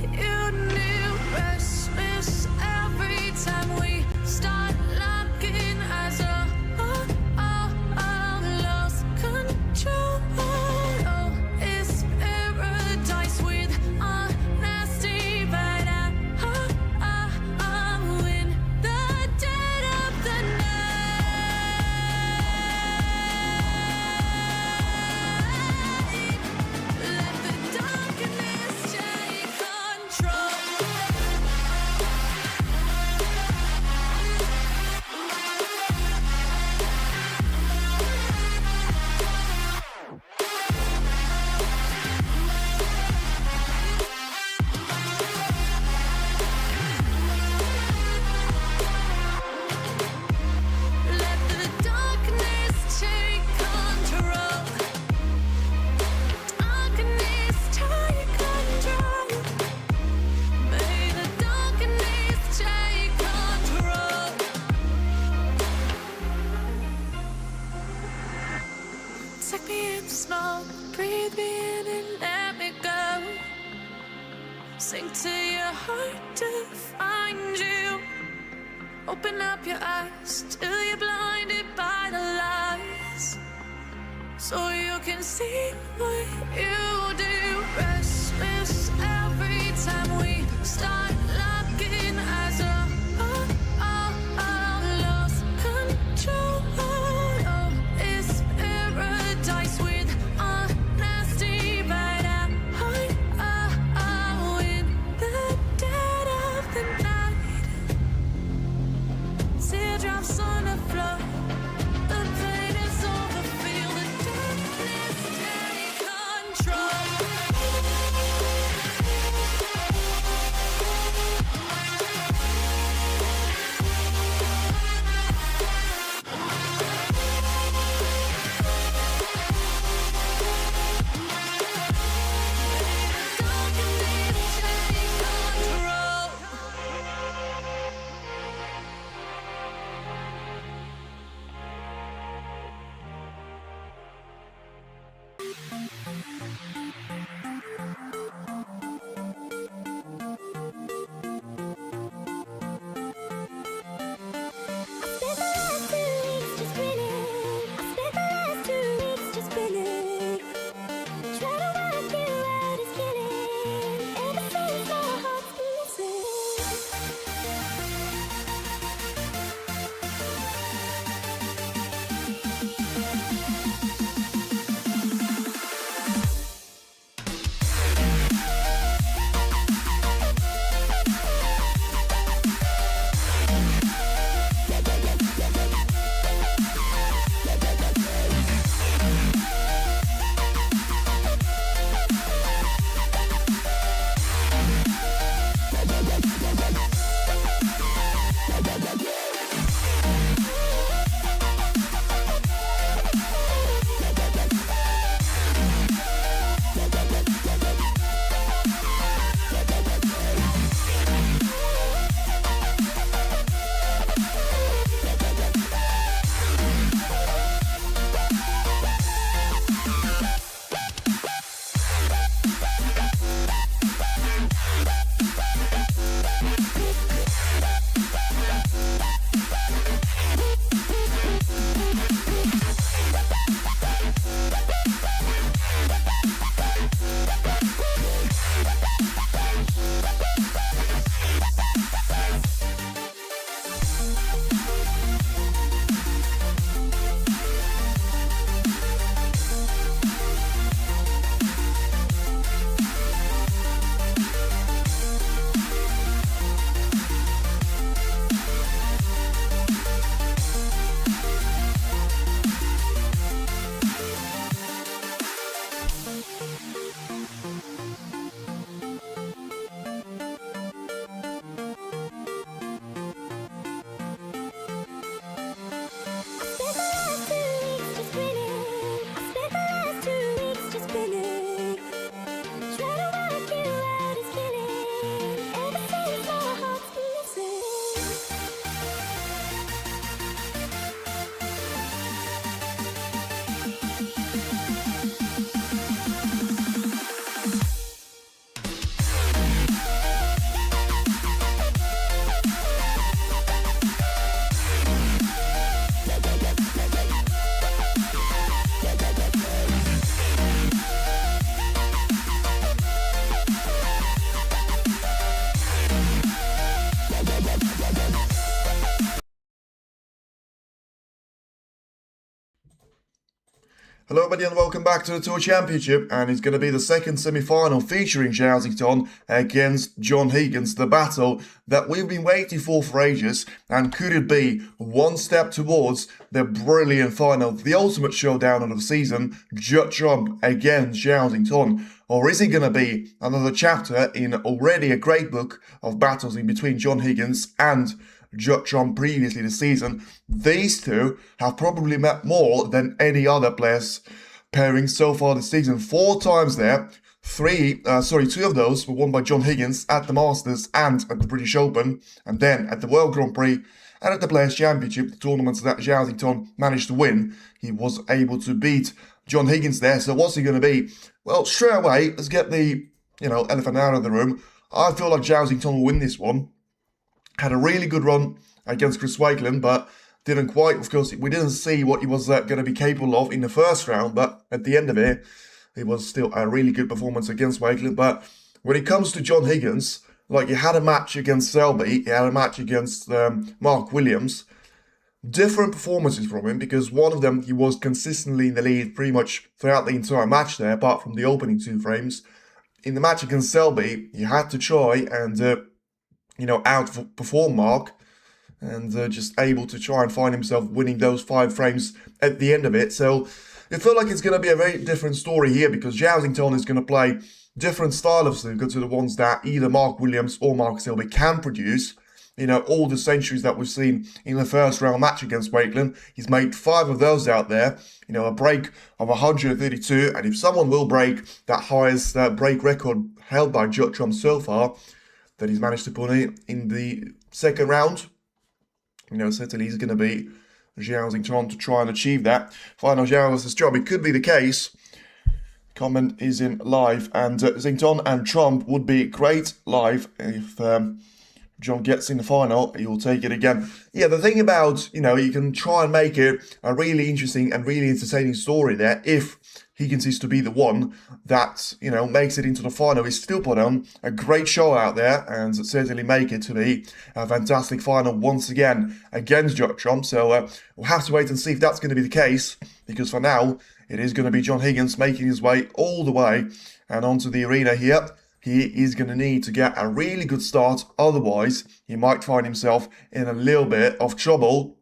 you knew. Restless every time we start locking eyes. Lost control. Oh, it's paradise with honesty, but I'm in the dead of the night. Let the darkness take control. Let the darkness take control. Darkness take control. May the darkness take control. Take me in the smoke, breathe me in and let me go. Sink to your heart to find you. Open up your eyes till you're blinded by the lies, so you can see what you do. Restless every time we start locking eyes. Lost control. Oh, it's paradise with honesty, but I'm in the dead of the night. Teardrops on the floor. The pain is over. Feel the darkness take control. Hello everybody and welcome back to the Tour Championship, and it's going to be the second semi-final featuring Xiao against John Higgins, the battle that we've been waiting for ages, and could it be one step towards the brilliant final, the ultimate showdown of the season, Watchalong against Xiao, or is it going to be another chapter in already a great book of battles in between John Higgins and Watchalong previously this season? These two have probably met more than any other players pairing so far this season. 4 times there. Two of those were won by John Higgins at the Masters and at the British Open, and then at the World Grand Prix and at the Players Championship, the tournaments that Xiao managed to win. He was able to beat John Higgins there. So what's he going to be? Well, straight away, let's get the elephant out of the room. I feel like Xiao will win this one. Had a really good run against Chris Wakelin, but didn't quite. Of course, we didn't see what he was going to be capable of in the first round, but at the end of it, it was still a really good performance against Wakelin. But when it comes to John Higgins, like, he had a match against Selby, he had a match against Mark Williams. Different performances from him, because one of them, he was consistently in the lead pretty much throughout the entire match there, apart from the opening 2 frames. In the match against Selby, he had to try and outperform Mark, and just able to try and find himself winning those 5 frames at the end of it. So it felt like it's going to be a very different story here, because Xiao is going to play different style of snooker to the ones that either Mark Williams or Mark Selby can produce. All the centuries that we've seen in the first round match against Wakelin, he's made 5 of those out there. A break of 132, and if someone will break that highest break record held by Watchalong so far, that he's managed to put in the second round, certainly he's going to be Xiao to try and achieve that. Final Xiao's job. It could be the case. Comment is in live, and Xington and Trump would be great live. If John gets in the final, he'll take it again. Yeah, the thing about, you can try and make it a really interesting and really entertaining story there if Higgins is to be the one that, makes it into the final. He's still put on a great show out there, and certainly make it to be a fantastic final once again against Watchalong. So we'll have to wait and see if that's going to be the case, because for now, it is going to be John Higgins making his way all the way and onto the arena here. He is going to need to get a really good start, otherwise he might find himself in a little bit of trouble,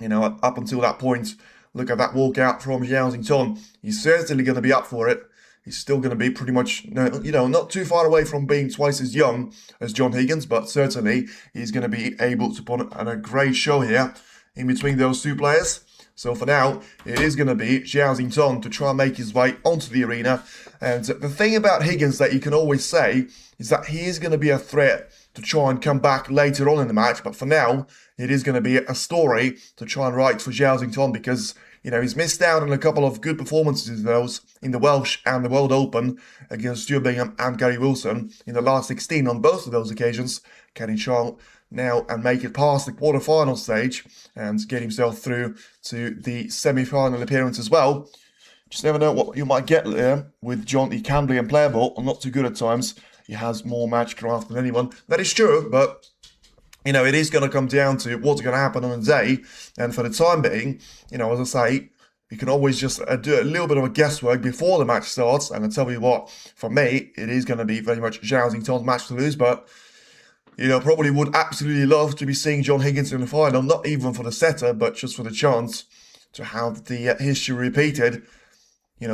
up until that point. Look at that walkout from Xiao. He's certainly going to be up for it. He's still going to be pretty much, not too far away from being twice as young as John Higgins, but certainly he's going to be able to put on a great show here in between those 2 players. So for now, it is going to be Xiao to try and make his way onto the arena. And the thing about Higgins that you can always say is that he is going to be a threat to try and come back later on in the match. But for now, it is going to be a story to try and write for Xiao, because, he's missed out on a couple of good performances, those in the Welsh and the World Open against Stuart Bingham and Gary Wilson in the last 16. On both of those occasions, can he try now and make it past the quarter-final stage and get himself through to the semi-final appearance as well? Just never know what you might get there with John. He can be unplayable, or not too good at times. He has more match craft than anyone. That is true, but it is going to come down to what's going to happen on the day. And for the time being, as I say, you can always just do a little bit of a guesswork before the match starts. And I tell you what, for me, it is going to be very much Xiao match to lose. But, probably would absolutely love to be seeing John Higgins in the final, not even for the setter, but just for the chance to have the history repeated.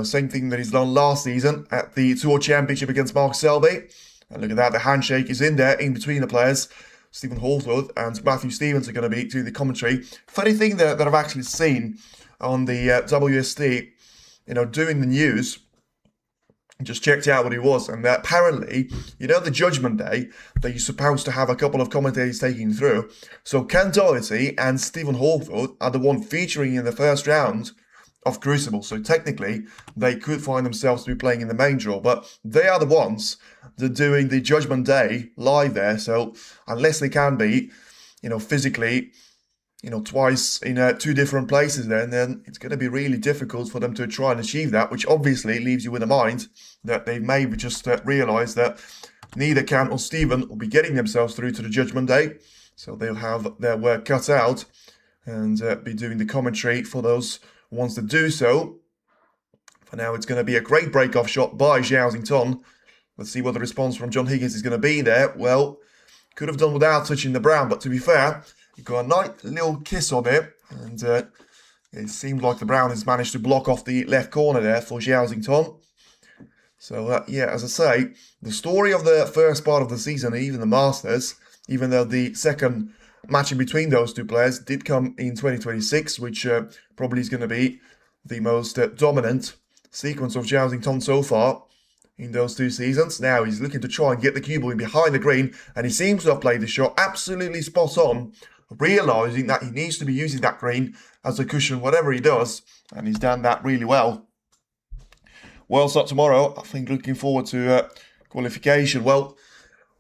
Same thing that he's done last season at the Tour Championship against Mark Selby. And look at that, the handshake is in there in between the players. Stephen Hawthorne and Matthew Stevens are going to be doing the commentary. Funny thing that I've actually seen on the WST, doing the news, just checked out what he was, and apparently, the Judgment Day, that you're supposed to have a couple of commentators taking through. So Ken Doherty and Stephen Hawthorne are the one featuring in the first round of Crucible. So technically, they could find themselves to be playing in the main draw, but they are the ones that are doing the Judgment Day live there. So unless they can be, physically, twice in 2 different places there, and then it's going to be really difficult for them to try and achieve that, which obviously leaves you with a mind that they maybe just realise that neither Ken or Stephen will be getting themselves through to the Judgment Day. So they'll have their work cut out and be doing the commentary for those ones that do so. For now, it's going to be a great break-off shot by Xiao. Let's see what the response from John Higgins is going to be there. Well, could have done without touching the brown, but to be fair, he got a nice little kiss on it, and it seemed like the brown has managed to block off the left corner there for Xiao. So, yeah, as I say, the story of the first part of the season, even the Masters, even though the second match in between those two players did come in 2026, which probably is going to be the most dominant sequence of Xiao so far in those two seasons. Now he's looking to try and get the cue ball in behind the green, and he seems to have played the shot absolutely spot on, realising that he needs to be using that green as a cushion, whatever he does, and he's done that really well. Well, so tomorrow, I think looking forward to qualification. Well,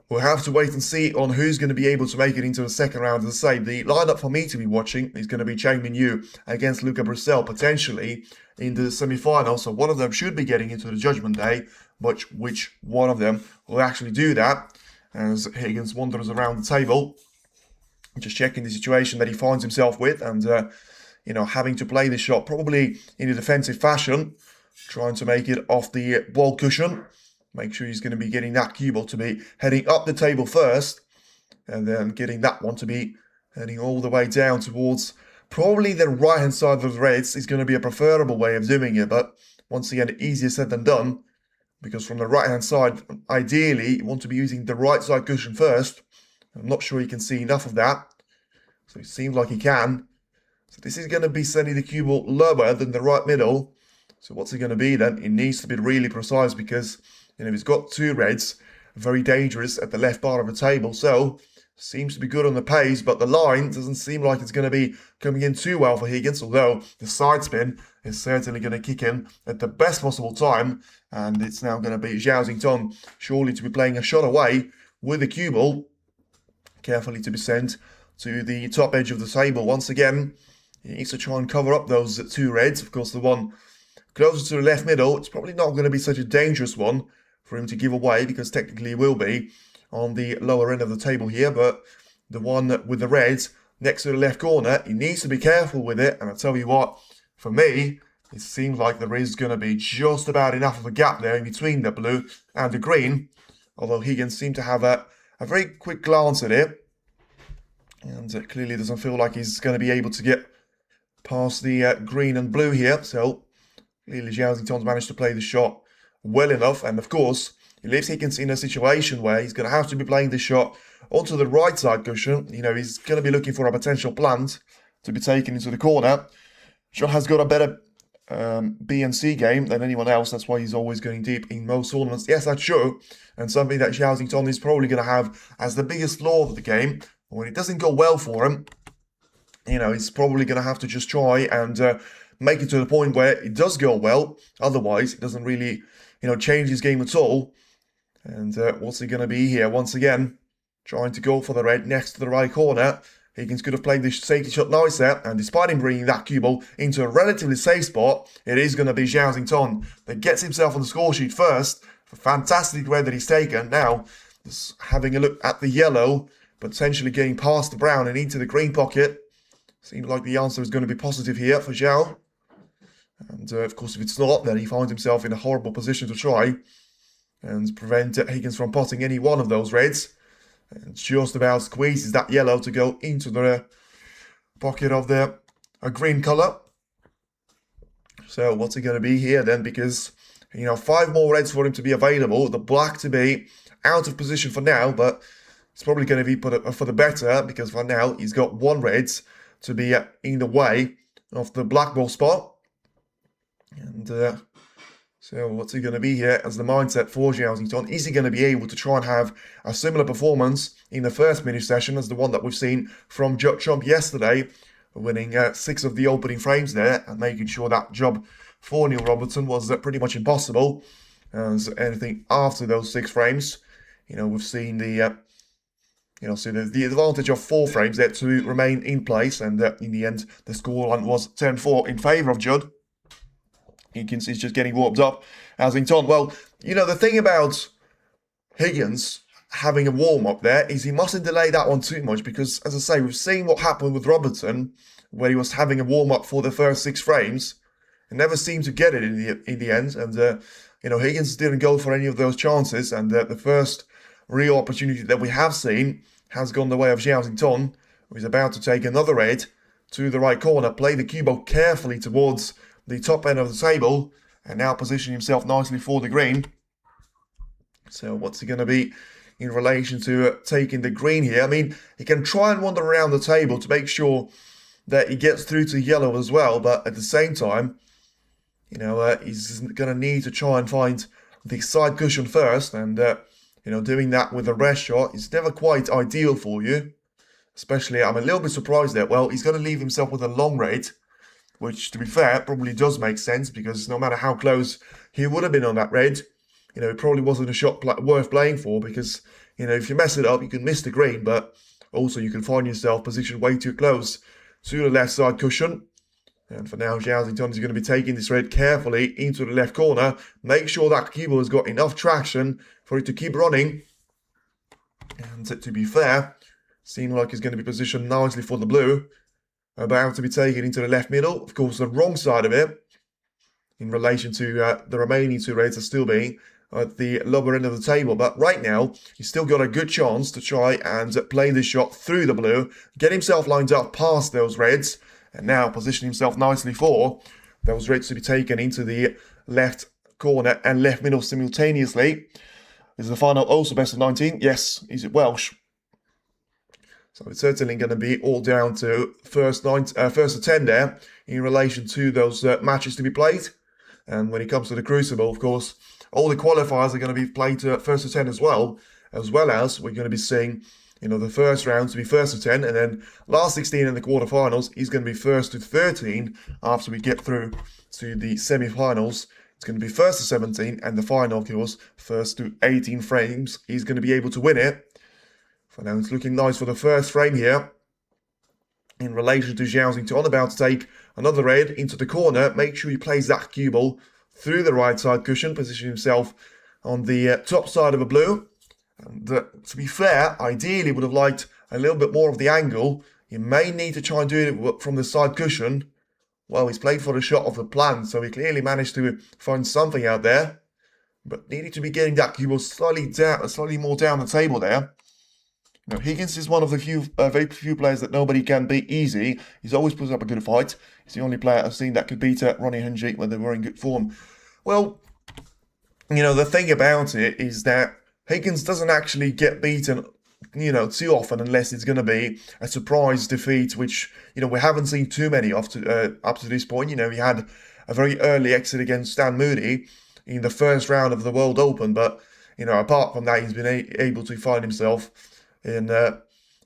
we'll have to wait and see on who's going to be able to make it into the second round. As I say, the lineup for me to be watching is going to be Chang Min-yu against Luca Brecel, potentially in the semi-final. So one of them should be getting into the Judgment Day, but which one of them will actually do that? As Higgins wanders around the table, just checking the situation that he finds himself with, and having to play the shot probably in a defensive fashion, trying to make it off the ball cushion. Make sure he's going to be getting that cue ball to be heading up the table first, and then getting that one to be heading all the way down towards probably the right-hand side of the reds is going to be a preferable way of doing it. But once again, easier said than done, because from the right-hand side, ideally, you want to be using the right side cushion first. I'm not sure he can see enough of that, so it seems like he can. So this is going to be sending the cue ball lower than the right middle. So what's it going to be then? It needs to be really precise, because he's got two reds, very dangerous at the left part of the table. So seems to be good on the pace, but the line doesn't seem like it's going to be coming in too well for Higgins, although the side spin is certainly going to kick in at the best possible time. And it's now going to be Xiao surely to be playing a shot away with the cue ball, carefully to be sent to the top edge of the table. Once again, he needs to try and cover up those two reds. Of course, the one closer to the left middle, it's probably not going to be such a dangerous one for him to give away, because technically he will be on the lower end of the table here. But the one with the reds next to the left corner, he needs to be careful with it. And I tell you what, for me, it seems like there is going to be just about enough of a gap there in between the blue and the green. Although Higgins seemed to have a very quick glance at it, and it clearly doesn't feel like he's going to be able to get past the green and blue here. So clearly Xiao managed to play the shot well enough, and of course it leaves Higgins in a situation where he's going to have to be playing the shot onto the right side cushion. He's going to be looking for a potential plant to be taken into the corner. Zhao has got a better B and C game than anyone else. That's why he's always going deep in most tournaments. Yes, that's true, and something that Xiao is probably going to have as the biggest flaw of the game. When it doesn't go well for him, he's probably going to have to just try and make it to the point where it does go well. Otherwise, it doesn't really, change his game at all. And what's he going to be here? Once again, trying to go for the red next to the right corner. Higgins could have played this safety shot nicer, and despite him bringing that cue ball into a relatively safe spot, it is going to be Xiao that gets himself on the score sheet first. A fantastic red that he's taken. Now, just having a look at the yellow, potentially getting past the brown and into the green pocket. Seems like the answer is going to be positive here for Zhao. And of course, if it's not, then he finds himself in a horrible position to try and prevent Higgins from potting any one of those reds. And just about squeezes that yellow to go into the pocket of the green colour. So what's it going to be here then? Because, 5 more reds for him to be available. The black to be out of position for now, but it's probably going to be for the better, because for now he's got 1 reds to be in the way of the black ball spot. And so what's he going to be here as the mindset for Xiao? Is he going to be able to try and have a similar performance in the first mini session as the one that we've seen from Chomp yesterday, winning 6 of the opening frames there and making sure that job for Neil Robertson was pretty much impossible, as anything after those 6 frames, we've seen the so the advantage of 4 frames there to remain in place, and in the end, the scoreline was 10-4 in favour of Judd. Higgins is just getting warmed up as in Ton. Well, the thing about Higgins having a warm-up there is he mustn't delay that one too much, because, as I say, we've seen what happened with Robertson, where he was having a warm-up for the first 6 frames, and never seemed to get it in the end. And Higgins didn't go for any of those chances, and the first real opportunity that we have seen has gone the way of Xiao, who is about to take another red to the right corner, play the cue ball carefully towards the top end of the table, and now position himself nicely for the green. So what's he going to be in relation to taking the green here? I mean, he can try and wander around the table to make sure that he gets through to yellow as well, but at the same time, he's going to need to try and find the side cushion first, and doing that with a rest shot is never quite ideal for you. Especially, I'm a little bit surprised that, well, he's going to leave himself with a long red, which, to be fair, probably does make sense, because no matter how close he would have been on that red, it probably wasn't a shot worth playing for, because, if you mess it up, you can miss the green, but also you can find yourself positioned way too close to the left side cushion. And for now, Zhao is going to be taking this red carefully into the left corner. Make sure that cue ball has got enough traction for it to keep running. And to be fair, seems like he's going to be positioned nicely for the blue. About to be taken into the left middle. Of course, the wrong side of it, in relation to the remaining two reds, are still being at the lower end of the table. But right now, he's still got a good chance to try and play this shot through the blue, get himself lined up past those reds, and now position himself nicely for those reds to be taken into the left corner and left middle simultaneously. Is the final also best of 19? Yes. Is it Welsh? So it's certainly going to be all down to first to 10 there in relation to those matches to be played. And when it comes to the Crucible, of course, all the qualifiers are going to be played first to 10 as well as we're going to be seeing, the first round to be first to 10, and then last 16 in the quarterfinals is going to be first to 13 after we get through to the semi-finals. It's going to be first to 17, and the final, of course, first to 18 frames. He's going to be able to win it. For now, it's looking nice for the first frame here. In relation to Xiao, about to take another red into the corner. Make sure he plays that cue ball through the right side cushion, position himself on the top side of a blue. And to be fair, ideally would have liked a little bit more of the angle. You may need to try and do it from the side cushion. Well, he's played for the shot of the plan, so he clearly managed to find something out there. But needed to be getting that cue ball slightly more down the table there. Higgins is one of the very few players that nobody can beat easy. He's always put up a good fight. He's the only player I've seen that could beat Ronnie Henjik when they were in good form. Well, the thing about it is that Higgins doesn't actually get beaten, too often, unless it's going to be a surprise defeat, which, we haven't seen too many of up to this point. He had a very early exit against Stan Moody in the first round of the World Open, but, apart from that, he's been able to find himself in,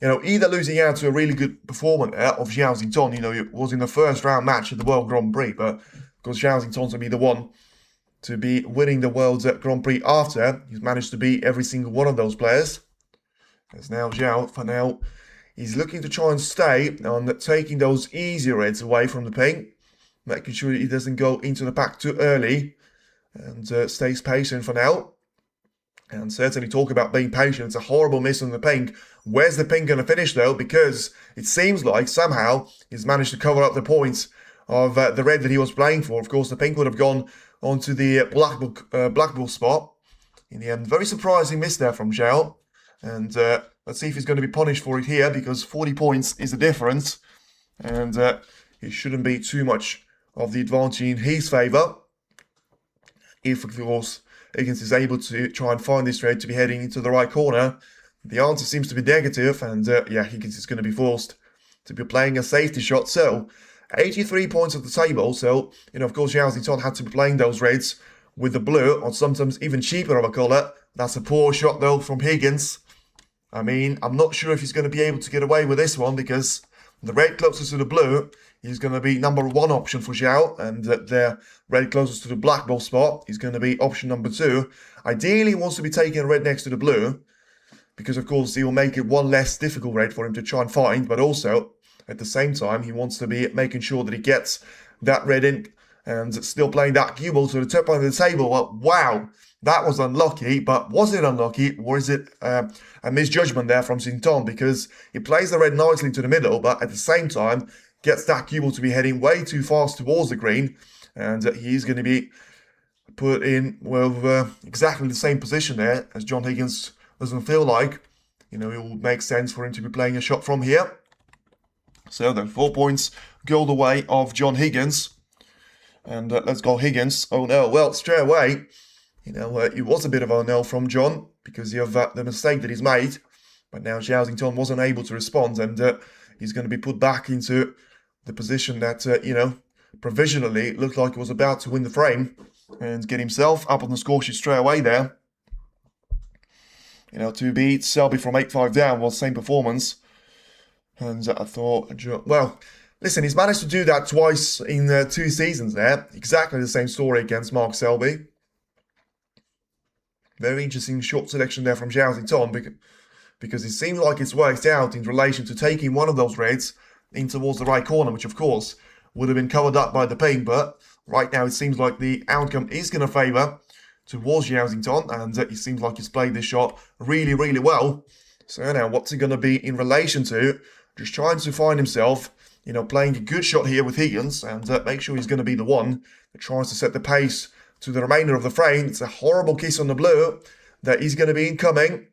either losing out to a really good performer there of Xiao Xington. It was in the first round match at the World Grand Prix, but of course Xiao Xington's to be the one to be winning the World Grand Prix after. He's managed to beat every single one of those players. As now Zhao, for now, he's looking to try and stay on taking those easier reds away from the pink, making sure he doesn't go into the pack too early, and stays patient for now. And certainly talk about being patient. It's a horrible miss on the pink. Where's the pink going to finish, though? Because it seems like somehow he's managed to cover up the points of the red that he was playing for. Of course, the pink would have gone onto the black ball spot. In the end, very surprising miss there from Zhao. And let's see if he's going to be punished for it here, because 40 points is the difference. And it shouldn't be too much of the advantage in his favour. If, of course, Higgins is able to try and find this red to be heading into the right corner. The answer seems to be negative, and Higgins is going to be forced to be playing a safety shot. So, 83 points at the table. So, of course, Xiao Xington had to be playing those reds with the blue, or sometimes even cheaper of a colour. That's a poor shot, though, from Higgins. I mean, I'm not sure if he's going to be able to get away with this one, because the red closest to the blue is going to be number one option for Xiao, and the red closest to the black ball spot is going to be option number 2. Ideally, he wants to be taking a red next to the blue, because of course he will make it one less difficult red for him to try and find, but also at the same time he wants to be making sure that he gets that red in and still playing that cue ball to the top end of the table. Well, wow, that was unlucky, but was it unlucky, or is it a misjudgment there from Xington? Because he plays the red nicely to the middle, but at the same time gets that cue ball to be heading way too fast towards the green, and he's going to be put in with exactly the same position there, as John Higgins doesn't feel like, it will make sense for him to be playing a shot from here. So then 4 points go the way of John Higgins. And let's go Higgins. Oh no, well, straight away, it was a bit of a no from John because of the mistake that he's made. But now Xiao wasn't able to respond, and he's going to be put back into the position that, provisionally looked like he was about to win the frame and get himself up on the score sheet straight away there. To beat Selby from 8-5 down was the same performance. And I thought, well, listen, he's managed to do that twice in 2 seasons there. Exactly the same story against Mark Selby. Very interesting shot selection there from Xiao because it seemed like it's worked out in relation to taking one of those reds in towards the right corner, which of course would have been covered up by the ping, but right now it seems like the outcome is going to favour towards Xiao, and it seems like he's played this shot really, really well. So now what's he going to be in relation to? Just trying to find himself, playing a good shot here with Higgins, and make sure he's going to be the one that tries to set the pace to the remainder of the frame. It's a horrible kiss on the blue that is going to be incoming.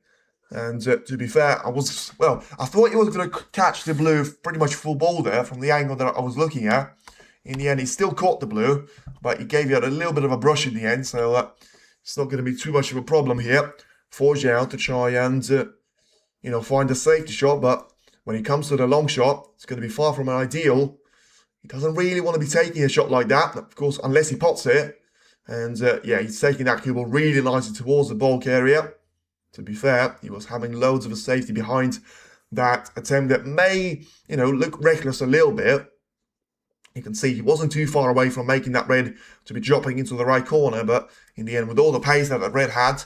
And to be fair, I thought he was going to catch the blue pretty much full ball there from the angle that I was looking at. In the end, he still caught the blue, but he gave it a little bit of a brush in the end, so it's not going to be too much of a problem here for Zhao to try and, find a safety shot. But when it comes to the long shot, it's going to be far from ideal. He doesn't really want to be taking a shot like that, of course, unless he pots it. And he's taking that cue ball really nicely towards the bulk area. To be fair, he was having loads of a safety behind that attempt that may, look reckless a little bit. You can see he wasn't too far away from making that red to be dropping into the right corner, but in the end, with all the pace that red had,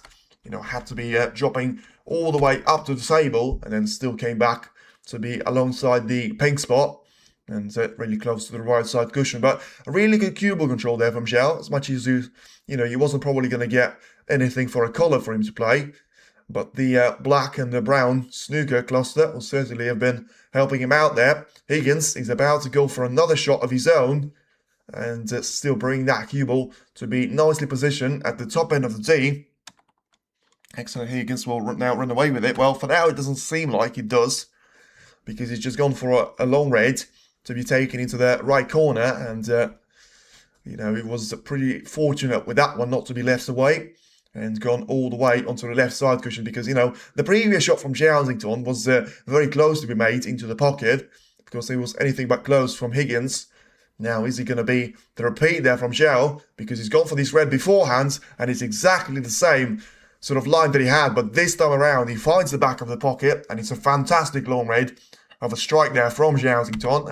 had to be dropping all the way up to the table, and then still came back to be alongside the pink spot, and really close to the right side cushion. But a really good cue ball control there from Xiao, as much as he wasn't probably going to get anything for a colour for him to play. But the black and the brown snooker cluster will certainly have been helping him out there. Higgins is about to go for another shot of his own, and still bring that cue ball to be nicely positioned at the top end of the tee. Excellent. Higgins will now run away with it. Well, for now it doesn't seem like it does, because he's just gone for a long red to be taken into the right corner, and he was pretty fortunate with that one not to be left away and gone all the way onto the left side cushion, because, the previous shot from Xiao was very close to be made into the pocket, because it was anything but close from Higgins. Now, is it going to be the repeat there from Zhao? Because he's gone for this red beforehand, and it's exactly the same sort of line that he had, but this time around, he finds the back of the pocket, and it's a fantastic long red of a strike there from Xiao,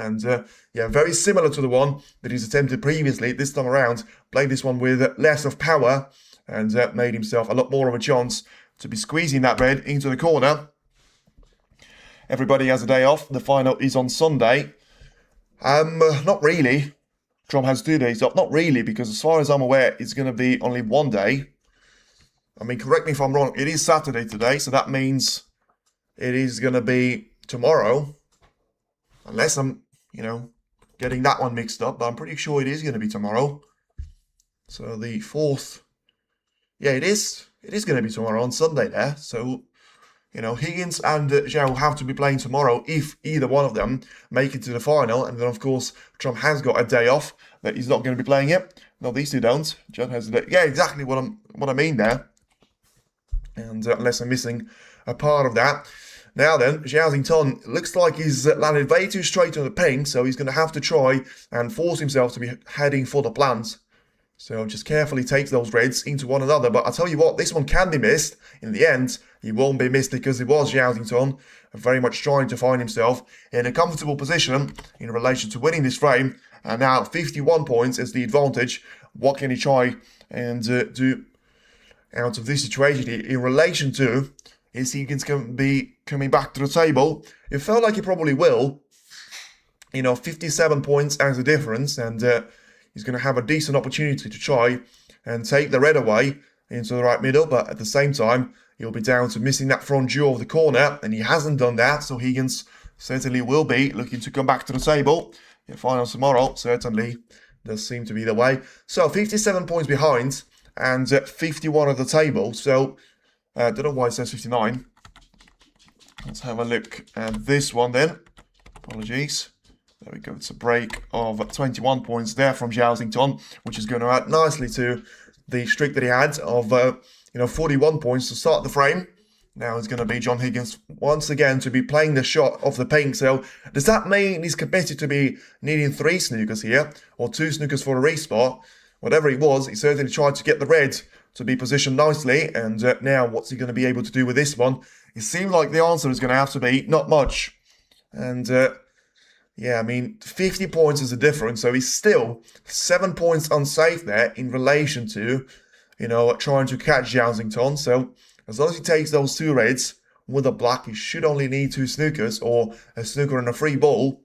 and very similar to the one that he's attempted previously. This time around, played this one with less of power, and made himself a lot more of a chance to be squeezing that red into the corner. Everybody has a day off. The final is on Sunday. Not really. Trump has 2 days off. Not really, because as far as I'm aware, it's going to be only 1 day. I mean, correct me if I'm wrong. It is Saturday today, so that means it is going to be tomorrow. Unless I'm, getting that one mixed up. But I'm pretty sure it is going to be tomorrow. So the 4th... Yeah, it is. It is going to be tomorrow on Sunday there. So, Higgins and Zhao will have to be playing tomorrow if either one of them make it to the final. And then, of course, Trump has got a day off that he's not going to be playing it. No, these two don't. John has a day. Yeah, exactly what I mean there. And unless I'm missing a part of that. Now then, Xiao looks like he's landed way too straight on the ping, so he's going to have to try and force himself to be heading for the plant. So just carefully takes those reds into one another. But I tell you what, this one can be missed. In the end, he won't be missed because it was Xiao very much trying to find himself in a comfortable position in relation to winning this frame. And now 51 points is the advantage. What can he try and do out of this situation in relation to is Higgins can be coming back to the table? It felt like he probably will. 57 points as a difference, and he's going to have a decent opportunity to try and take the red away into the right middle, but at the same time, he'll be down to missing that front jaw of the corner, and he hasn't done that, so Higgins certainly will be looking to come back to the table. Final tomorrow, certainly Does seem to be the way. So 57 points behind and 51 at the table. So I don't know why it says 59. Let's have a look at this one then. Apologies. There we go. It's a break of 21 points there from Zhao, which is going to add nicely to the streak that he had of 41 points to start the frame. Now it's going to be John Higgins once again to be playing the shot off the pink. So does that mean he's committed to be needing 3 snookers here, or 2 snookers for a respot? Whatever it was, he certainly tried to get the red to be positioned nicely. And now what's he going to be able to do with this one? It seemed like the answer is going to have to be not much. And yeah, I mean, 50 points is a difference. So he's still 7 points unsafe there in relation to, trying to catch Zhao. So as long as he takes those 2 reds with a black, he should only need 2 snookers or a snooker and a free ball.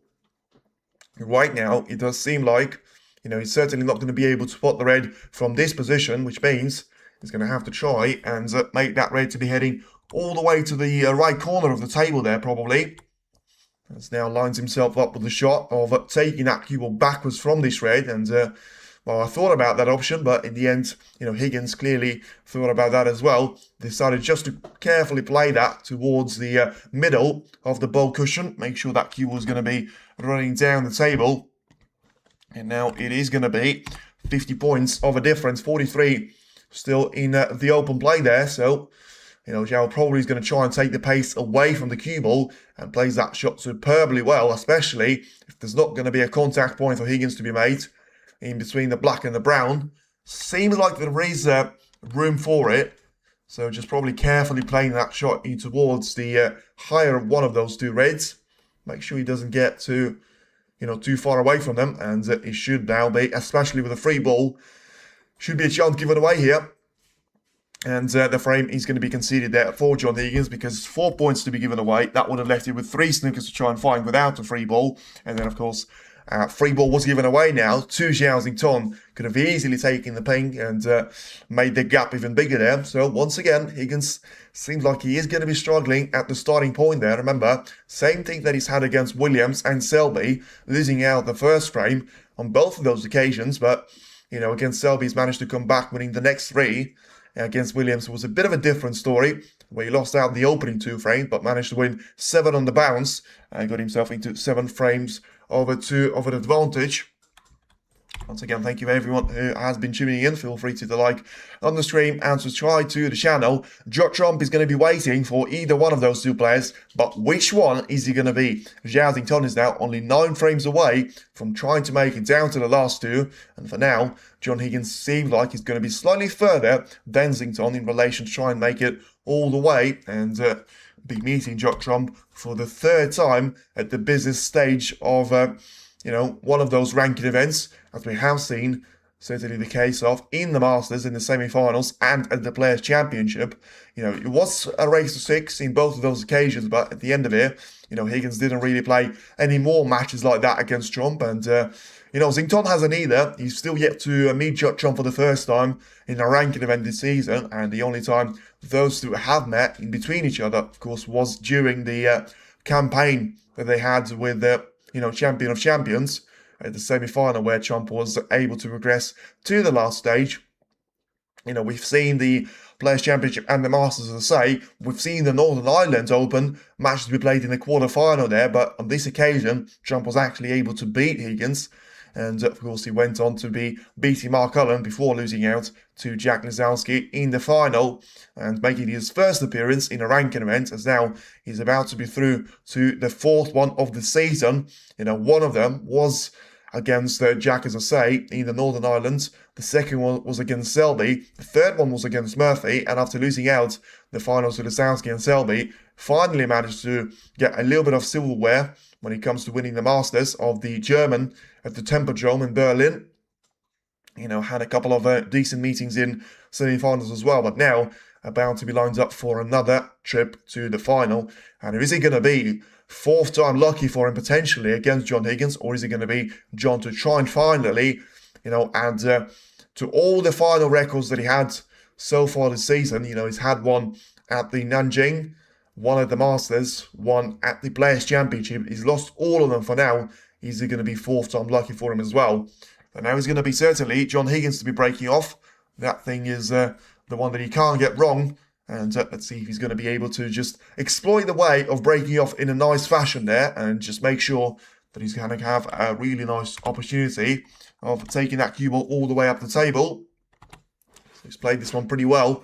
Right now, it does seem like, he's certainly not going to be able to spot the red from this position, which means he's going to have to try and make that red to be heading all the way to the right corner of the table there, probably. As now lines himself up with the shot of taking that cue ball backwards from this red. And, well, I thought about that option, but in the end, Higgins clearly thought about that as well. Decided just to carefully play that towards the middle of the bowl cushion. Make sure that cue was going to be running down the table. And now it is going to be 50 points of a difference. 43 still in the open play there. So, Zhao probably is going to try and take the pace away from the cue ball and plays that shot superbly well, especially if there's not going to be a contact point for Higgins to be made in between the black and the brown. Seems like there is room for it. So just probably carefully playing that shot in towards the higher of one of those 2 reds. Make sure he doesn't get too far away from them. And it should now be, especially with a free ball, should be a chance given away here. And the frame is going to be conceded there for John Higgins because it's 4 points to be given away. That would have left it with 3 snookers to try and find without a free ball. And then, of course, free ball was given away now to Xiao. Could have easily taken the ping and made the gap even bigger there. So, once again, Higgins seems like he is going to be struggling at the starting point there. Remember, same thing that he's had against Williams and Selby, losing out the first frame on both of those occasions. But, against Selby, he's managed to come back winning the next 3. Against Williams, it was a bit of a different story, where he lost out the opening 2 frames, but managed to win 7 on the bounce, and got himself into 7 frames over 2 of an advantage. Once again, thank you everyone who has been tuning in. Feel free to like on the stream and subscribe to the channel. Watchalong is going to be waiting for either one of those 2 players, but which one is he going to be? Zhao is now only 9 frames away from trying to make it down to the last 2, and for now, John Higgins seems like he's going to be slightly further than Zhao in relation to try and make it all the way and be meeting Watchalong for the 3rd time at the business stage of one of those ranking events, as we have seen certainly the case of in the Masters in the semi-finals and at the Players' Championship. It was a race to 6 in both of those occasions, but at the end of it, Higgins didn't really play any more matches like that against Trump, and Zhao hasn't either. He's still yet to meet Watchalong for the first time in a ranking event this season, and the only time those 2 have met in between each other, of course, was during the campaign that they had with the Champion of Champions at the semi-final, where Trump was able to progress to the last stage. We've seen the Players' Championship and the Masters, as I say. We've seen the Northern Ireland Open matches be played in the quarter-final there, but on this occasion, Trump was actually able to beat Higgins. And, of course, he went on to be beating Mark Cullen before losing out to Jack Lisowski in the final and making his first appearance in a ranking event, as now he's about to be through to the 4th one of the season. One of them was against Jack, as I say, in the Northern Ireland. The second one was against Selby. The 3rd one was against Murphy. And after losing out the finals to Lisowski and Selby, finally managed to get a little bit of silverware when it comes to winning the Masters of the German at the Tempodrome in Berlin. Had a couple of decent meetings in semi-finals as well, but now about to be lined up for another trip to the final. And is it going to be 4th time lucky for him potentially against John Higgins, or is it going to be John to try and finally, add to all the final records that he had so far this season? He's had one at the Nanjing, one at the Masters, one at the Players' Championship. He's lost all of them for now. Is it going to be 4th time lucky for him as well? And now he's going to be certainly John Higgins to be breaking off. That thing is the one that he can't get wrong. And let's see if he's going to be able to just exploit the way of breaking off in a nice fashion there and just make sure that he's going to have a really nice opportunity of taking that cue ball all the way up the table. So he's played this one pretty well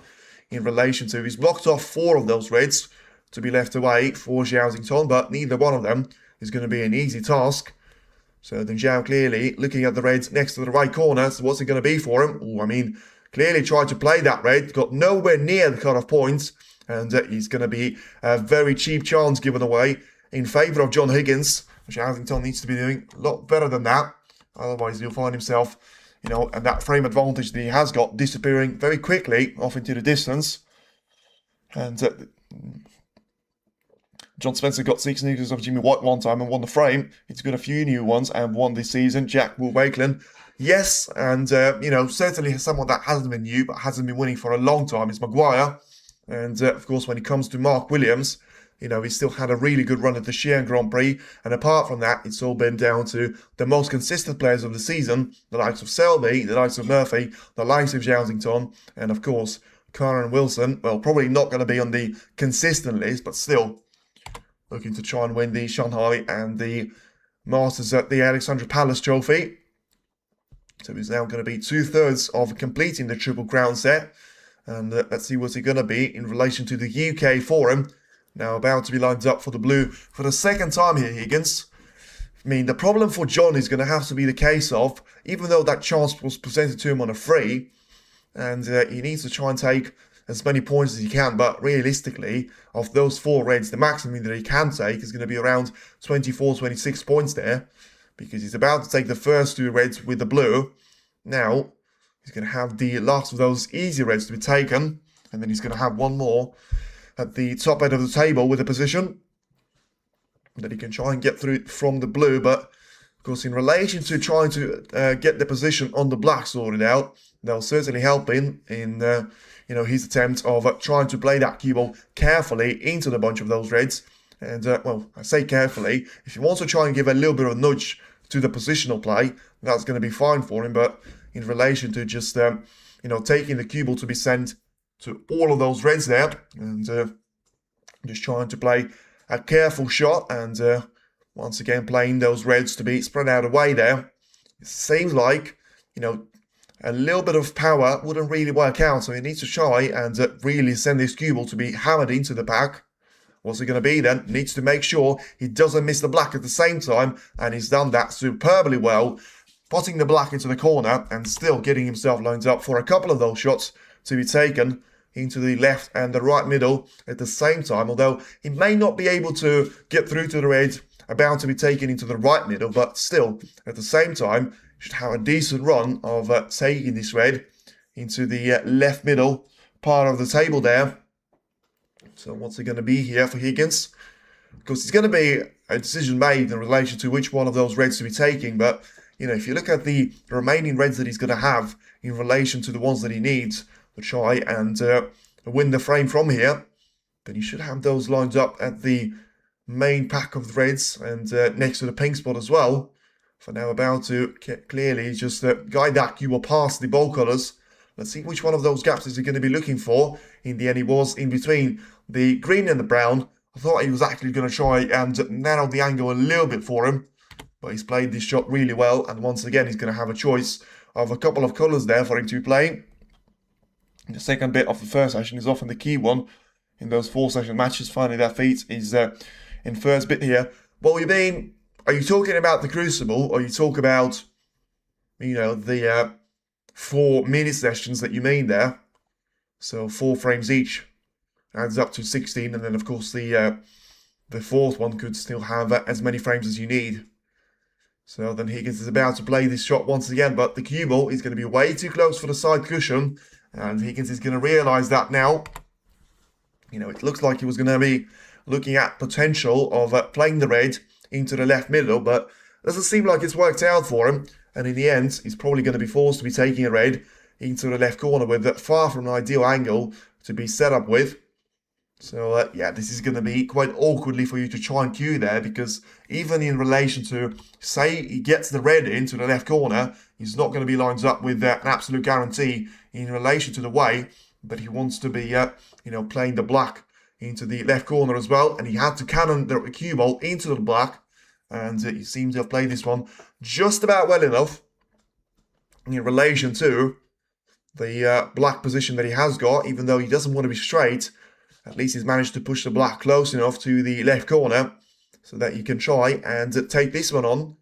in relation to, he's blocked off 4 of those reds to be left away for Xiao, but neither one of them is going to be an easy task. So then Zhao clearly looking at the reds next to the right corner. So what's it going to be for him? Oh, I mean, clearly tried to play that red, got nowhere near the cut-off points, and he's going to be a very cheap chance given away in favour of John Higgins, which Xiao needs to be doing a lot better than that. Otherwise, he'll find himself, you know, and that frame advantage that he has got disappearing very quickly off into the distance. And John Spencer got 6 news of Jimmy White one time and won the frame. He's got a few new ones and won this season. Jack Will Wakelin, yes, and you know, certainly someone that hasn't been new but hasn't been winning for a long time is Maguire. And of course, when it comes to Mark Williams, you know, he still had a really good run at the Xi'an Grand Prix. And apart from that, it's all been down to the most consistent players of the season, the likes of Selby, the likes of Murphy, the likes of Xiao, and of course, Karen Wilson. Well, probably not going to be on the consistent list, but still looking to try and win the Shanghai and the Masters at the Alexandra Palace Trophy. So he's now going to be 2/3 of completing the Triple Crown set. And let's see what's he going to be in relation to the UK for him. Now about to be lined up for the blue for the second time here, Higgins. I mean, the problem for John is going to have to be the case of, even though that chance was presented to him on a free, and he needs to try and take as many points as he can, but realistically, of those 4 reds, the maximum that he can take is going to be around 24, 26 points there, because he's about to take the first 2 reds with the blue. Now, he's going to have the last of those easy reds to be taken, and then he's going to have one more at the top end of the table with a position that he can try and get through from the blue. But of course, in relation to trying to get the position on the black sorted out, that'll certainly help him in you know, his attempt of trying to play that cue ball carefully into the bunch of those reds. And well, I say carefully, if he wants to try and give a little bit of a nudge to the positional play, that's going to be fine for him. But in relation to just you know, taking the cue ball to be sent to all of those reds there, and just trying to play a careful shot, and once again playing those reds to be spread out away there. It seems like, you know, a little bit of power wouldn't really work out, so he needs to try and really send this cue ball to be hammered into the pack. What's it going to be then? Needs to make sure he doesn't miss the black at the same time, and he's done that superbly well, putting the black into the corner and still getting himself lined up for a couple of those shots to be taken into the left and the right middle at the same time, although he may not be able to get through to the red about to be taken into the right middle, but still at the same time should have a decent run of taking this red into the left middle part of the table there. So what's it going to be here for Higgins? Because it's going to be a decision made in relation to which one of those reds to be taking, but you know, if you look at the remaining reds that he's going to have in relation to the ones that he needs to try and win the frame from here, then you should have those lined up at the main pack of the reds and next to the pink spot as well. For now, about to clearly just guide that cue past the ball colours. Let's see which one of those gaps is he going to be looking for. In the end, he was in between the green and the brown. I thought he was actually going to try and narrow the angle a little bit for him, but he's played this shot really well, and once again he's going to have a choice of a couple of colours there for him to be playing. The second bit of the first session is often the key one in those 4-session matches. Finally, that feat is in first bit here. What we mean, are you talking about the Crucible, or you talk about, you know, the 4 mini sessions that you mean there? So 4 frames each adds up to 16, and then of course the fourth one could still have as many frames as you need. So then Higgins is about to play this shot once again, but the cue ball is going to be way too close for the side cushion, and Higgins is going to realise that now. You know, it looks like he was going to be looking at potential of playing the red into the left middle, but it doesn't seem like it's worked out for him, and in the end, he's probably going to be forced to be taking a red into the left corner with far from an ideal angle to be set up with. So, yeah, this is going to be quite awkwardly for you to try and cue there, because even in relation to, say he gets the red into the left corner, he's not going to be lined up with an absolute guarantee in relation to the way that he wants to be, playing the black into the left corner as well. And he had to cannon the cue ball into the black, and he seems to have played this one just about well enough in relation to the black position that he has got. Even though he doesn't want to be straight, at least he's managed to push the black close enough to the left corner so that he can try and take this one on.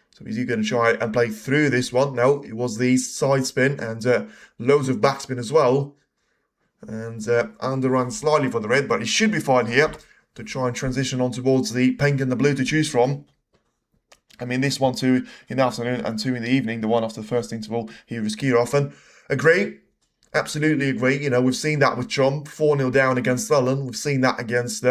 So is he going to try and play through this one? No, it was the side spin and loads of backspin as well. And underrun slightly for the red, but he should be fine here to try and transition on towards the pink and the blue to choose from. I mean, this 1-2 in the afternoon and 2 in the evening, the one after the first interval, he was Kieroffen. Agree. Absolutely agree. We've seen that with Chum, 4-0 down against Thullen. We've seen that against,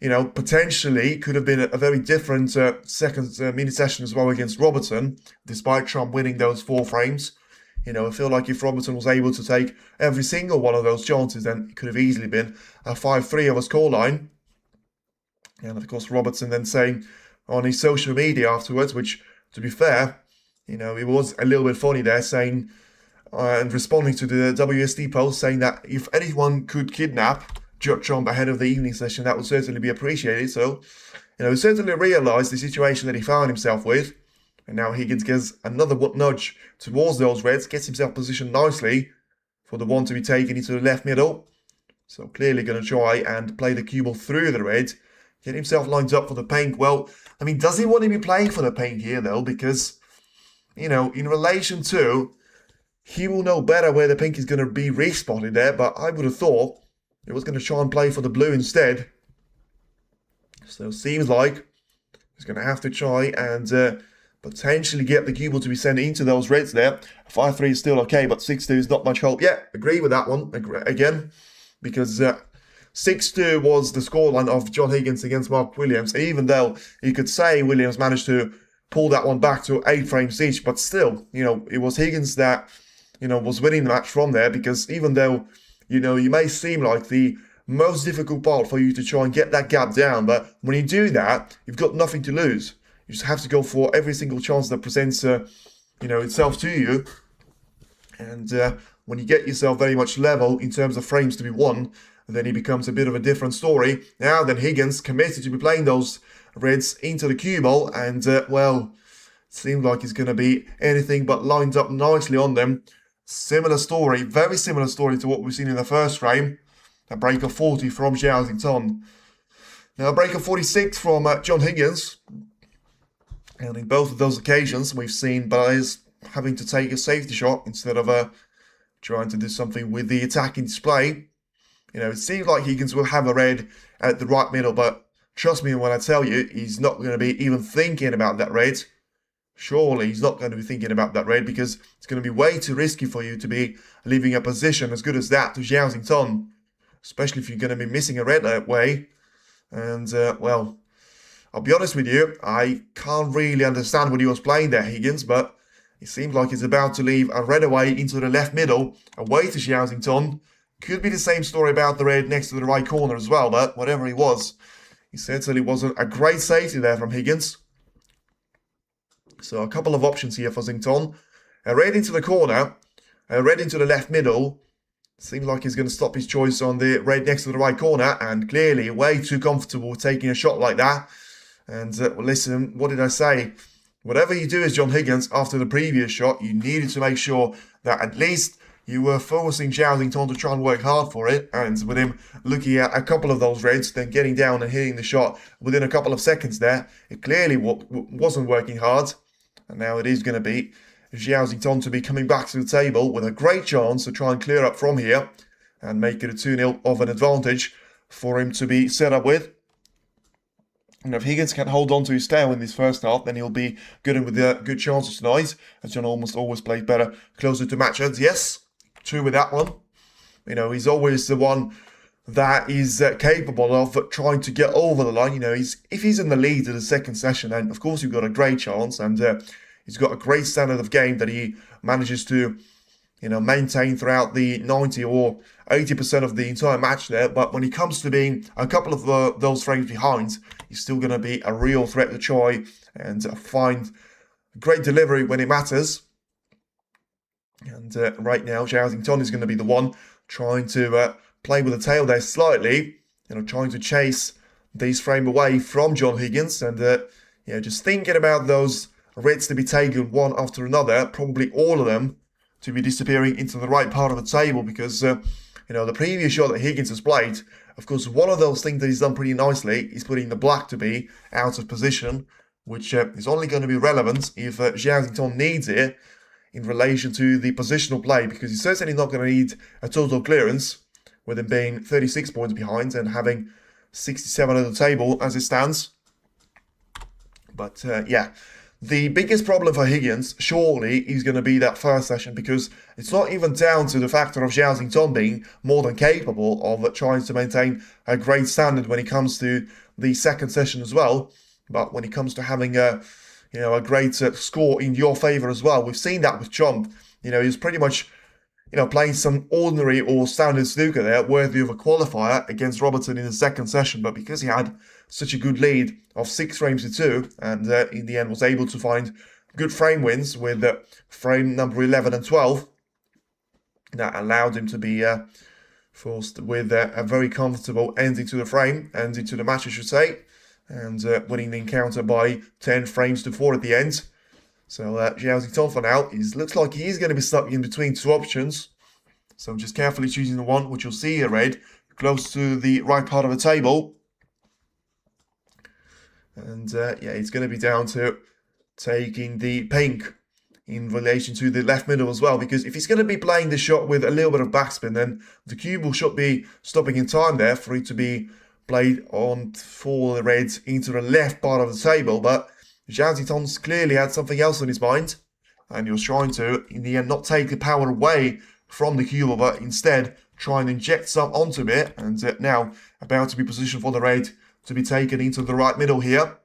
potentially could have been a very different second mini session as well against Robertson, despite Trump winning those 4 frames. I feel like if Robertson was able to take every single one of those chances, then it could have easily been a 5-3 of a scoreline. And of course, Robertson then saying on his social media afterwards, which, to be fair, it was a little bit funny there, saying and responding to the WSD post, saying that if anyone could kidnap Judd Trump ahead of the evening session, that would certainly be appreciated. So, he certainly realised the situation that he found himself with. And now Higgins gets another nudge towards those reds, gets himself positioned nicely for the one to be taken into the left middle. So clearly going to try and play the cue ball through the red, get himself lined up for the pink. Well, I mean, does he want to be playing for the pink here, though? Because, in relation to, he will know better where the pink is going to be respotted there, but I would have thought it was going to try and play for the blue instead. So it seems like he's going to have to try and potentially get the cue ball to be sent into those reds there. 5-3 is still okay, but 6-2 is not much hope. Yeah, agree with that one again, because 6-2 was the scoreline of John Higgins against Mark Williams, even though you could say Williams managed to pull that one back to 8 frames each, but still, it was Higgins that, was winning the match from there, because even though, you may seem like the most difficult part for you to try and get that gap down, but when you do that, you've got nothing to lose. You just have to go for every single chance that presents, itself to you. And when you get yourself very much level in terms of frames to be won, then it becomes a bit of a different story. Now then, Higgins committed to be playing those reds into the cue ball, and well, it seemed like he's going to be anything but lined up nicely on them. Similar story, very similar story to what we've seen in the first frame. A break of 40 from Xiao. Now a break of 46 from John Higgins. And in both of those occasions, we've seen players having to take a safety shot instead of trying to do something with the attacking display. It seems like Higgins will have a red at the right middle, but trust me when I tell you, he's not going to be even thinking about that red. Surely he's not going to be thinking about that red, because it's going to be way too risky for you to be leaving a position as good as that to Xiao, especially if you're going to be missing a red that way. And, well, I'll be honest with you, I can't really understand what he was playing there, Higgins, but it seems like he's about to leave a red away into the left middle, away to Xiao. Could be the same story about the red next to the right corner as well, but whatever he was, he certainly wasn't a great safety there from Higgins. So a couple of options here for Zington. A red into the corner, a red into the left middle. Seems like he's going to stop his choice on the red next to the right corner, and clearly way too comfortable taking a shot like that. And well, listen, what did I say? Whatever you do as John Higgins after the previous shot, you needed to make sure that at least you were forcing Xiao to try and work hard for it. And with him looking at a couple of those reds, then getting down and hitting the shot within a couple of seconds there, it clearly wasn't working hard. And now it is going to be Xiao to be coming back to the table with a great chance to try and clear up from here and make it a 2-0 of an advantage for him to be set up with. And if Higgins can hold on to his tail in this first half, then he'll be good and with good chances tonight, as John almost always plays better closer to match ends. Yes, true with that one. He's always the one that is capable of trying to get over the line. If he's in the lead of the second session, then of course you've got a great chance, and he's got a great standard of game that he manages to, maintained throughout the 90 or 80% of the entire match there. But when it comes to being a couple of those frames behind, he's still going to be a real threat to try and find great delivery when it matters. And right now, Xiao is going to be the one trying to play with the tail there slightly, trying to chase this frame away from John Higgins. And just thinking about those reds to be taken one after another, probably all of them to be disappearing into the right part of the table, because the previous shot that Higgins has played, of course, one of those things that he's done pretty nicely is putting the black to be out of position, which is only going to be relevant if Xiao needs it in relation to the positional play, because he's certainly not going to need a total clearance with him being 36 points behind and having 67 at the table as it stands. But the biggest problem for Higgins surely is going to be that first session, because it's not even down to the factor of Xiao being more than capable of trying to maintain a great standard when it comes to the second session as well, but when it comes to having a great score in your favor as well. We've seen that with Trump. He was pretty much playing some ordinary or standard snooker there, worthy of a qualifier against Robertson in the second session. But because he had such a good lead of 6 frames to 2, and in the end was able to find good frame wins with frame number 11 and 12, that allowed him to be forced with a very comfortable ending to the match, I should say, and winning the encounter by 10 frames to 4 at the end. So Xiao for now looks like he is going to be stuck in between two options. So just carefully choosing the one which you'll see here, red, close to the right part of the table. And it's going to be down to taking the pink in relation to the left middle as well, because if he's going to be playing the shot with a little bit of backspin, then the cue ball should be stopping in time there for it to be played on for the reds into the left part of the table. But Xiao clearly had something else on his mind, and he was trying to, in the end, not take the power away from the cue ball, but instead try and inject some onto it. And now about to be positioned for the red to be taken into the right middle here.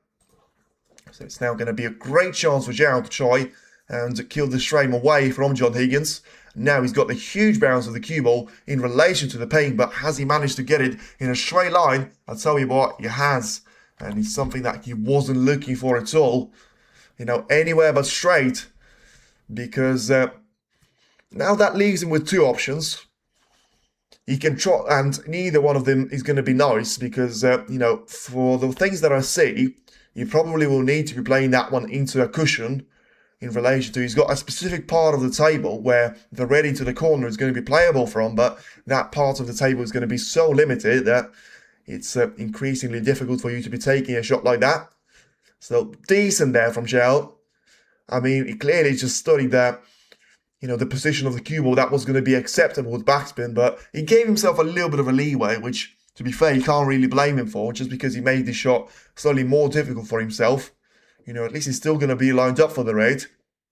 So it's now going to be a great chance for Zhao to try and kill this frame away from John Higgins. Now he's got the huge bounce of the cue ball in relation to the paint, but has he managed to get it in a straight line? I'll tell you what, he has. And it's something that he wasn't looking for at all. Anywhere but straight. Because now that leaves him with two options. He can try, and neither one of them is going to be nice, because, for the things that I see, you probably will need to be playing that one into a cushion in relation to, he's got a specific part of the table where the red into the corner is going to be playable from, but that part of the table is going to be so limited that it's increasingly difficult for you to be taking a shot like that. So decent there from Xiao. I mean, he clearly just studied that, the position of the cue ball that was going to be acceptable with backspin, but he gave himself a little bit of a leeway, which, to be fair, you can't really blame him for, just because he made this shot slightly more difficult for himself. At least he's still going to be lined up for the red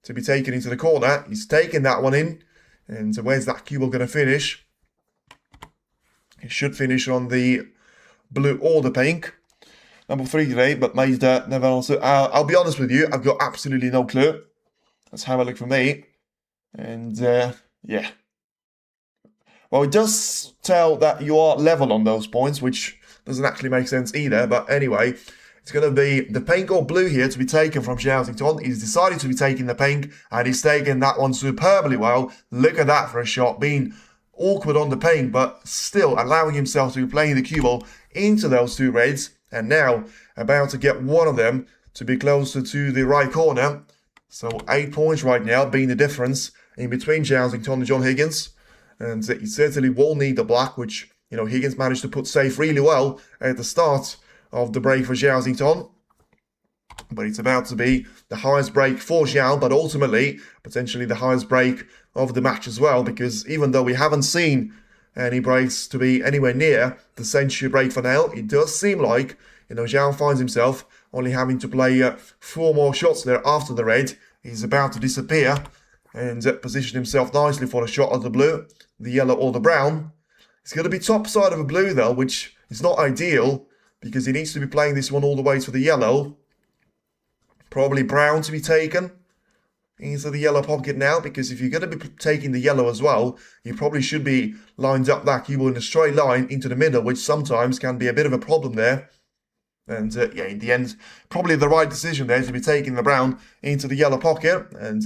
to be taken into the corner. He's taken that one in, and where's that cue ball going to finish? It should finish on the blue or the pink. Number 3 today, but Mazda never answered. I'll be honest with you, I've got absolutely no clue. Let's have a look for me. And yeah. Well, it does tell that you are level on those points, which doesn't actually make sense either. But anyway, it's going to be the pink or blue here to be taken from Xiao. He's decided to be taking the pink, and he's taken that one superbly well. Look at that for a shot, being awkward on the pink, but still allowing himself to be playing the cue ball into those two reds. And now about to get one of them to be closer to the right corner. So 8 points right now being the difference in between Xiao and John Higgins. And he certainly will need the black, which, Higgins managed to put safe really well at the start of the break for Xiao. But it's about to be the highest break for Xiao, but ultimately, potentially the highest break of the match as well, because even though we haven't seen any breaks to be anywhere near the century break for now, it does seem like, Zhao finds himself only having to play 4 more shots there after the red. He's about to disappear and position himself nicely for a shot of the blue, the yellow or the brown. It's going to be top side of a blue though, which is not ideal because he needs to be playing this one all the way to the yellow. Probably brown to be taken into the yellow pocket now, because if you're going to be taking the yellow as well, you probably should be lined up that keyboard in a straight line into the middle, which sometimes can be a bit of a problem there. And yeah, in the end, probably the right decision there to be taking the brown into the yellow pocket. And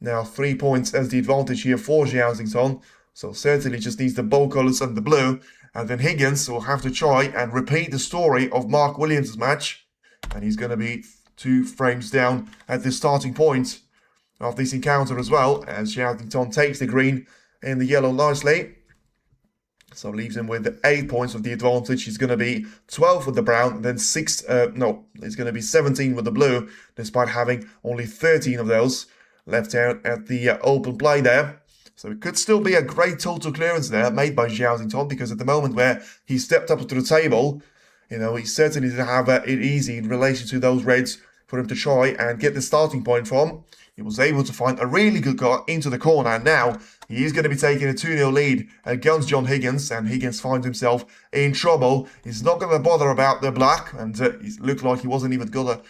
now 3 points as the advantage here for Xiao. So certainly just needs the bold colours and the blue. And then Higgins will have to try and repeat the story of Mark Williams' match. And he's going to be 2 frames down at the starting point of this encounter as well, as Xiao takes the green and the yellow nicely. So leaves him with 8 points of the advantage. He's going to be 12 with the brown, then he's going to be 17 with the blue, despite having only 13 of those left out at the open play there. So it could still be a great total clearance there made by Xiao, because at the moment where he stepped up to the table, he certainly didn't have it easy in relation to those reds for him to try and get the starting point from. He was able to find a really good cut into the corner, and now he is going to be taking a 2-0 lead against John Higgins, and Higgins finds himself in trouble. He's not going to bother about the black, and it looked like he wasn't even going to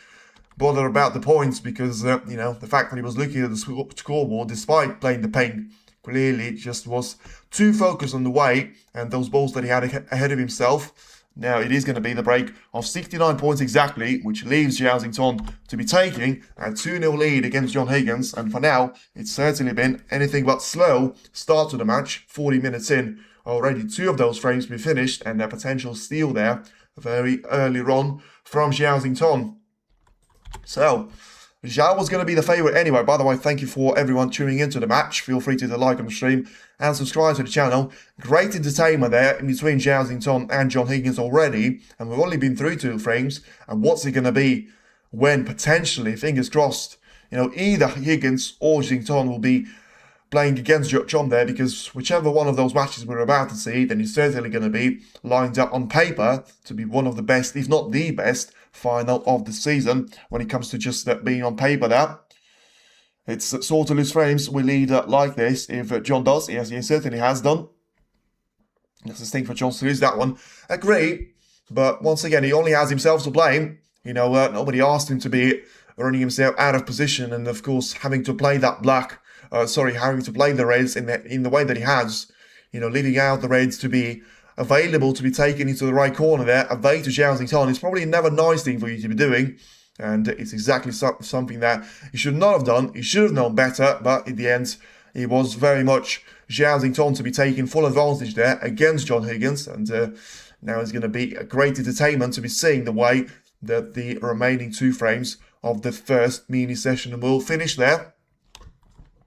bother about the points, because, the fact that he was looking at the scoreboard despite playing the pink, clearly just was too focused on the weight and those balls that he had ahead of himself. Now it is going to be the break of 69 points exactly, which leaves Xiao to be taking a 2-0 lead against John Higgins. And for now, it's certainly been anything but slow start to the match. 40 minutes in, already 2 of those frames be finished, and a potential steal there very early on from Xiao. So Zhao was going to be the favourite anyway. By the way, thank you for everyone tuning into the match. Feel free to like on the stream and subscribe to the channel. Great entertainment there in between Xiao and John Higgins already. And we've only been through 2 frames. And what's it going to be when potentially, fingers crossed, either Higgins or Xiao will be playing against John there, because whichever one of those matches we're about to see, then he's certainly going to be lined up on paper to be one of the best, if not the best, final of the season when it comes to just being on paper there. It's sort of loose frames we lead like this if John does. Yes, he certainly has done. That's the thing for John to lose that one. Agree, but once again, he only has himself to blame. Nobody asked him to be running himself out of position, and of course having to play that having to play the reds in the way that he has, leaving out the reds to be available to be taken into the right corner there, away to Xiao. It's probably never a nice thing for you to be doing, and it's exactly something that he should not have done. He should have known better, but in the end, it was very much Xiao to be taking full advantage there against John Higgins, and now it's going to be a great entertainment to be seeing the way that the remaining 2 frames of the first mini session will finish there,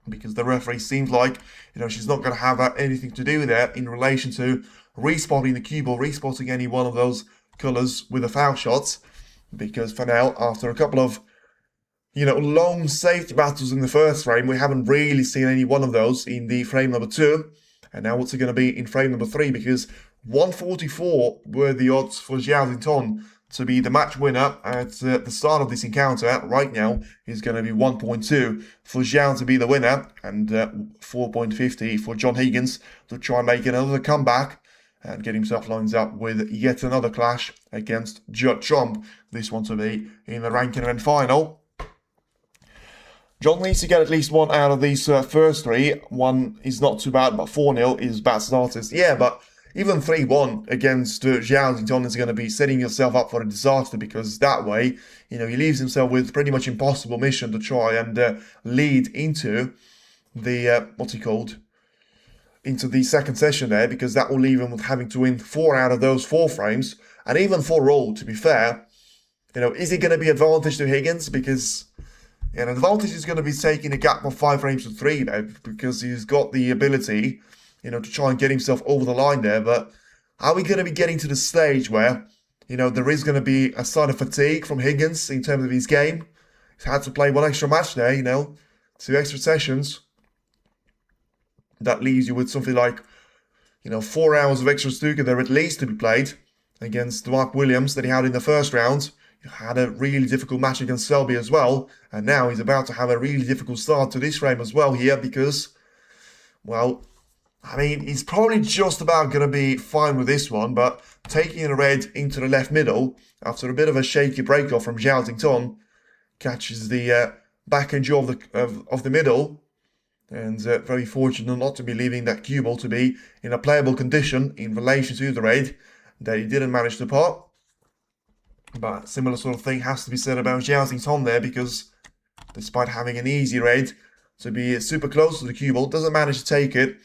because the referee seems like, she's not going to have anything to do with that in relation to respotting the cue ball, respotting any one of those colours with the foul shots, because for now, after a couple of, long safety battles in the first frame, we haven't really seen any one of those in the frame number 2, and now what's it going to be in frame number 3, because 144 were the odds for Xiao to be the match winner at the start of this encounter. Right now, is going to be 1.2 for Zhao to be the winner, and 4.50 for John Higgins to try and make another comeback and get himself lined up with yet another clash against Judd Trump. This one to be in the ranking event final. John needs to get at least 1 out of these first 3. 1 is not too bad, but 4-0 is bad starters. Yeah, but even 3-1 against Xiao is going to be setting yourself up for a disaster, because that way, he leaves himself with pretty much impossible mission to try and lead into the, into the second session there, because that will leave him with having to win 4 out of those 4 frames, and even 4 all, to be fair. Is he going to be advantage to Higgins? Because an advantage is going to be taking a gap of 5 frames to 3, because he's got the ability to try and get himself over the line there. But are we going to be getting to the stage where, there is going to be a sign of fatigue from Higgins in terms of his game? He's had to play 1 extra match there, 2 extra sessions. That leaves you with something like, 4 hours of extra snooker there at least to be played against Mark Williams that he had in the first round. He had a really difficult match against Selby as well. And now he's about to have a really difficult start to this frame as well here, because, well, he's probably just about going to be fine with this one, but taking a red into the left middle after a bit of a shaky break-off from Xiao catches the backhand jaw of the middle, and very fortunate not to be leaving that cue ball to be in a playable condition in relation to the raid that he didn't manage to pot. But similar sort of thing has to be said about Zhao Xingtong there, because despite having an easy raid, to be super close to the cue ball, doesn't manage to take it,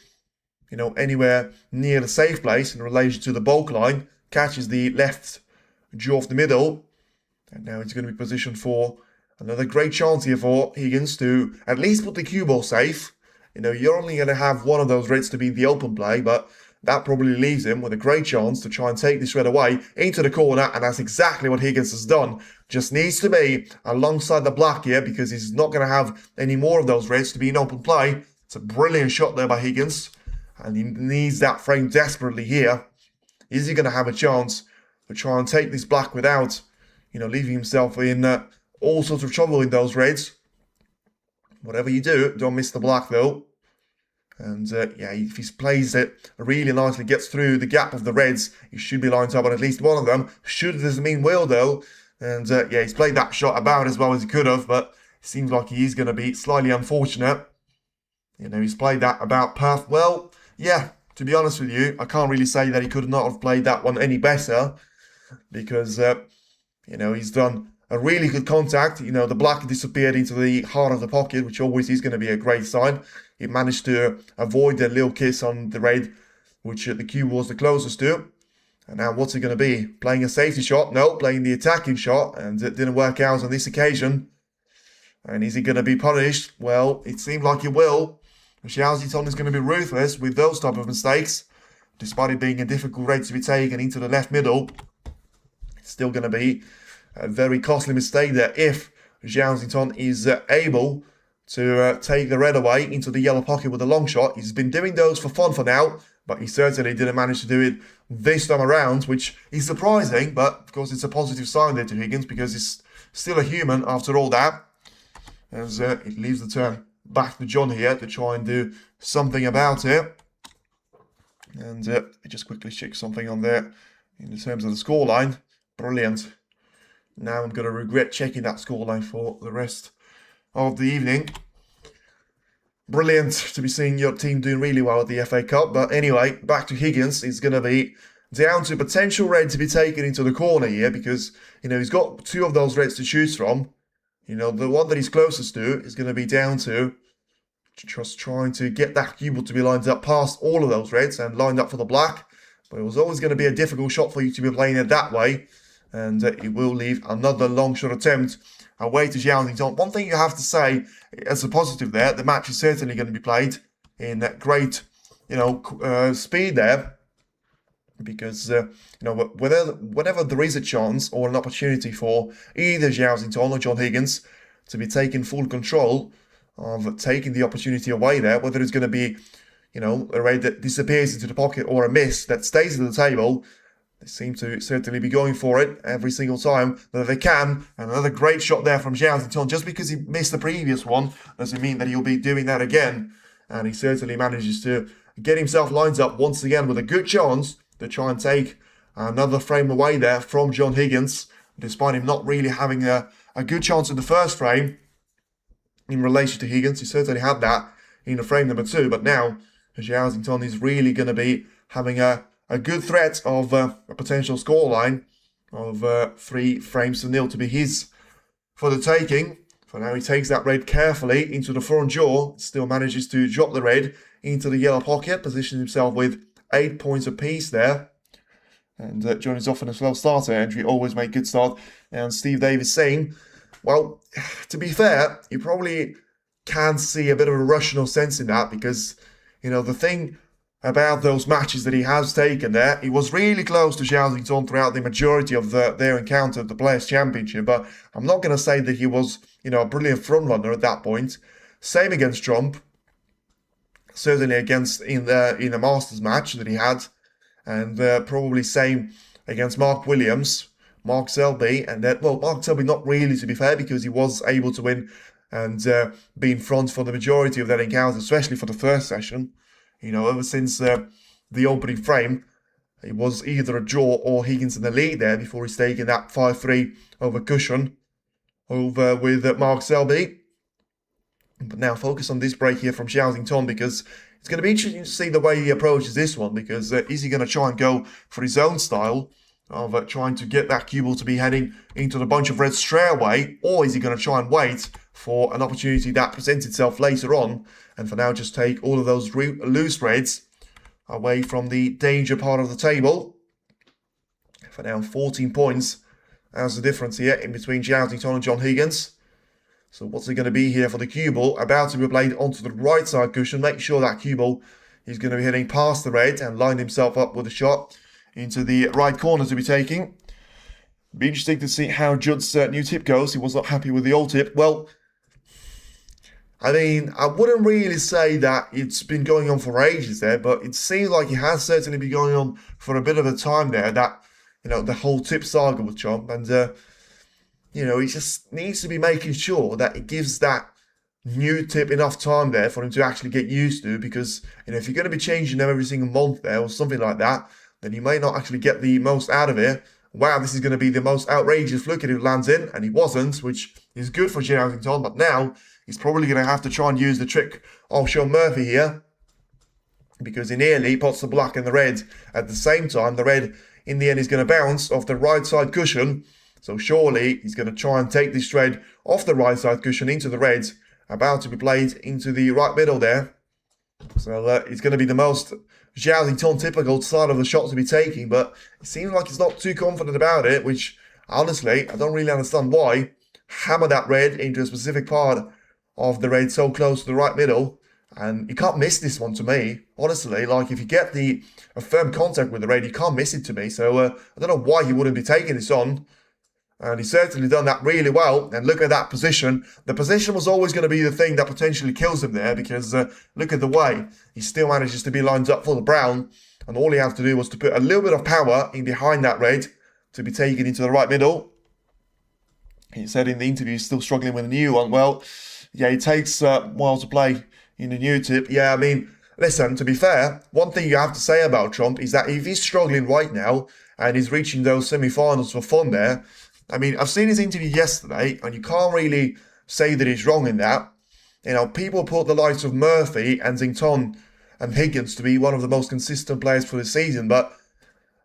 anywhere near the safe place in relation to the bulk line, catches the left jaw of the middle, and now he's going to be positioned for another great chance here for Higgins to at least put the cue ball safe. You're only going to have one of those reds to be in the open play, but that probably leaves him with a great chance to try and take this red away into the corner, and that's exactly what Higgins has done. Just needs to be alongside the black here, because he's not going to have any more of those reds to be in open play. It's a brilliant shot there by Higgins, and he needs that frame desperately here. Is he going to have a chance to try and take this black without, leaving himself in all sorts of trouble in those reds? Whatever you do, don't miss the black though. And if he plays it really nicely, gets through the gap of the reds, he should be lined up on at least one of them. Should doesn't mean will though. And he's played that shot about as well as he could have, but it seems like he is going to be slightly unfortunate. He's played that about perfect. Well, yeah, to be honest with you, I can't really say that he could not have played that one any better, because he's done a really good contact. The black disappeared into the heart of the pocket, which always is going to be a great sign. He managed to avoid the little kiss on the raid, which the cue was the closest to. And now what's he going to be? Playing a safety shot? No, playing the attacking shot, and it didn't work out on this occasion. And is he going to be punished? Well, it seemed like he will. Xiao Xingtong is going to be ruthless with those type of mistakes. Despite it being a difficult raid to be taken into the left middle, it's still going to be a very costly mistake there if Zhao Xingtong is able to take the red away into the yellow pocket with a long shot. He's been doing those for fun for now, but he certainly didn't manage to do it this time around, which is surprising, but of course it's a positive sign there to Higgins, because he's still a human after all that. As it leaves the turn back to John here to try and do something about it. And I just quickly check something on there in terms of the scoreline. Brilliant. Now I'm going to regret checking that scoreline for the rest of the evening. Brilliant to be seeing your team doing really well at the FA Cup. But anyway, back to Higgins. He's going to be down to potential red to be taken into the corner here, because, he's got two of those reds to choose from. The one that he's closest to is going to be down to just trying to get that cue ball to be lined up past all of those reds and lined up for the black. But it was always going to be a difficult shot for you to be playing it that way. And it will leave another long shot attempt away to Zhao Xingtong. One thing you have to say as a positive there, the match is certainly going to be played in that great, speed there. Because, whenever there is a chance or an opportunity for either Zhao Xingtong or John Higgins to be taking full control of taking the opportunity away there, whether it's going to be, a raid that disappears into the pocket or a miss that stays at the table, they seem to certainly be going for it every single time that they can. And another great shot there from Zhao Xingtong. Just because he missed the previous one doesn't mean that he'll be doing that again. And he certainly manages to get himself lined up once again with a good chance to try and take another frame away there from John Higgins, despite him not really having a good chance in the first frame in relation to Higgins. He certainly had that in the frame number 2, but now Zhao Xingtong is really going to be having a good threat of a potential scoreline of 3-0 to be his for the taking. For now, he takes that red carefully into the front jaw, still manages to drop the red into the yellow pocket, positions himself with 8 points apiece there. And John is often a slow starter. Entry always make good start. And Steve Davis saying, well, to be fair, you probably can see a bit of a rational sense in that, because, the thing about those matches that he has taken there, he was really close to Xiao Xingtong throughout the majority of their encounter at the Players' Championship, but I'm not going to say that he was, a brilliant frontrunner at that point. Same against Trump, certainly against in the Masters match that he had, and probably same against Mark Williams, Mark Selby, and then, well, Mark Selby not really, to be fair, because he was able to win and be in front for the majority of that encounter, especially for the first session. Ever since the opening frame, it was either a draw or Higgins in the lead there before he's taken that 5-3 over cushion over with Mark Selby. But now focus on this break here from Xiao, because it's going to be interesting to see the way he approaches this one, because is he going to try and go for his own style of trying to get that cue ball to be heading into the bunch of reds straight away, or is he going to try and wait for an opportunity that presents itself later on, and for now just take all of those loose reds away from the danger part of the table. For now, 14 points as the difference here in between Xiao and John Higgins. So what's it going to be here for the cue ball? About to be played onto the right side cushion. Make sure that cue ball is going to be heading past the red and line himself up with a shot into the right corner to be taking. Be interesting to see how Judd's new tip goes. He was not happy with the old tip. Well, I mean, I wouldn't really say that it's been going on for ages there, but it seems like it has certainly been going on for a bit of a time there, that, you know, the whole tip saga with Chomp. And, you know, he just needs to be making sure that it gives that new tip enough time there for him to actually get used to, because, you know, if you're going to be changing them every single month there or something like that, then you may not actually get the most out of it. Wow, this is going to be the most outrageous fluke if it lands in, and he wasn't, which is good for Xiao, but now he's probably going to have to try and use the trick of Sean Murphy here, because he nearly puts the black and the red at the same time. The red, in the end, is going to bounce off the right side cushion, so surely he's going to try and take this red off the right side cushion into the red, about to be played into the right middle there. So it's going to be the most Xiao typical start of the shot to be taking, but it seems like he's not too confident about it, which, honestly, I don't really understand why. Hammer that red into a specific part of the red so close to the right middle, and you can't miss this one to me, honestly. Like, if you get a firm contact with the red, you can't miss it to me, so I don't know why he wouldn't be taking this on. And he's certainly done that really well. And look at that position. The position was always going to be the thing that potentially kills him there, because look at the way he still manages to be lined up for the brown. And all he had to do was to put a little bit of power in behind that red to be taken into the right middle. He said in the interview he's still struggling with a new one. Well, yeah, it takes a while to play in the new tip. Yeah, I mean, listen, to be fair, one thing you have to say about Trump is that if he's struggling right now and he's reaching those semi-finals for fun there, I mean, I've seen his interview yesterday, and you can't really say that he's wrong in that. You know, people put the likes of Murphy and Zington and Higgins to be one of the most consistent players for the season, but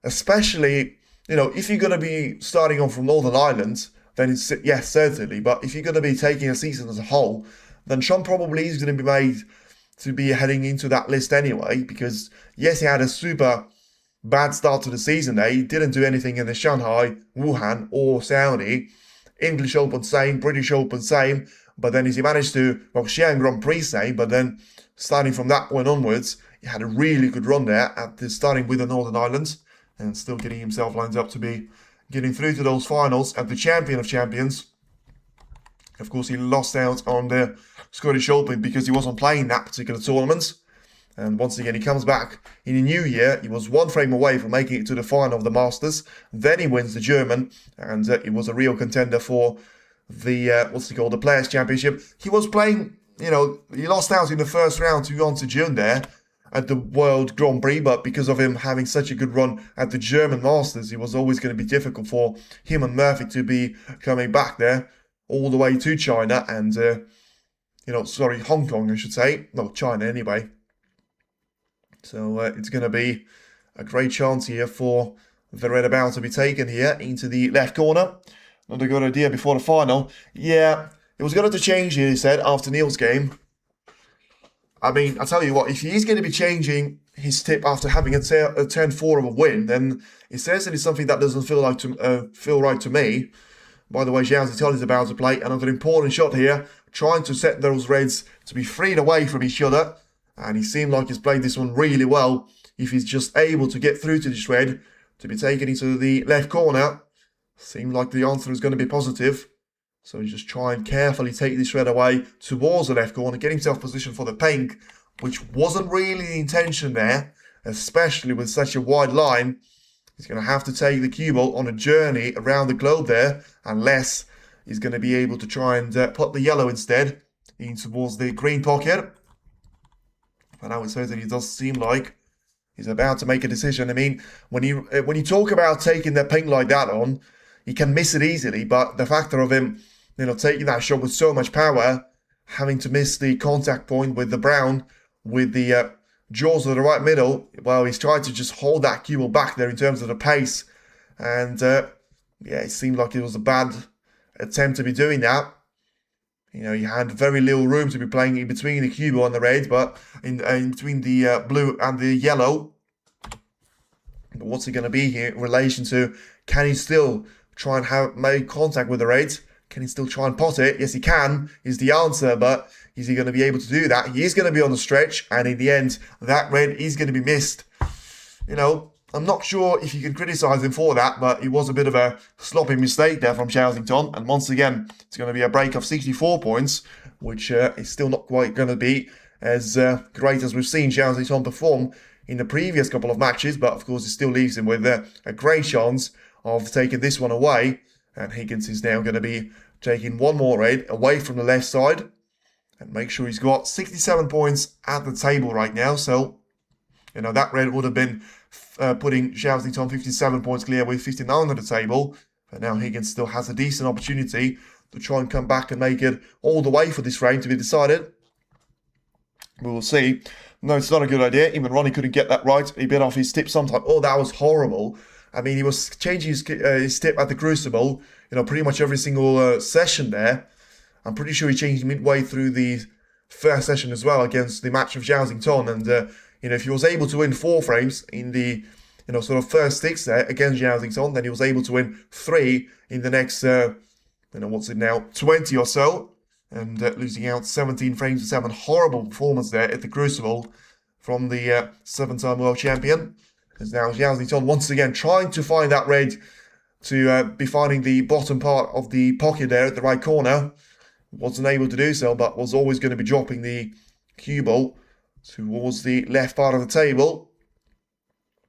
especially, you know, if you're going to be starting on from Northern Ireland, then it's, yes, certainly, but if you're going to be taking a season as a whole, then Sean probably is going to be made to be heading into that list anyway, because, yes, he had a super bad start to the season there. He didn't do anything in the Shanghai, Wuhan, or Saudi. English Open same, British Open same, but then he managed to, well, Xi'an Grand Prix same, but then starting from that point onwards, he had a really good run there at starting with the Northern Ireland, and still getting himself lined up to be getting through to those finals at the Champion of Champions. Of course, he lost out on the Scottish Open because he wasn't playing that particular tournament. And once again, he comes back in the new year. He was one frame away from making it to the final of the Masters. Then he wins the German, and it was a real contender for the, the Players' Championship. He was playing, you know, he lost out in the first round to Jan Jun there at the World Grand Prix, but because of him having such a good run at the German Masters, it was always going to be difficult for him and Murphy to be coming back there all the way to China and, Hong Kong, I should say. No, China anyway. So it's going to be a great chance here for the red about to be taken here into the left corner. Not a good idea before the final. Yeah, it was going to change here, he said, after Neil's game. I mean, I'll tell you what, if he's going to be changing his tip after having a 10-4 of a win, then it's certainly something that doesn't feel right to me. By the way, Xiao is about to play another important shot here, trying to set those reds to be freed away from each other. And he seemed like he's played this one really well. If he's just able to get through to this red, to be taken into the left corner, seemed like the answer is going to be positive. So just try and carefully take this red away towards the left corner, get himself positioned for the pink, which wasn't really the intention there, especially with such a wide line. He's going to have to take the cue ball on a journey around the globe there, unless he's going to be able to try and put the yellow instead in towards the green pocket. But now it certainly does seem like he's about to make a decision. I mean, when you talk about taking the ping like that on, you can miss it easily. But the factor of him, taking that shot with so much power, having to miss the contact point with the brown, with the jaws of the right middle. Well, he's tried to just hold that cue ball back there in terms of the pace. And yeah, it seemed like it was a bad attempt to be doing that. You know, you had very little room to be playing in between the cue ball and the red, but in between the blue and the yellow. But what's it going to be here in relation to, can he still try and make contact with the red? Can he still try and pot it? Yes, he can, is the answer, but is he going to be able to do that? He is going to be on the stretch, and in the end, that red is going to be missed. You know, I'm not sure if you can criticise him for that, but it was a bit of a sloppy mistake there from Xiao. And once again, it's going to be a break of 64 points, which is still not quite going to be as great as we've seen Xiao perform in the previous couple of matches, but of course it still leaves him with a great chance of taking this one away. And Higgins is now going to be taking one more red away from the left side. And make sure he's got 67 points at the table right now. So, you know, that red would have been putting Xiao 57 points clear with 59 at the table. But now Higgins still has a decent opportunity to try and come back and make it all the way for this frame to be decided. We will see. No, it's not a good idea. Even Ronnie couldn't get that right. He bit off his tip sometime. Oh, that was horrible. I mean, he was changing his tip at the Crucible, you know, pretty much every single session there. I'm pretty sure he changed midway through the first session as well against the match of Xiao. And, you know, if he was able to win 4 frames in the, you know, sort of first 6 there against Xiao, then he was able to win 3 in the next, you know, what's it now, 20 or so. And losing out 17 frames to 7. Horrible performance there at the Crucible from the 7-time world champion. As now Xiao once again trying to find that red to be finding the bottom part of the pocket there at the right corner. Wasn't able to do so, but was always going to be dropping the cue ball towards the left part of the table,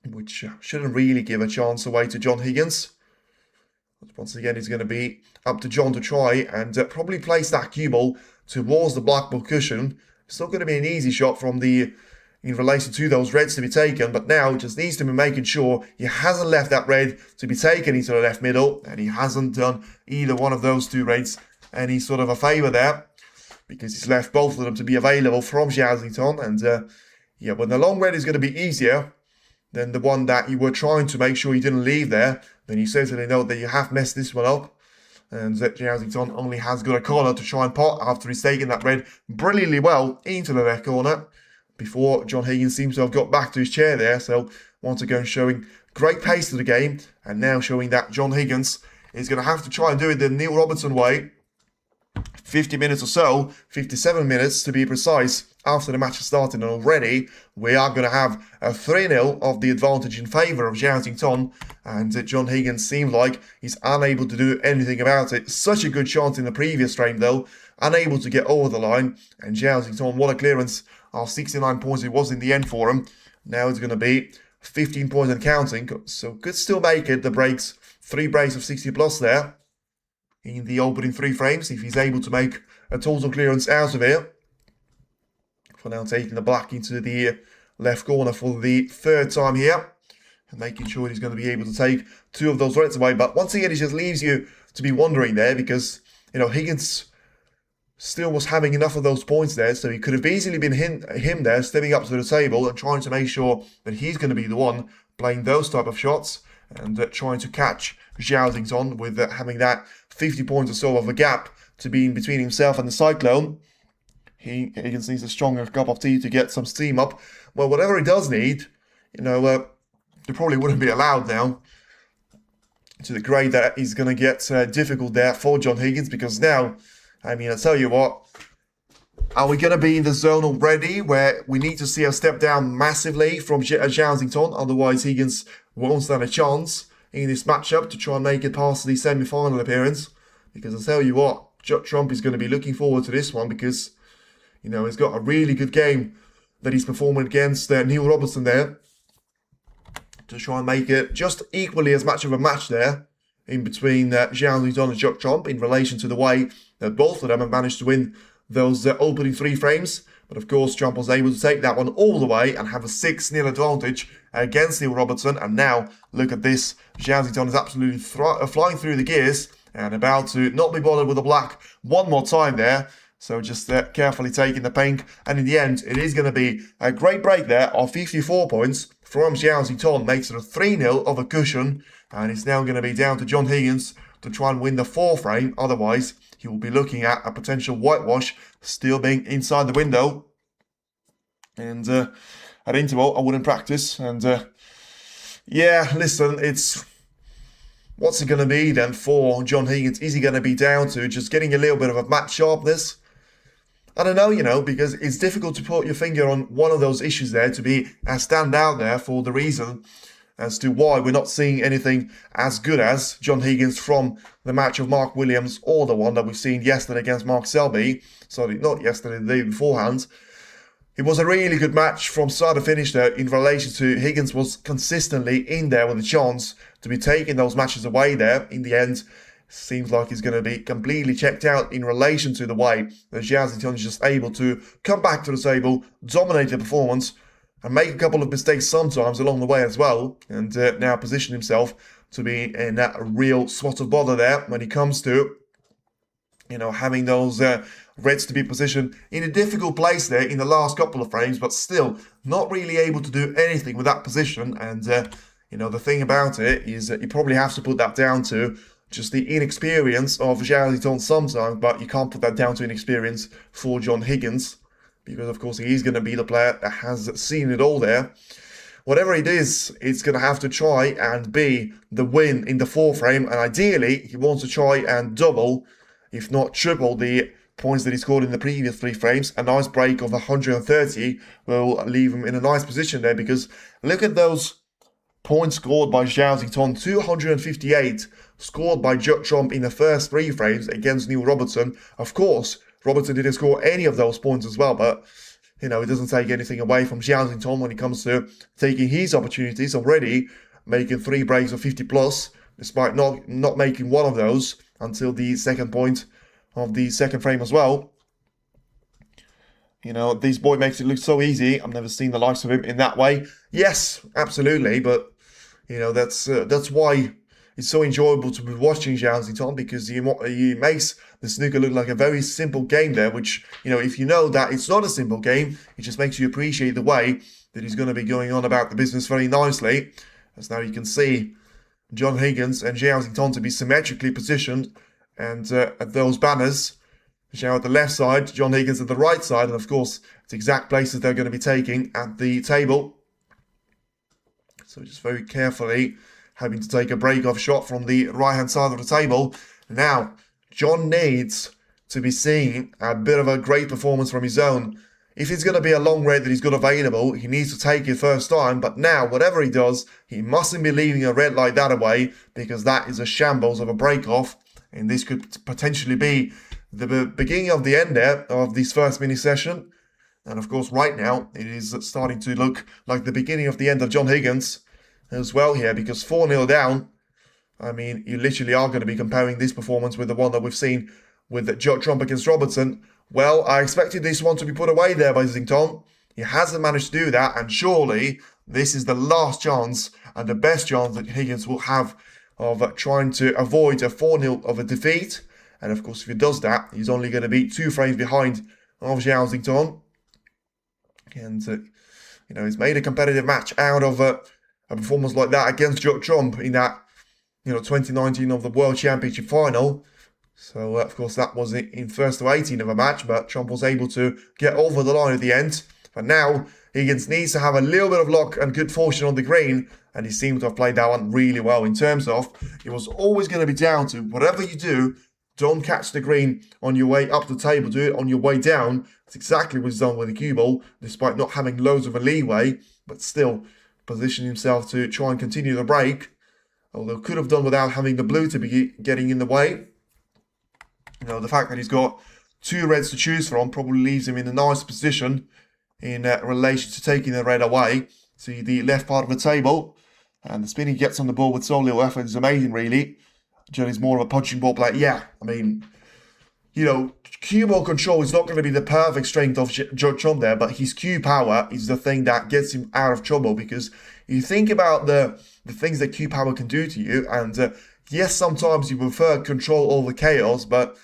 which shouldn't really give a chance away to John Higgins. But once again, it's going to be up to John to try and probably place that cue ball towards the black ball cushion. It's not going to be an easy shot from the in relation to those reds to be taken, but now just needs to be making sure he hasn't left that red to be taken into the left middle, and he hasn't done either one of those 2 reds any sort of a favour there, because he's left both of them to be available from Xiao. And yeah, when the long red is going to be easier than the one that you were trying to make sure you didn't leave there, then you certainly know that you have messed this one up. And Xiao only has got a corner to try and pot after he's taken that red brilliantly well into the left corner, before John Higgins seems to have got back to his chair there. So once again showing great pace to the game, and now showing that John Higgins is going to have to try and do it the Neil Robertson way. 50 minutes or so, 57 minutes to be precise, after the match has started, and already we are going to have a 3-0 of the advantage in favour of Xiao. And John Higgins seemed like he's unable to do anything about it. Such a good chance in the previous frame though, unable to get over the line. And Xiao, what a clearance of 69 points it was in the end for him. Now it's going to be 15 points and counting, so could still make it the breaks, 3 breaks of 60 plus there in the opening 3 frames, if he's able to make a total clearance out of it. For now, taking the black into the left corner for the 3rd time here, and making sure he's going to be able to take 2 of those reds away. But once again, it just leaves you to be wondering there, because, you know, Higgins still was having enough of those points there, so he could have easily been him there, stepping up to the table and trying to make sure that he's going to be the one playing those type of shots, and trying to catch Xiao with having that 50 points or so of a gap to be in between himself and the Cyclone. Higgins needs a stronger cup of tea to get some steam up. Well, whatever he does need, you know, it probably wouldn't be allowed now, to the grade that is going to get difficult there for John Higgins, because now, I mean, I tell you what, are we going to be in the zone already where we need to see a step down massively from Xiao? Otherwise, Higgins won't stand a chance in this matchup to try and make it past the semi-final appearance. Because I tell you what, Trump is going to be looking forward to this one, because, you know, he's got a really good game that he's performing against Neil Robertson there, to try and make it just equally as much of a match there in between Xiao and Trump, in relation to the way that both of them have managed to win those opening 3 frames. But of course, Trump was able to take that one all the way and have a 6-0 advantage against Neil Robertson. And now, look at this. Xiao is absolutely flying through the gears and about to not be bothered with the black one more time there. So just carefully taking the pink. And in the end, it is going to be a great break there of 54 points from Xiao Xington. Makes it a 3-0 of a cushion. And it's now going to be down to John Higgins to try and win the 4th frame. Otherwise, he will be looking at a potential whitewash still being inside the window. And at interval, I wouldn't practice. And yeah, listen, it's... What's it going to be then for John Higgins? Is he going to be down to just getting a little bit of a match sharpness? I don't know, because it's difficult to put your finger on one of those issues there to be stand out there for the reason as to why we're not seeing anything as good as John Higgins from the match of Mark Williams or the one that we've seen yesterday against Mark Selby. Sorry, not yesterday, the day beforehand. It was a really good match from start to finish there in relation to Higgins was consistently in there with a chance to be taking those matches away there. In the end, seems like he's going to be completely checked out in relation to the way that Xiao Xington is just able to come back to the table, dominate the performance, and make a couple of mistakes sometimes along the way as well, and now position himself to be in that real spot of bother there when it comes to, having those reds to be positioned in a difficult place there in the last couple of frames, but still not really able to do anything with that position. And, the thing about it is that you probably have to put that down to just the inexperience of Xiao Xington sometimes, but you can't put that down to inexperience for John Higgins, because of course he is going to be the player that has seen it all there. Whatever it is, it's going to have to try and be the win in the 4th frame, and ideally he wants to try and double, if not triple, the points that he scored in the previous 3 frames. A nice break of 130 will leave him in a nice position there, because look at those points scored by Xiao Xington, 258 scored by Judd Trump in the first 3 frames against Neil Robertson. Of course, Robertson didn't score any of those points as well, but, it doesn't take anything away from Xiao Xington when it comes to taking his opportunities, already making 3 breaks of 50 plus, despite not making one of those until the 2nd point of the 2nd frame as well. This boy makes it look so easy. I've never seen the likes of him in that way. Yes, absolutely, but that's why it's so enjoyable to be watching Xiao Xington, because he makes the snooker look like a very simple game there, which, if you know that it's not a simple game, it just makes you appreciate the way that he's going to be going on about the business very nicely. As now you can see John Higgins and Xiao Xington to be symmetrically positioned, and at those banners, Xiao at the left side, John Higgins at the right side, and of course, it's exact places they're going to be taking at the table. So just very carefully having to take a break-off shot from the right-hand side of the table. Now, John needs to be seeing a bit of a great performance from his own. If it's going to be a long red that he's got available, he needs to take it first time. But now, whatever he does, he mustn't be leaving a red like that away, because that is a shambles of a break-off. And this could potentially be the beginning of the end there of this first mini-session. And of course, right now, it is starting to look like the beginning of the end of John Higgins as well here, because 4-0 down. I mean, you literally are going to be comparing this performance with the one that we've seen with Judd Trump against Robertson. Well, I expected this one to be put away there by Xington. He hasn't managed to do that, and surely this is the last chance and the best chance that Higgins will have of trying to avoid a 4-0 of a defeat. And of course, if he does that, he's only going to be 2 frames behind of Xiao Xington. And, he's made a competitive match out of a performance like that against Judd Trump in that, 2019 of the World Championship final. So, of course, that was in first to 18 of a match, but Trump was able to get over the line at the end. But now, Higgins needs to have a little bit of luck and good fortune on the green, and he seemed to have played that one really well in terms of, it was always going to be down to, whatever you do, don't catch the green on your way up the table, do it on your way down. That's exactly what he's done with the cue ball, despite not having loads of a leeway, but still position himself to try and continue the break, although could have done without having the blue to be getting in the way. The fact that he's got 2 reds to choose from probably leaves him in a nice position in relation to taking the red away. See the left part of the table, and the spin he gets on the ball with so little effort is amazing, really. Johnny's more of a punching ball player. Yeah, I mean, cue ball control is not going to be the perfect strength of Judd Trump there, but his cue power is the thing that gets him out of trouble, because you think about the things that cue power can do to you, and yes, sometimes you prefer control over chaos, but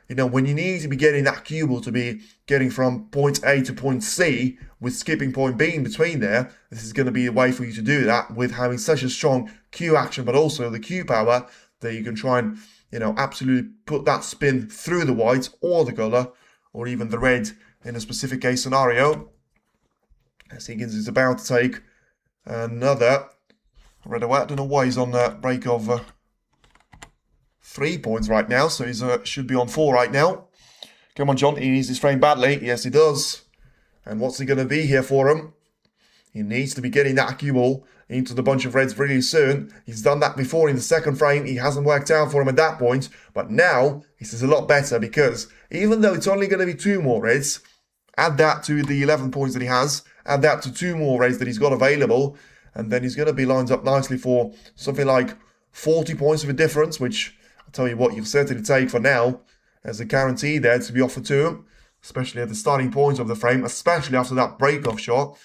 you know, when you need to be getting that cue ball to be getting from point A to point C, with skipping point B in between there, this is going to be a way for you to do that with having such a strong cue action, but also the cue power that you can try and, you know, absolutely put that spin through the white or the colour, or even the red in a specific case scenario. As Higgins is about to take another red away. I don't know why he's on a break of 3 points right now, so he should be on 4 right now. Come on, John, he needs his frame badly. Yes, he does. And what's he going to be here for him? He needs to be getting that cue ball into the bunch of reds really soon. He's done that before in the second frame. He hasn't worked out for him at that point, but now this is a lot better, because even though it's only going to be 2 more reds, add that to the 11 points that he has, add that to 2 more reds that he's got available, and then he's going to be lined up nicely for something like 40 points of a difference, which I'll tell you what, you'll certainly take for now as a guarantee there to be offered to him, especially at the starting point of the frame, especially after that break-off shot,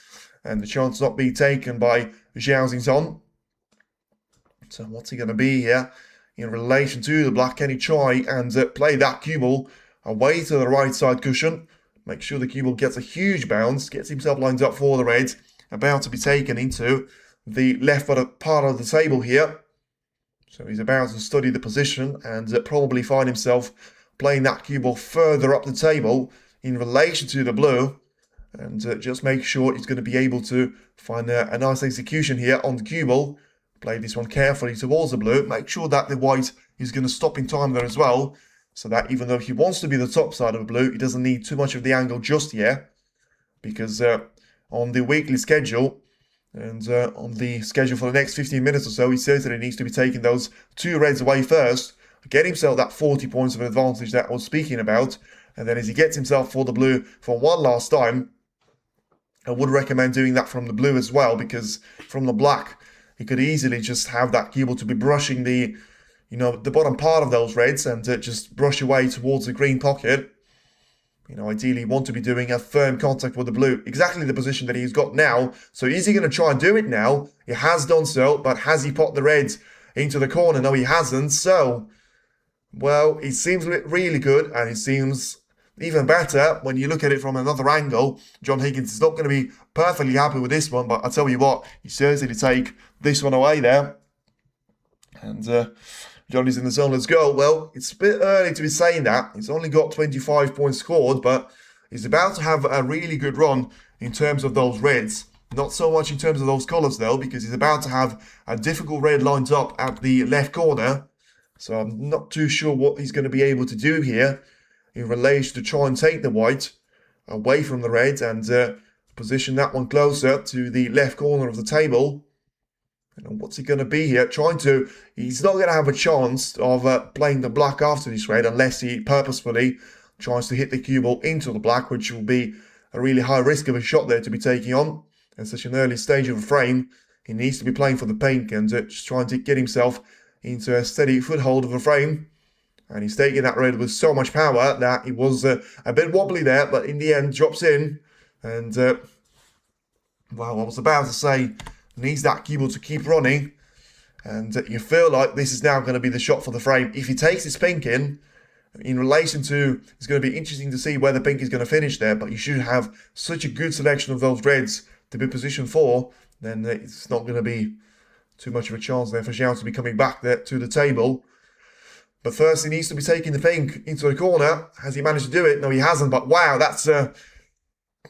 and the chance not being taken by Zhao. So what's he going to be here in relation to the black? Can he try and play that cue ball away to the right side cushion? Make sure the cue ball gets a huge bounce, gets himself lined up for the red, about to be taken into the left part of the table here. So he's about to study the position and probably find himself playing that cue ball further up the table in relation to the blue. And just make sure he's going to be able to find a nice execution here on the cue ball. Play this one carefully towards the blue. Make sure that the white is going to stop in time there as well, so that even though he wants to be the top side of the blue, he doesn't need too much of the angle just yet. Because on the weekly schedule and on the schedule for the next 15 minutes or so, he certainly needs to be taking those 2 reds away first, get himself that 40 points of advantage that I was speaking about. And then as he gets himself for the blue for one last time, I would recommend doing that from the blue as well, because from the black, he could easily just have that cue ball to be brushing the, you know, the bottom part of those reds and just brush away towards the green pocket. You know, ideally you want to be doing a firm contact with the blue, exactly the position that he's got now. So is he going to try and do it now? He has done so, but has he popped the reds into the corner? No, he hasn't. So, well, it seems really good, and it seems even better when you look at it from another angle. John Higgins is not going to be perfectly happy with this one, but I'll tell you what, he certainly take this one away there. And Johnny's in the zone, let's go. Well, it's a bit early to be saying that. He's only got 25 points scored, but he's about to have a really good run in terms of those reds. Not so much in terms of those colours though, because he's about to have a difficult red lined up at the left corner. So I'm not too sure what he's going to be able to do here in relation to try and take the white away from the red and position that one closer to the left corner of the table. And what's he going to be here? He's not going to have a chance of playing the black after this red unless he purposefully tries to hit the cue ball into the black, which will be a really high risk of a shot there to be taking on. At such an early stage of a frame, he needs to be playing for the pink and just trying to get himself into a steady foothold of a frame. And he's taking that red with so much power that it was a bit wobbly there, but in the end drops in. And, well, I was about to say, needs that cue ball to keep running. And you feel like this is now going to be the shot for the frame. If he takes his pink in relation to, it's going to be interesting to see where the pink is going to finish there, but you should have such a good selection of those reds to be positioned for, then it's not going to be too much of a chance there for Xiao to be coming back there to the table. But first, he needs to be taking the pink into the corner. Has he managed to do it? No, he hasn't. But wow, that's not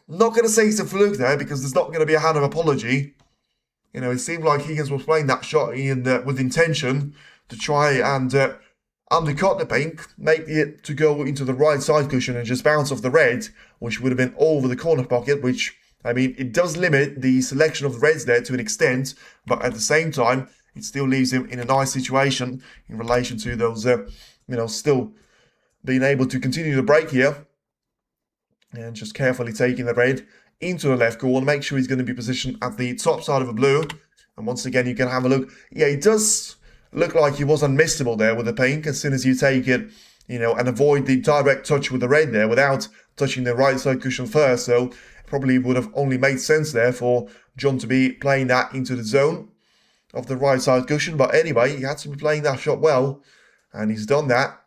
going to say it's a fluke there, because there's not going to be a hand of apology. You know, it seemed like Higgins was playing that shot in with intention to try and undercut the pink, make it to go into the right side cushion and just bounce off the red, which would have been over the corner pocket, which, I mean, it does limit the selection of the reds there to an extent, but at the same time, it still leaves him in a nice situation in relation to those, you know, still being able to continue the break here. And just carefully taking the red into the left corner. Make sure he's going to be positioned at the top side of the blue. And once again, you can have a look. Yeah, it does look like he was unmissable there with the pink. As soon as you take it, you know, and avoid the direct touch with the red there without touching the right side cushion first. So it probably would have only made sense there for John to be playing that into the zone of the right side cushion. But anyway, he had to be playing that shot well, and he's done that.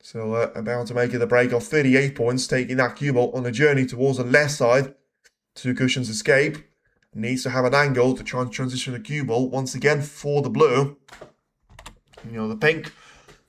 So about to make it a break of 38 points, taking that cue ball on a journey towards the left side to Cushion's escape. Needs to have an angle to try and transition the cue ball once again for the blue. The pink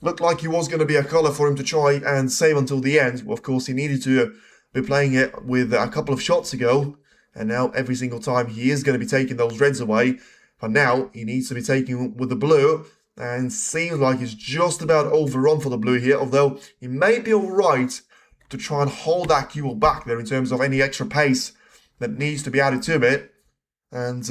looked like he was going to be a colour for him to try and save until the end. Well, of course, he needed to be playing it with a couple of shots ago. And now every single time he is going to be taking those reds away. But now he needs to be taking with the blue. And seems like he's just about overrun for the blue here. Although he may be alright to try and hold that cue ball back there in terms of any extra pace that needs to be added to it. And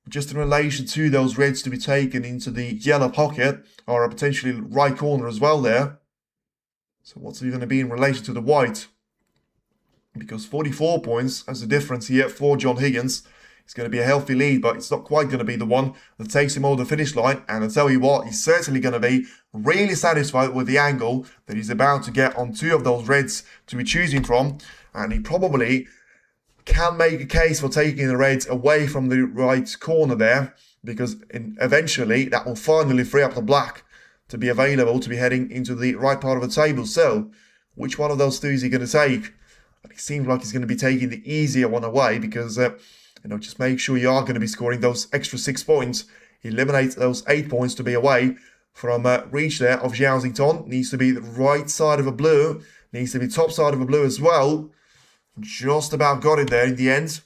just in relation to those reds to be taken into the yellow pocket, or a potentially right corner as well there. So what's it going to be in relation to the white? Because 44 points as a difference here for John Higgins. It's going to be a healthy lead, but it's not quite going to be the one that takes him over the finish line. And I tell you what, he's certainly going to be really satisfied with the angle that he's about to get on two of those reds to be choosing from. And he probably can make a case for taking the reds away from the right corner there, because eventually that will finally free up the black to be available to be heading into the right part of the table. So which one of those two is he going to take? It seems like he's going to be taking the easier one away, because just make sure you are going to be scoring those extra 6 points. Eliminate those 8 points to be away from reach there of Zhao. Needs to be the right side of a blue. Needs to be top side of a blue as well. Just about got it there in the end.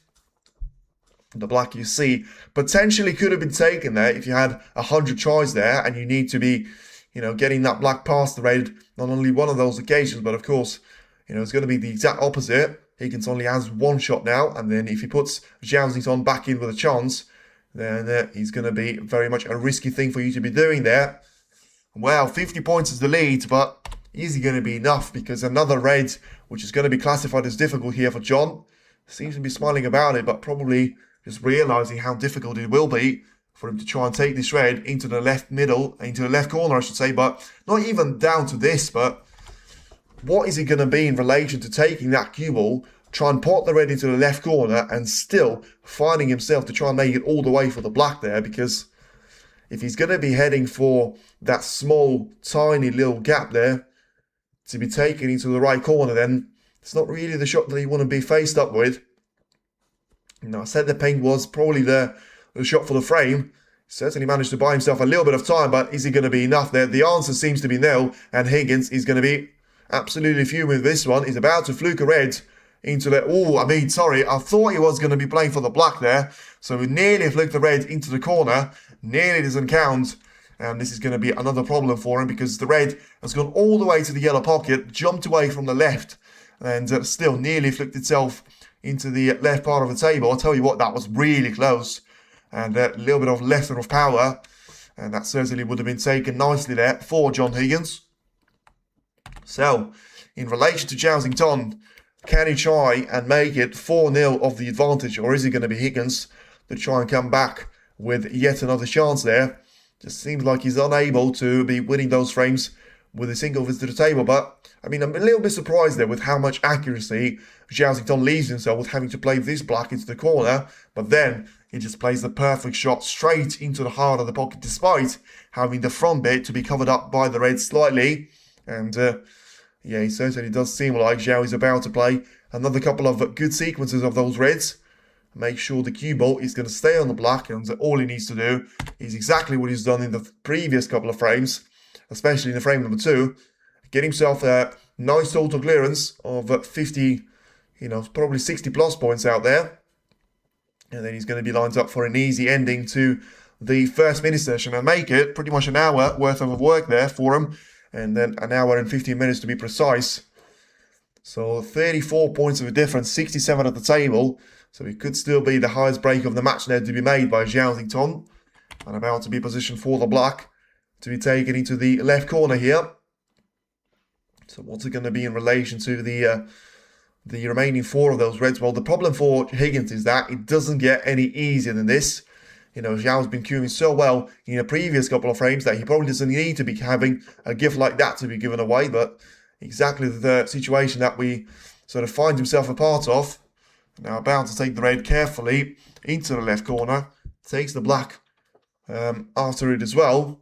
The black, you see, potentially could have been taken there if you had 100 tries there, and you need to be, getting that black past the red on only one of those occasions. But of course, it's going to be the exact opposite. Higgins only has one shot now, and then if he puts Zhao back in with a chance, then he's going to be very much a risky thing for you to be doing there. Well, 50 points is the lead, but is he going to be enough? Because another red, which is going to be classified as difficult here for John, seems to be smiling about it, but probably just realising how difficult it will be for him to try and take this red into the left middle, into the left corner, I should say, but not even down to this, but what is it going to be in relation to taking that cue ball, try and pot the red into the left corner, and still finding himself to try and make it all the way for the black there? Because if he's going to be heading for that small, tiny little gap there to be taken into the right corner, then it's not really the shot that you want to be faced up with. I said the pink was probably the shot for the frame. Certainly managed to buy himself a little bit of time, but is he going to be enough there? The answer seems to be no, and Higgins is going to be absolutely fuming with this one. He's about to fluke a red into the... I thought he was going to be playing for the black there. So we nearly fluked the red into the corner. Nearly doesn't count. And this is going to be another problem for him, because the red has gone all the way to the yellow pocket, jumped away from the left, and still nearly flicked itself into the left part of the table. I'll tell you what, that was really close. And a little bit of lesser of power. And that certainly would have been taken nicely there for John Higgins. So, in relation to Zhao, can he try and make it 4-0 of the advantage, or is it going to be Higgins to try and come back with yet another chance there? Just seems like he's unable to be winning those frames with a single visit to the table. But, I'm a little bit surprised there with how much accuracy Zhao leaves himself with having to play this black into the corner. But then, he just plays the perfect shot straight into the heart of the pocket, despite having the front bit to be covered up by the red slightly. And, yeah, it certainly does seem like Xiao is about to play another couple of good sequences of those reds. Make sure the cue ball is going to stay on the black, and all he needs to do is exactly what he's done in the previous couple of frames, especially in the frame number 2. Get himself a nice total clearance of 50, probably 60 plus points out there. And then he's going to be lined up for an easy ending to the first mini session and make it pretty much an hour worth of work there for him. And then an hour and 15 minutes to be precise. So 34 points of a difference, 67 at the table. So it could still be the highest break of the match there to be made by Zhao. And about to be positioned for the black to be taken into the left corner here. So what's it going to be in relation to the remaining 4 of those reds? Well, the problem for Higgins is that it doesn't get any easier than this. Xiao's been queuing so well in the previous couple of frames that he probably doesn't need to be having a gift like that to be given away. But exactly the situation that we sort of find himself a part of. Now about to take the red carefully into the left corner. Takes the black after it as well.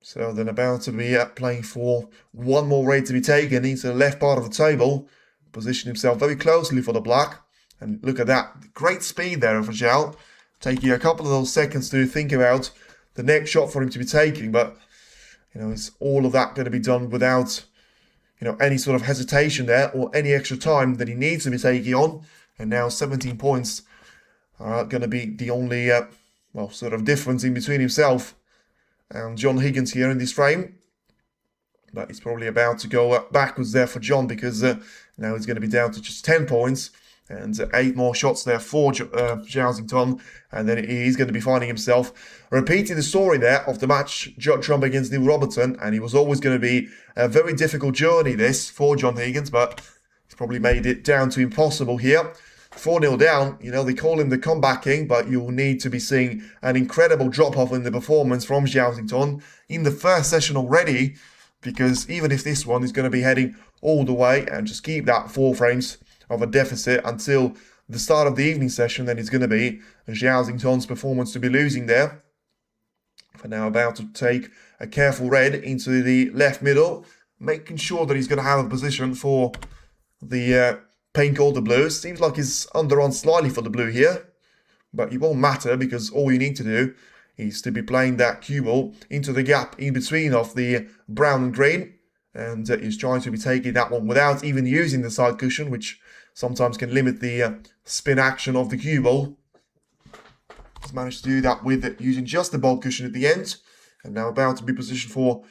So then about to be playing for one more raid to be taken into the left part of the table. Position himself very closely for the black. And look at that. Great speed there for Zhao. Taking a couple of those seconds to think about the next shot for him to be taking. But, is all of that going to be done without, any sort of hesitation there or any extra time that he needs to be taking on. And now 17 points are going to be the only, sort of difference in between himself and John Higgins here in this frame. But he's probably about to go backwards there for John, because now he's going to be down to just 10 points and 8 more shots there for Xiao, and then he's going to be finding himself repeating the story there of the match Trump against Neil Robertson, and it was always going to be a very difficult journey this for John Higgins, but he's probably made it down to impossible here. 4-0 down, they call him the comeback king, but you'll need to be seeing an incredible drop-off in the performance from Xiao in the first session already, because even if this one is going to be heading all the way and just keep that 4 frames of a deficit until the start of the evening session, then it's going to be Xiao performance to be losing there. For now, about to take a careful red into the left middle, making sure that he's going to have a position for the pink or the blue. Seems like he's under on slightly for the blue here, but it won't matter, because all you need to do is to be playing that cue ball into the gap in between of the brown and green, and he's trying to be taking that one without even using the side cushion, which sometimes can limit the spin action of the cue ball. He's managed to do that with using just the ball cushion at the end, and now about to be positioned for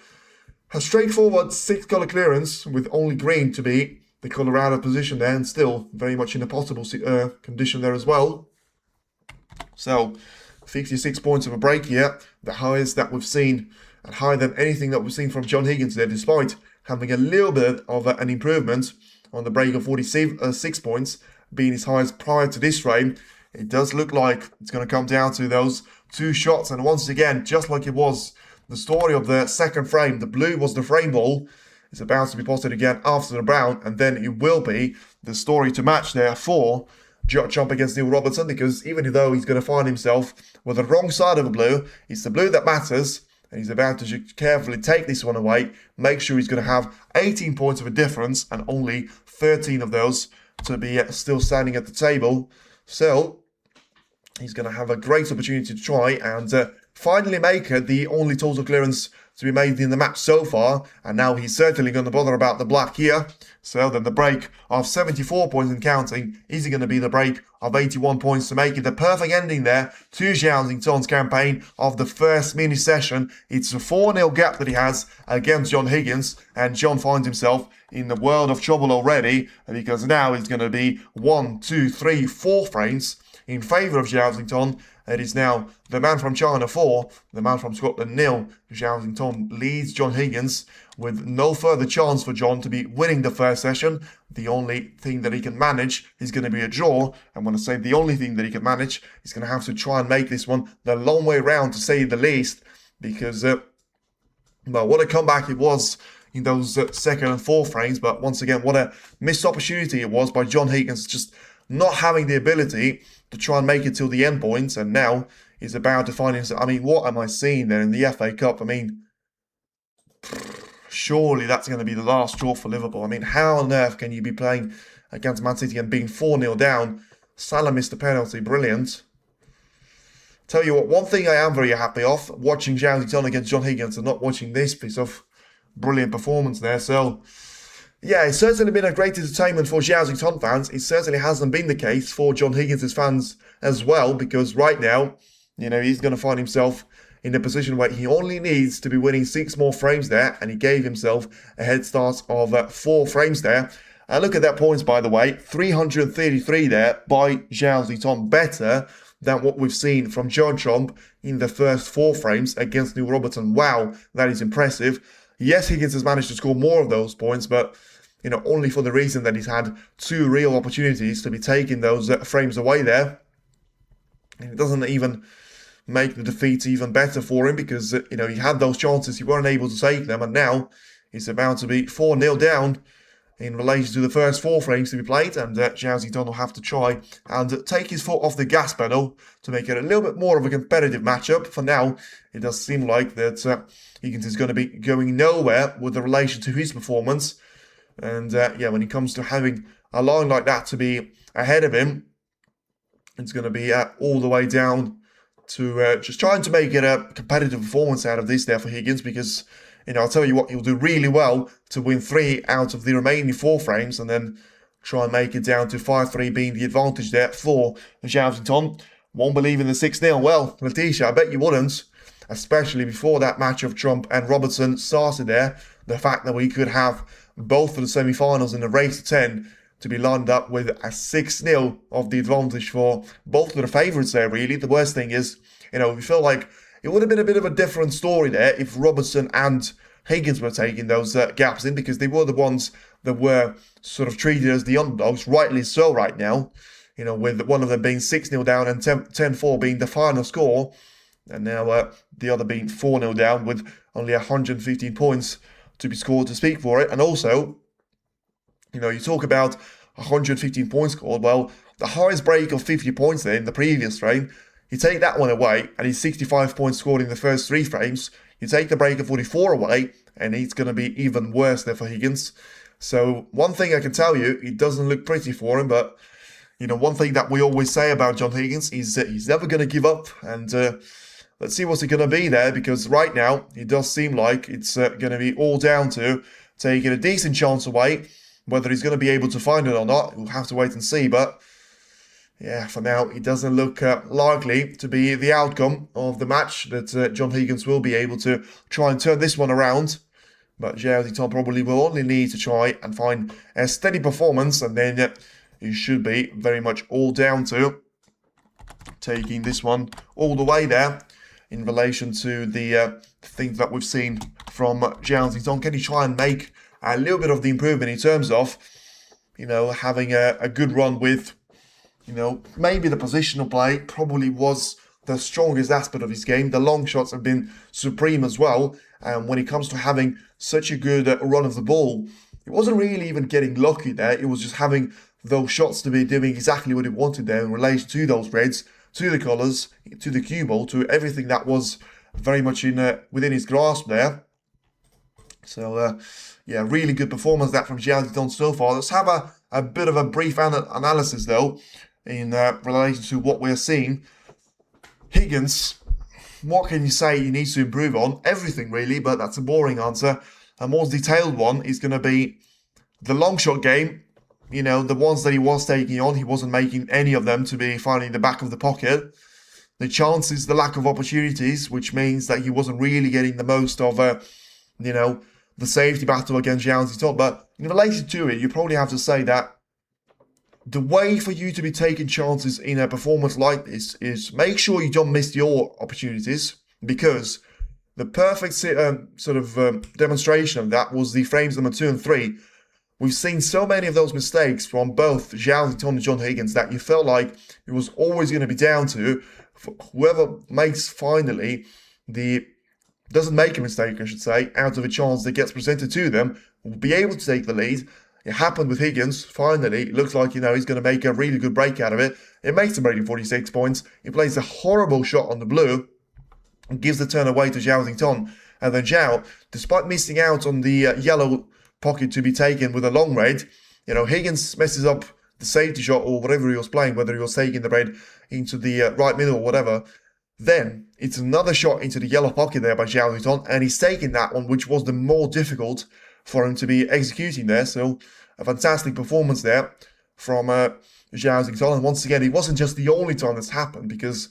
a straightforward 6-color clearance with only green to be the colour out of position there, and still very much in a possible condition there as well. So 56 points of a break here, the highest that we've seen, and higher than anything that we've seen from John Higgins there, despite having a little bit of an improvement on the break of 46 points, being his highest prior to this frame. It does look like it's going to come down to those 2 shots, and once again, just like it was the story of the second frame, the blue was the frame ball. It's about to be posted again after the brown, and then it will be the story to match there for Trump against Neil Robertson, because even though he's going to find himself with the wrong side of the blue, it's the blue that matters, and he's about to carefully take this one away, make sure he's going to have 18 points of a difference, and only 13 of those to be still standing at the table. So he's going to have a great opportunity to try and finally make it the only total clearance to be made in the match so far, and now he's certainly going to bother about the black here. So then the break of 74 points and counting is going to be the break of 81 points to make it the perfect ending there to Xiao campaign of the first mini session. It's a 4-0 gap that he has against John Higgins, and John finds himself in the world of trouble already, because now it's going to be 1, 2, 3, 4 frames in favour of Xiao. It is now the man from China 4, the man from Scotland 0. Xiao leads John Higgins with no further chance for John to be winning the first session. The only thing that he can manage is going to be a draw. And when I say the only thing that he can manage, he's going to have to try and make this one the long way round, to say the least, because, what a comeback it was in those second and fourth frames. But once again, what a missed opportunity it was by John Higgins, just not having the ability to try and make it till the end points, and now he's about to find himself. I mean, what am I seeing there in the FA Cup? I mean, surely that's going to be the last straw for Liverpool. I mean, how on earth can you be playing against Man City and being 4-0 down? Salah missed the penalty, brilliant. Tell you what, one thing I am very happy of, watching Xiao against John Higgins and not watching this piece of brilliant performance there. So yeah, it's certainly been a great entertainment for Xiao fans. It certainly hasn't been the case for John Higgins' fans as well, because right now, he's going to find himself in a position where he only needs to be winning 6 more frames there, and he gave himself a head start of 4 frames there. And look at that points, by the way, 333 there by Xiao, better than what we've seen from John Trump in the first 4 frames against Neil Robertson. Wow, that is impressive. Yes, Higgins has managed to score more of those points, but only for the reason that he's had 2 real opportunities to be taking those frames away there. And it doesn't even make the defeat even better for him, because, he had those chances, he weren't able to take them, and now he's about to be 4-0 down in relation to the first 4 frames to be played, and Zhao Xingtong will have to try and take his foot off the gas pedal to make it a little bit more of a competitive matchup. For now, it does seem like that Higgins is going to be going nowhere with the relation to his performance. And yeah, when it comes to having a line like that to be ahead of him, it's going to be all the way down to just trying to make it a competitive performance out of this there for Higgins, because, you know, I'll tell you what, he'll do really well to win 3 out of the remaining 4 frames and then try and make it down to 5-3 being the advantage there for Zhao Xingtong. Won't believe in the 6-0. Well, Letitia, I bet you wouldn't, especially before that match of Trump and Robertson started there. The fact that we could have both of the semi-finals in the race to 10 to be lined up with a 6-0 of the advantage for both of the favourites there, really. The worst thing is, you know, we feel like it would have been a bit of a different story there if Robertson and Higgins were taking those gaps in, because they were the ones that were sort of treated as the underdogs, rightly so right now. You know, with one of them being 6-0 down and 10-4 being the final score, and now the other being 4-0 down with only 115 points to be scored to speak for it. And also, you know, you talk about 115 points scored. Well, the highest break of 50 points there in the previous frame, you take that one away, and he's 65 points scored in the first 3 frames. You take the break of 44 away, and it's going to be even worse there for Higgins. So one thing I can tell you, it doesn't look pretty for him, but, you know, one thing that we always say about John Higgins is that he's never going to give up, and let's see what's it going to be there, because right now it does seem like it's going to be all down to taking a decent chance away. Whether he's going to be able to find it or not, we'll have to wait and see. But yeah, for now, it doesn't look likely to be the outcome of the match that John Higgins will be able to try and turn this one around. But Zhao Xingtong probably will only need to try and find a steady performance, and then it should be very much all down to taking this one all the way there in relation to the things that we've seen from Zhao Xingtong. Can he try and make a little bit of the improvement in terms of, you know, having a good run with, you know, maybe the positional play probably was the strongest aspect of his game. The long shots have been supreme as well. And when it comes to having such a good run of the ball, it wasn't really even getting lucky there. It was just having those shots to be doing exactly what he wanted there in relation to those reds, to the colours, to the cue ball, to everything that was very much in within his grasp there. So, yeah, really good performance that from Zhao Xingtong so far. Let's have a bit of a brief analysis, though, in relation to what we're seeing. Higgins, what can you say he needs to improve on? Everything, really, but that's a boring answer. A more detailed one is going to be the long shot game. You know, the ones that he was taking on, he wasn't making any of them to be finding the back of the pocket. The chances, the lack of opportunities, which means that he wasn't really getting the most of, you know, the safety battle against Zhao Xingtong. But in relation to it, you probably have to say that the way for you to be taking chances in a performance like this is make sure you don't miss your opportunities, because the perfect demonstration of that was the frames number 2 and 3. We've seen so many of those mistakes from both Zhao Xingtong and John Higgins that you felt like it was always going to be down to whoever makes finally doesn't make a mistake, I should say, out of a chance that gets presented to them, will be able to take the lead. It happened with Higgins, finally. It looks like, you know, he's going to make a really good break out of it. It makes him rating 46 points. He plays a horrible shot on the blue and gives the turn away to Zhao Xingtong. And then Zhao, despite missing out on the yellow pocket to be taken with a long red, you know, Higgins messes up the safety shot or whatever he was playing, whether he was taking the red into the right middle or whatever. Then it's another shot into the yellow pocket there by Zhao Xingtong, and he's taking that one, which was the more difficult for him to be executing there. So a fantastic performance there from Zhao Xingtong. And once again, it wasn't just the only time this happened, because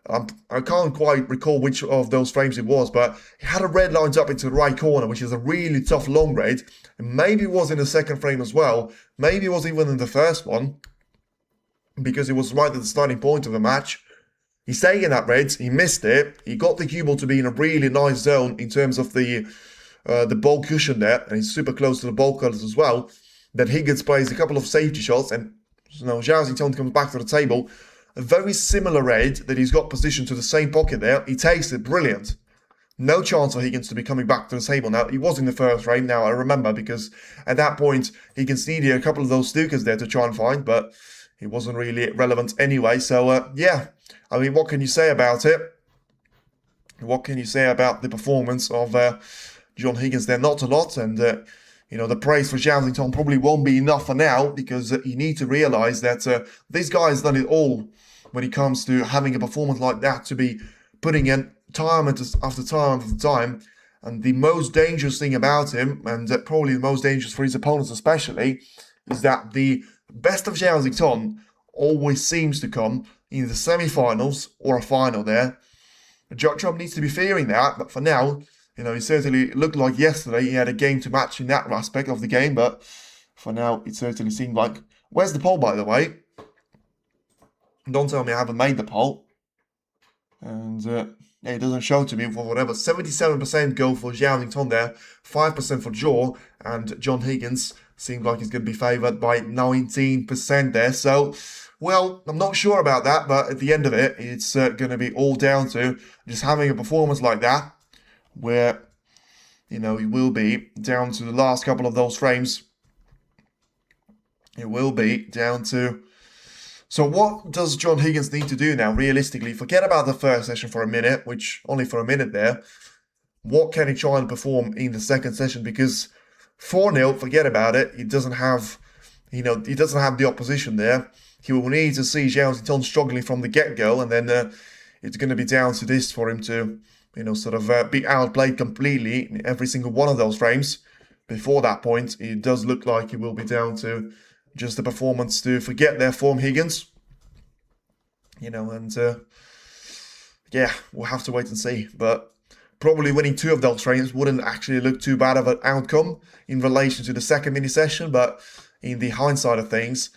I can't quite recall which of those frames it was, but he had a red lined up into the right corner, which is a really tough long red. And maybe it was in the second frame as well. Maybe it was even in the first one, because it was right at the starting point of the match. He's taking that red, he missed it, he got the cue ball to be in a really nice zone in terms of the ball cushion there, and he's super close to the ball colours as well. Then Higgins plays a couple of safety shots, and, you know, Zhao Xingtong comes back to the table. A very similar red that he's got positioned to the same pocket there. He takes it, brilliant. No chance for Higgins to be coming back to the table now. He was in the first frame now, I remember, because at that point, Higgins needed a couple of those snookers there to try and find, but he wasn't really relevant anyway. So, yeah, I mean, what can you say about it? What can you say about the performance of John Higgins there? Not a lot, and you know, the praise for Xiao probably won't be enough for now, because you need to realize that this guy has done it all when it comes to having a performance like that, to be putting in time after time after time. And the most dangerous thing about him, and probably the most dangerous for his opponents especially, is that the best of Xiao always seems to come in the semi-finals or a final there. Trump needs to be fearing that, but for now, you know, it certainly looked like yesterday he had a game to match in that aspect of the game, but for now, it certainly seemed like... Where's the poll, by the way? Don't tell me I haven't made the poll. And, yeah, it doesn't show to me for whatever. 77% go for Xiao there, 5% for Zhao, and John Higgins seems like he's going to be favoured by 19% there, so... Well, I'm not sure about that, but at the end of it, it's going to be all down to just having a performance like that, where, you know, it will be down to the last couple of those frames. It will be down to... So what does John Higgins need to do now, realistically? Forget about the first session for a minute, which only for a minute there. What can he try and perform in the second session? Because 4-0, forget about it. He doesn't have, you know, he doesn't have the opposition there. He will need to see Xiao struggling from the get-go, and then it's going to be down to this for him to, you know, sort of be outplayed completely in every single one of those frames. Before that point, it does look like it will be down to just the performance to forget their form, Higgins. You know, and yeah, we'll have to wait and see. But probably winning 2 of those frames wouldn't actually look too bad of an outcome in relation to the second mini-session, but in the hindsight of things...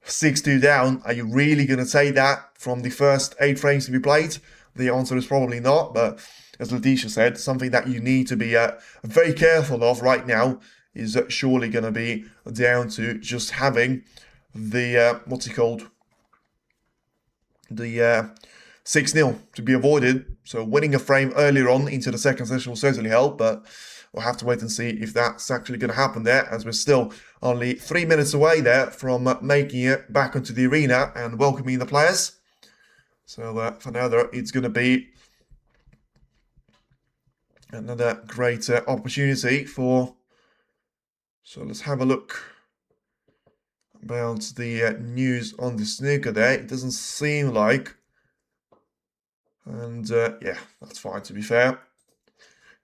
6-2 down, are you really going to take that from the first 8 frames to be played? The answer is probably not, but as Letitia said, something that you need to be very careful of right now is surely going to be down to just having the, what's it called? The 6-0 to be avoided. So winning a frame earlier on into the second session will certainly help, but we'll have to wait and see if that's actually going to happen there, as we're still only 3 minutes away there from making it back into the arena and welcoming the players. So for now, it's going to be another great opportunity for... So let's have a look about the news on the snooker there. It doesn't seem like... And yeah, that's fine, to be fair.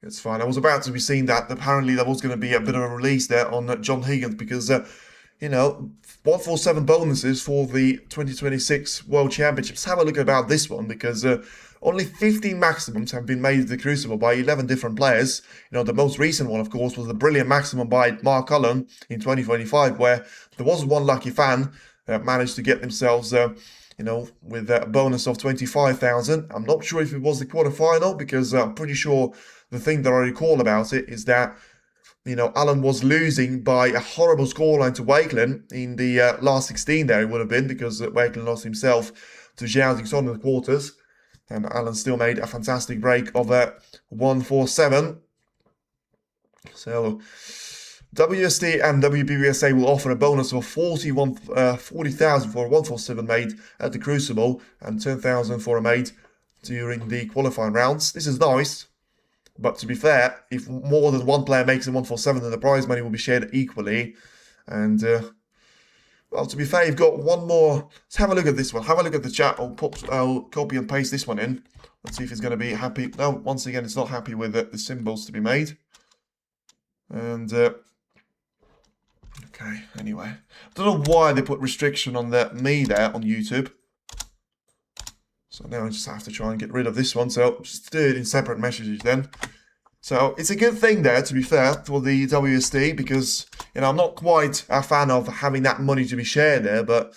It's fine. I was about to be seeing that apparently there was going to be a bit of a release there on John Higgins, because, you know, 147 bonuses for the 2026 World Championships. Have a look about this one, because only 15 maximums have been made at the Crucible by 11 different players. You know, the most recent one, of course, was the brilliant maximum by Mark Cullen in 2025, where there was one lucky fan that managed to get themselves... you know, with a bonus of 25,000. I'm not sure if it was the quarterfinal, because I'm pretty sure the thing that I recall about it is that, you know, Alan was losing by a horrible scoreline to Wakelin in the last 16 there, it would have been, because Wakelin lost himself to Zhao in the quarters. And Alan still made a fantastic break of 147. So... WST and WBBSA will offer a bonus of 40,000 for a 147 made at the Crucible and 10,000 for a made during the qualifying rounds. This is nice, but to be fair, if more than one player makes a 147, then the prize money will be shared equally. And, well, to be fair, you've got one more. Let's have a look at this one. Have a look at the chat. I'll copy and paste this one in. Let's see if it's going to be happy. No, once again, it's not happy with the symbols to be made. And... okay, anyway. I don't know why they put restriction on me there on YouTube. So now I just have to try and get rid of this one. So just do it in separate messages then. So it's a good thing there, to be fair, for the WSD, because, you know, I'm not quite a fan of having that money to be shared there, but,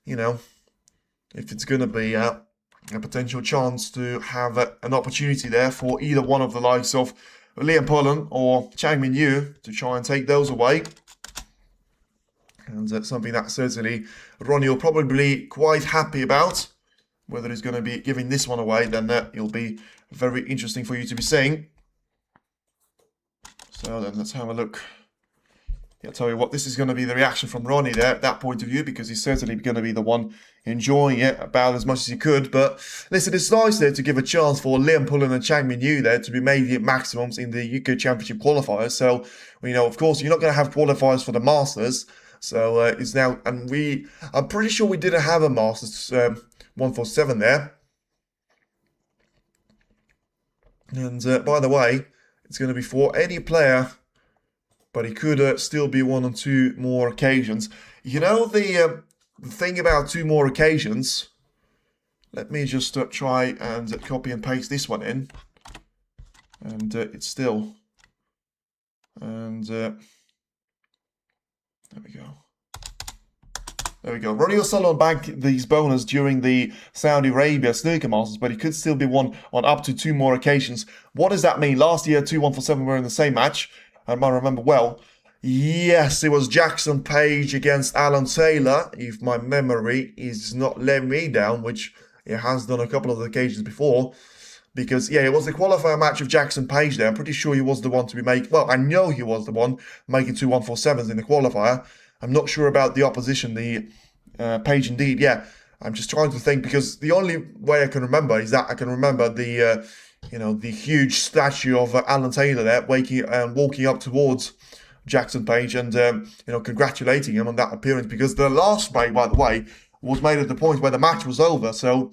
you know, if it's going to be a potential chance to have an opportunity there for either one of the likes of Liam Pullen or Chang Min Yu to try and take those away. And something that certainly Ronnie will probably be quite happy about whether he's going to be giving this one away, then it'll be very interesting for you to be seeing. So then let's have a look. Yeah, I'll tell you what, this is going to be the reaction from Ronnie there at that point of view, because he's certainly going to be the one enjoying it about as much as he could. But listen, it's nice there to give a chance for Liam Pullen and Chang Min Yu there to be making maximums in the UK Championship qualifiers. So, you know, of course, you're not going to have qualifiers for the Masters. So it's now, and I'm pretty sure we didn't have a Masters 147 there. And by the way, it's going to be for any player, but it could still be 1 or 2 more occasions. You know, the thing about 2 more occasions, let me just try and copy and paste this one in. And it's still, and there we go. There we go. Ronnie O'Sullivan banked these bonus during the Saudi Arabia Snooker Masters, but he could still be won on up to 2 more occasions. What does that mean? Last year, 2 147 were in the same match. I might remember well. Yes, it was Jackson Page against Alan Taylor, if my memory is not letting me down, which it has done a couple of occasions before. Because, yeah, it was the qualifier match of Jackson Page there. I'm pretty sure he was the one to be making... Well, I know he was the one making 2 147s in the qualifier. I'm not sure about the opposition, the Page indeed. Yeah, I'm just trying to think, because the only way I can remember is that I can remember the... you know, the huge statue of Alan Taylor there, walking up towards Jackson Page and, you know, congratulating him on that appearance, because the last break, by the way, was made at the point where the match was over. So,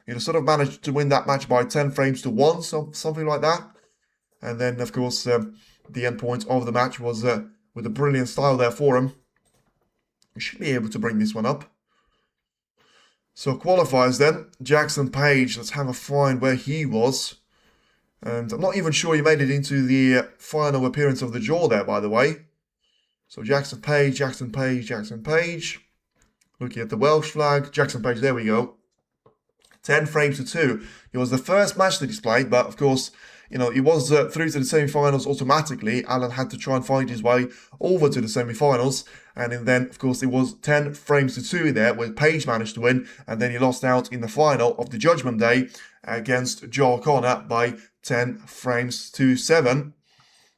you know, sort of managed to win that match by 10 frames to 1, something like that. And then, of course, the end point of the match was with a brilliant style there for him. We should be able to bring this one up. So, qualifiers then. Jackson Page, let's have a find where he was. And I'm not even sure he made it into the final appearance of the draw there, by the way. So Jackson Page, Jackson Page, Jackson Page. Looking at the Welsh flag. Jackson Page, there we go. 10 frames to 2. It was the first match that he's played, but of course, you know, he was through to the semi-finals automatically. Alan had to try and find his way over to the semi-finals. And then, of course, it was 10 frames to 2 there, where Page managed to win. And then he lost out in the final of the Judgment Day against Zhao Connor by 10 frames to 7.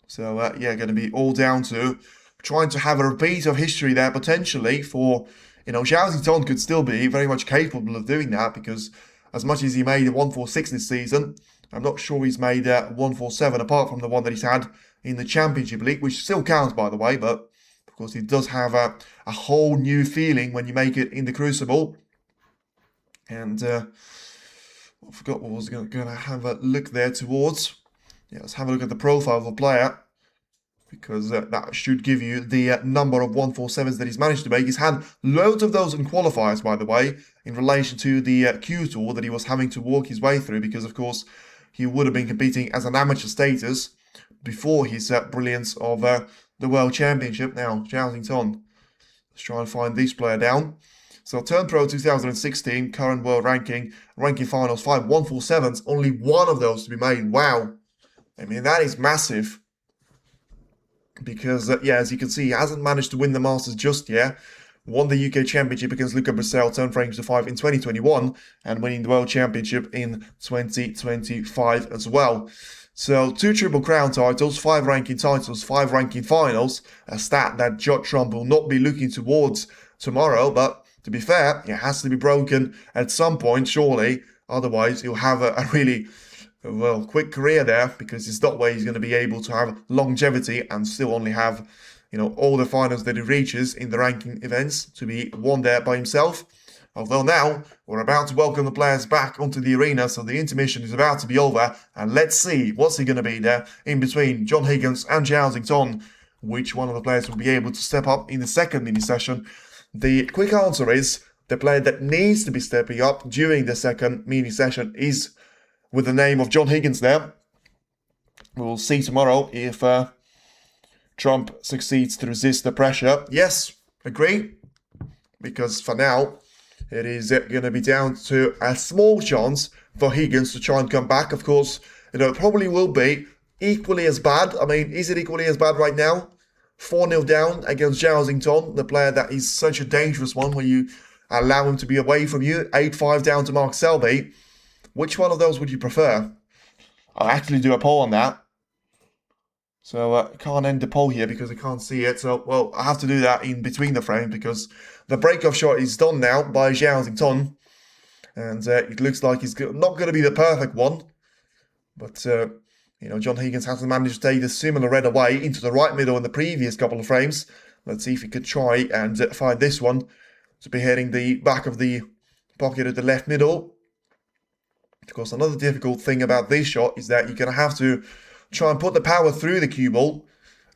So, yeah, going to be all down to trying to have a repeat of history there, potentially, for, you know, Xiao could still be very much capable of doing that, because as much as he made a 146 this season, I'm not sure he's made a 147, apart from the one that he's had in the Championship League, which still counts, by the way, but, of course, he does have a whole new feeling when you make it in the Crucible. And, I forgot what I was going to have a look there towards. Yeah, let's have a look at the profile of the player, because that should give you the number of 147s that he's managed to make. He's had loads of those in qualifiers, by the way, in relation to the Q Tour that he was having to walk his way through, because, of course, he would have been competing as an amateur status before his brilliance of the World Championship. Now, Zhao, let's try and find this player down. So, Turn Pro 2016, current world ranking finals, 5 147s, only one of those to be made. Wow. I mean, that is massive. Because, yeah, as you can see, he hasn't managed to win the Masters just yet. Won the UK Championship against Luca Brissell, 10 frames to 5 in 2021, and winning the World Championship in 2025 as well. So, 2 Triple Crown titles, 5 ranking titles, 5 ranking finals, a stat that Judd Trump will not be looking towards tomorrow, but to be fair, it has to be broken at some point, surely. Otherwise, he'll have a really, well, quick career there, because it's not where he's going to be able to have longevity and still only have, you know, all the finals that he reaches in the ranking events to be won there by himself. Although now, we're about to welcome the players back onto the arena, so the intermission is about to be over, and let's see what's he going to be there in between John Higgins and Xiao. Which one of the players will be able to step up in the second mini-session? The quick answer is the player that needs to be stepping up during the second mini-session is with the name of John Higgins there. We'll see tomorrow if Trump succeeds to resist the pressure. Yes, agree. Because for now, it is going to be down to a small chance for Higgins to try and come back. Of course, you know, it probably will be equally as bad. I mean, is it equally as bad right now? 4-0 down against Xiao, the player that is such a dangerous one, where you allow him to be away from you, 8-5 down to Mark Selby. Which one of those would you prefer? I'll actually do a poll on that. So I can't end the poll here because I can't see it. So, well, I have to do that in between the frames because the break-off shot is done now by Xiao. And it looks like it's not going to be the perfect one. But, you know, John Higgins hasn't managed to take the similar red away into the right middle in the previous couple of frames. Let's see if he could try and find this one to be hitting the back of the pocket at the left middle. Of course, another difficult thing about this shot is that you're going to have to try and put the power through the cue ball.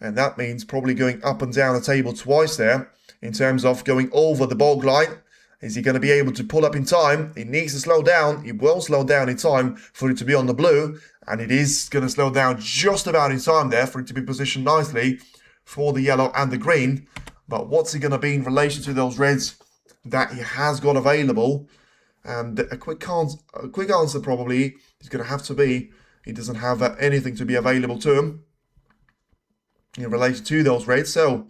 And that means probably going up and down the table twice there in terms of going over the bog line. Is he going to be able to pull up in time? It needs to slow down. It will slow down in time for it to be on the blue. And it is going to slow down just about in time there for it to be positioned nicely for the yellow and the green. But what's he going to be in relation to those reds that he has got available? And a quick answer probably is going to have to be he doesn't have anything to be available to him in relation to those reds. So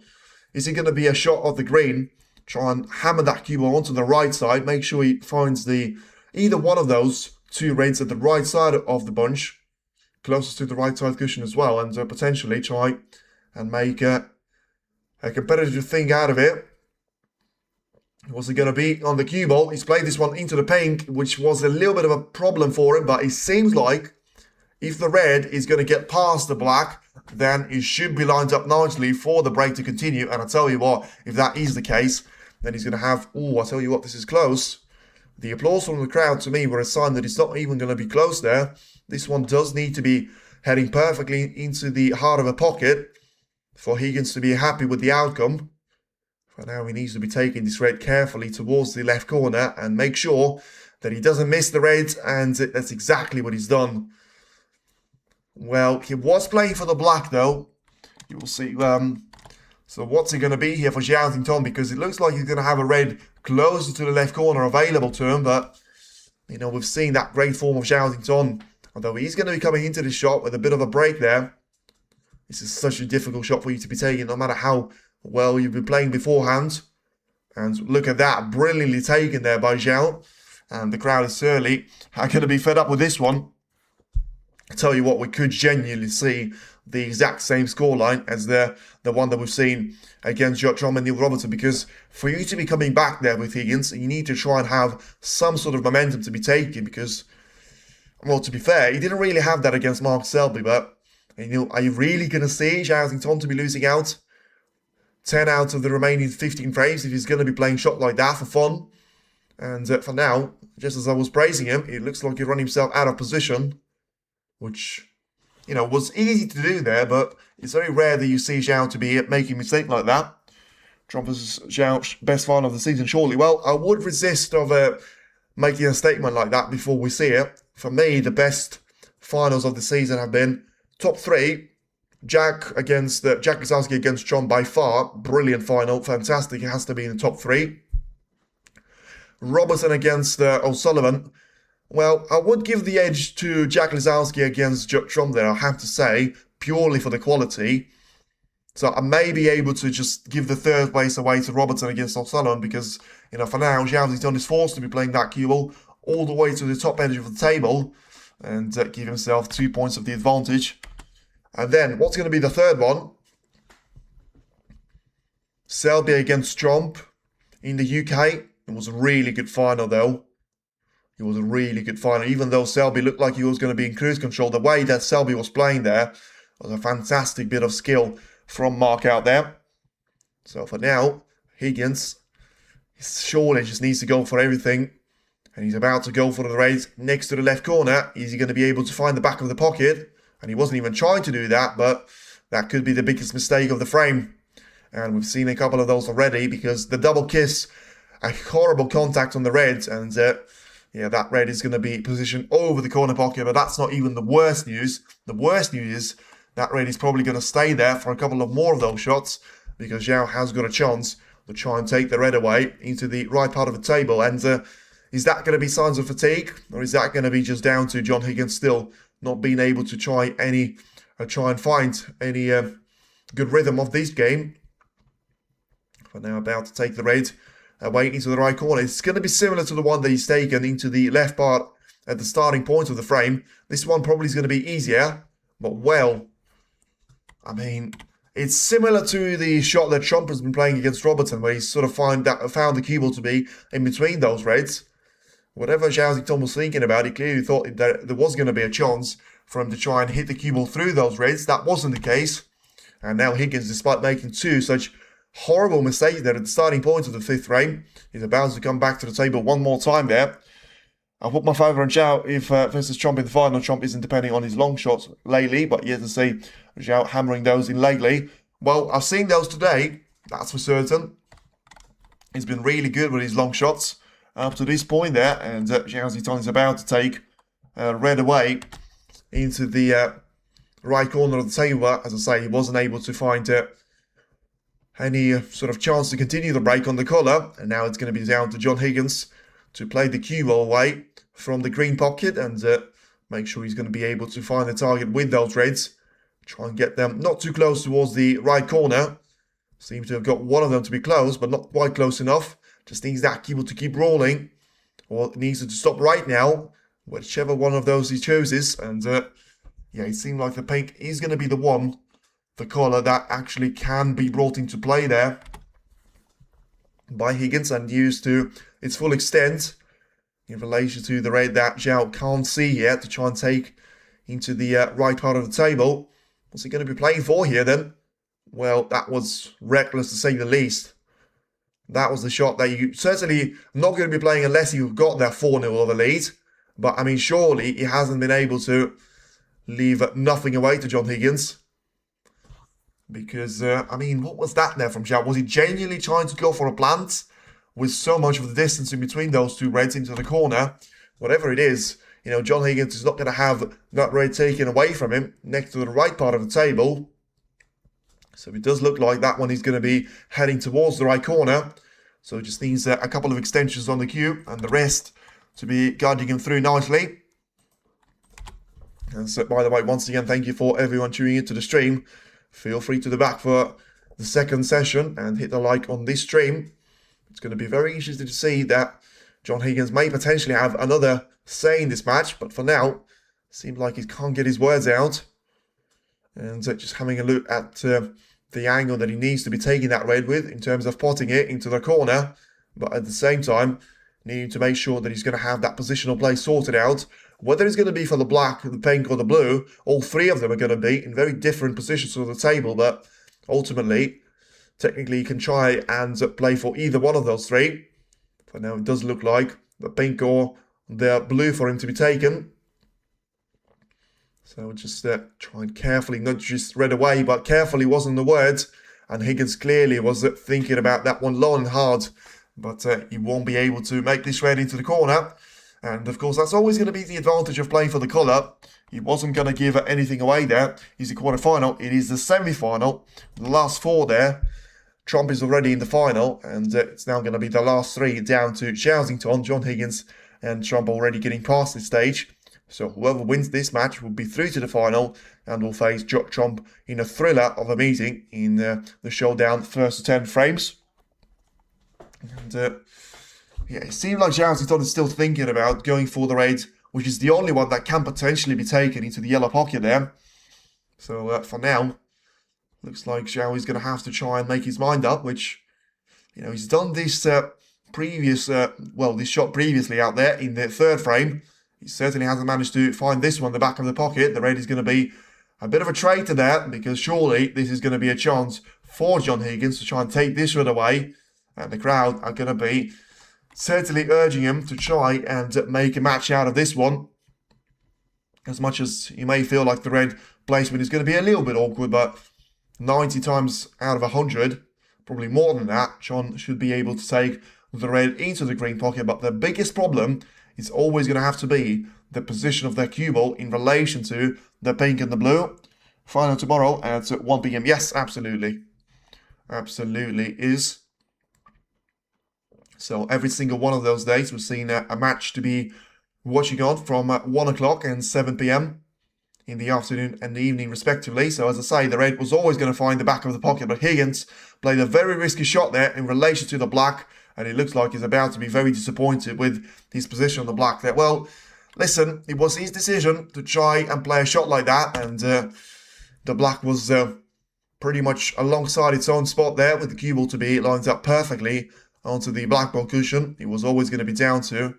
is it going to be a shot of the green? Try and hammer that cue ball onto the right side. Make sure he finds either one of those two reds at the right side of the bunch, closest to the right side cushion as well, and potentially try and make a competitive thing out of it. What's it going to be on the cue ball? He's played this one into the pink, which was a little bit of a problem for him, but it seems like if the red is going to get past the black, then it should be lined up nicely for the break to continue. And I tell you what, if that is the case, then he's going to have, I tell you what, this is close. The applause from the crowd to me were a sign that it's not even going to be close there. This one does need to be heading perfectly into the heart of a pocket for Higgins to be happy with the outcome. For now, he needs to be taking this red carefully towards the left corner and make sure that he doesn't miss the red, and that's exactly what he's done. Well, he was playing for the black, though. You will see. So what's it going to be here for Xiao? Because it looks like he's going to have a red closer to the left corner available to him, but, you know, we've seen that great form of Xiao. Although he's going to be coming into this shot with a bit of a break there. This is such a difficult shot for you to be taking, no matter how well you've been playing beforehand. And look at that, brilliantly taken there by Zhao. And the crowd is certainly going to be fed up with this one. I tell you what, we could genuinely see the exact same scoreline as the one that we've seen against Watchalong and Neil Robertson, because for you to be coming back there with Higgins, you need to try and have some sort of momentum to be taken, because, well, to be fair, he didn't really have that against Mark Selby, but, you know, are you really going to see Xiao to be losing out 10 out of the remaining 15 frames if he's going to be playing shot like that for fun? And for now, just as I was praising him, it looks like he run himself out of position, which, you know, was easy to do there, but it's very rare that you see Zhao to be making a mistake like that. Trump is Zhao's best final of the season, surely. Well, I would resist of making a statement like that before we see it. For me, the best finals of the season have been top three. Jack Lisowski against John by far. Brilliant final. Fantastic. It has to be in the top three. Robertson against O'Sullivan. Well, I would give the edge to Jack Lisowski against Trump there, I have to say, purely for the quality. So I may be able to just give the third place away to Robertson against O'Sullivan because, you know, for now, Xiao is forced to be playing that cue ball all the way to the top edge of the table and give himself 2 points of the advantage. And then, what's going to be the third one? Selby against Trump in the UK. It was a really good final, though. It was a really good final. Even though Selby looked like he was going to be in cruise control, the way that Selby was playing there was a fantastic bit of skill from Mark out there. So for now, Higgins surely just needs to go for everything. And he's about to go for the raise next to the left corner. Is he going to be able to find the back of the pocket? And he wasn't even trying to do that, but that could be the biggest mistake of the frame. And we've seen a couple of those already because the double kiss, a horrible contact on the red, and yeah, that red is going to be positioned over the corner pocket, but that's not even the worst news. The worst news is that red is probably going to stay there for a couple of more of those shots because Zhao has got a chance to try and take the red away into the right part of the table. And is that going to be signs of fatigue, or is that going to be just down to John Higgins still not being able to try and find any good rhythm of this game? For now, about to take the red away into the right corner. It's going to be similar to the one that he's taken into the left part at the starting point of the frame. This one probably is going to be easier, but well, I mean, it's similar to the shot that Trump has been playing against Robertson, where he sort of found the cue ball to be in between those reds. Whatever Zhao was thinking about, he clearly thought that there was going to be a chance for him to try and hit the cue ball through those reds. That wasn't the case. And now Higgins, despite making two such horrible mistakes there at the starting point of the fifth frame, is about to come back to the table one more time there. I'll put my favour on Zhao if versus Trump in the final. Trump isn't depending on his long shots lately, but yet to see Zhao hammering those in lately. Well, I've seen those today, that's for certain. He's been really good with his long shots up to this point there, and Zhao is about to take red away into the right corner of the table. As I say, he wasn't able to find any sort of chance to continue the break on the collar, and now it's going to be down to John Higgins to play the cue ball away from the green pocket and make sure he's going to be able to find the target with those reds. Try and get them not too close towards the right corner. Seems to have got one of them to be close, but not quite close enough. Just needs that cue ball to keep rolling, or it needs it to stop right now, whichever one of those he chooses. And yeah, it seemed like the pink is going to be the one, the collar that actually can be brought into play there by Higgins and used to its full extent in relation to the red that Zhao can't see yet to try and take into the right part of the table. What's he going to be playing for here then? Well, that was reckless to say the least. That was the shot that you certainly not going to be playing unless you got that 4-0 of a lead. But I mean, surely he hasn't been able to leave nothing away to John Higgins. Because, I mean, what was that there from Xiao? Was he genuinely trying to go for a plant with so much of the distance in between those two reds into the corner? Whatever it is, you know, John Higgins is not going to have that red taken away from him next to the right part of the table. So it does look like that one is going to be heading towards the right corner. So it just needs a couple of extensions on the cue and the rest to be guiding him through nicely. And so, by the way, once again, thank you for everyone tuning into the stream. Feel free to be back for the second session and hit the like on this stream. It's going to be very interesting to see that John Higgins may potentially have another say in this match, but for now, seems like he can't get his words out. And just having a look at the angle that he needs to be taking that red with in terms of potting it into the corner, but at the same time, needing to make sure that he's going to have that positional play sorted out. Whether it's going to be for the black, the pink, or the blue, all three of them are going to be in very different positions on the table, but ultimately, technically, you can try and play for either one of those three. For now, it does look like the pink or the blue for him to be taken. So just try and carefully, not just read away, but carefully wasn't the word. And Higgins clearly was thinking about that one long and hard, but he won't be able to make this red into the corner. And of course, that's always going to be the advantage of playing for the colour. He wasn't going to give anything away there. He's the quarter-final. It is the semi-final. The last four there. Trump is already in the final, and it's now going to be the last three down to Xiao, John Higgins, and Trump already getting past this stage. So whoever wins this match will be through to the final and will face Trump in a thriller of a meeting in the showdown first to 10 frames. And yeah, it seems like Xiao is still thinking about going for the raid, which is the only one that can potentially be taken into the yellow pocket there. So for now, looks like Xiao is going to have to try and make his mind up, which, you know, he's done this this shot previously out there in the third frame. He certainly hasn't managed to find this one in the back of the pocket. The red is going to be a bit of a traitor there, because surely this is going to be a chance for John Higgins to try and take this red away. And the crowd are going to be certainly urging him to try and make a match out of this one. As much as you may feel like the red placement is going to be a little bit awkward, but 90 times out of 100, probably more than that, John should be able to take the red into the green pocket. But the biggest problem is always going to have to be the position of their cue ball in relation to the pink and the blue. Final tomorrow at 1 p.m. Yes, absolutely. Absolutely is. So every single one of those days we've seen a match to be watching on from 1 o'clock and 7 p.m. in the afternoon and the evening respectively. So as I say, the red was always going to find the back of the pocket, but Higgins played a very risky shot there in relation to the black, and it looks like he's about to be very disappointed with his position on the black there. Well, listen, it was his decision to try and play a shot like that, and the black was pretty much alongside its own spot there with the cue ball to be lined up perfectly onto the black ball cushion. It was always going to be down to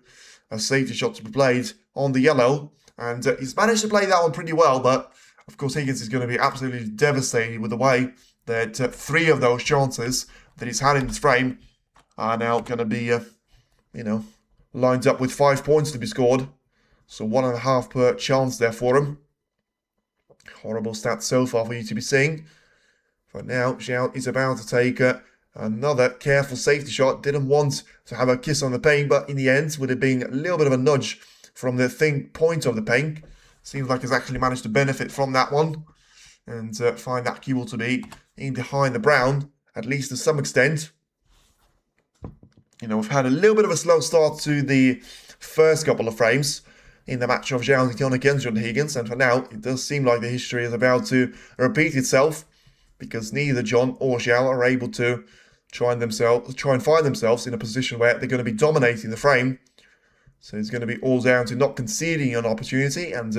a safety shot to be played on the yellow, and he's managed to play that one pretty well, but of course Higgins is going to be absolutely devastated with the way that 3 of those chances that he's had in this frame are now going to be, lined up with 5 points to be scored. So 1.5 per chance there for him. Horrible stats so far for you to be seeing. But now Xiao is about to take another careful safety shot. Didn't want to have a kiss on the paint, but in the end, with it being a little bit of a nudge from the thin point of the paint, seems like he's actually managed to benefit from that one and find that cue ball to be in behind the brown, at least to some extent. We've had a little bit of a slow start to the first couple of frames in the match of Zhao against John Higgins, and for now, it does seem like the history is about to repeat itself, because neither John or Xiao are able to try and find themselves in a position where they're going to be dominating the frame. So it's going to be all down to not conceding an opportunity, and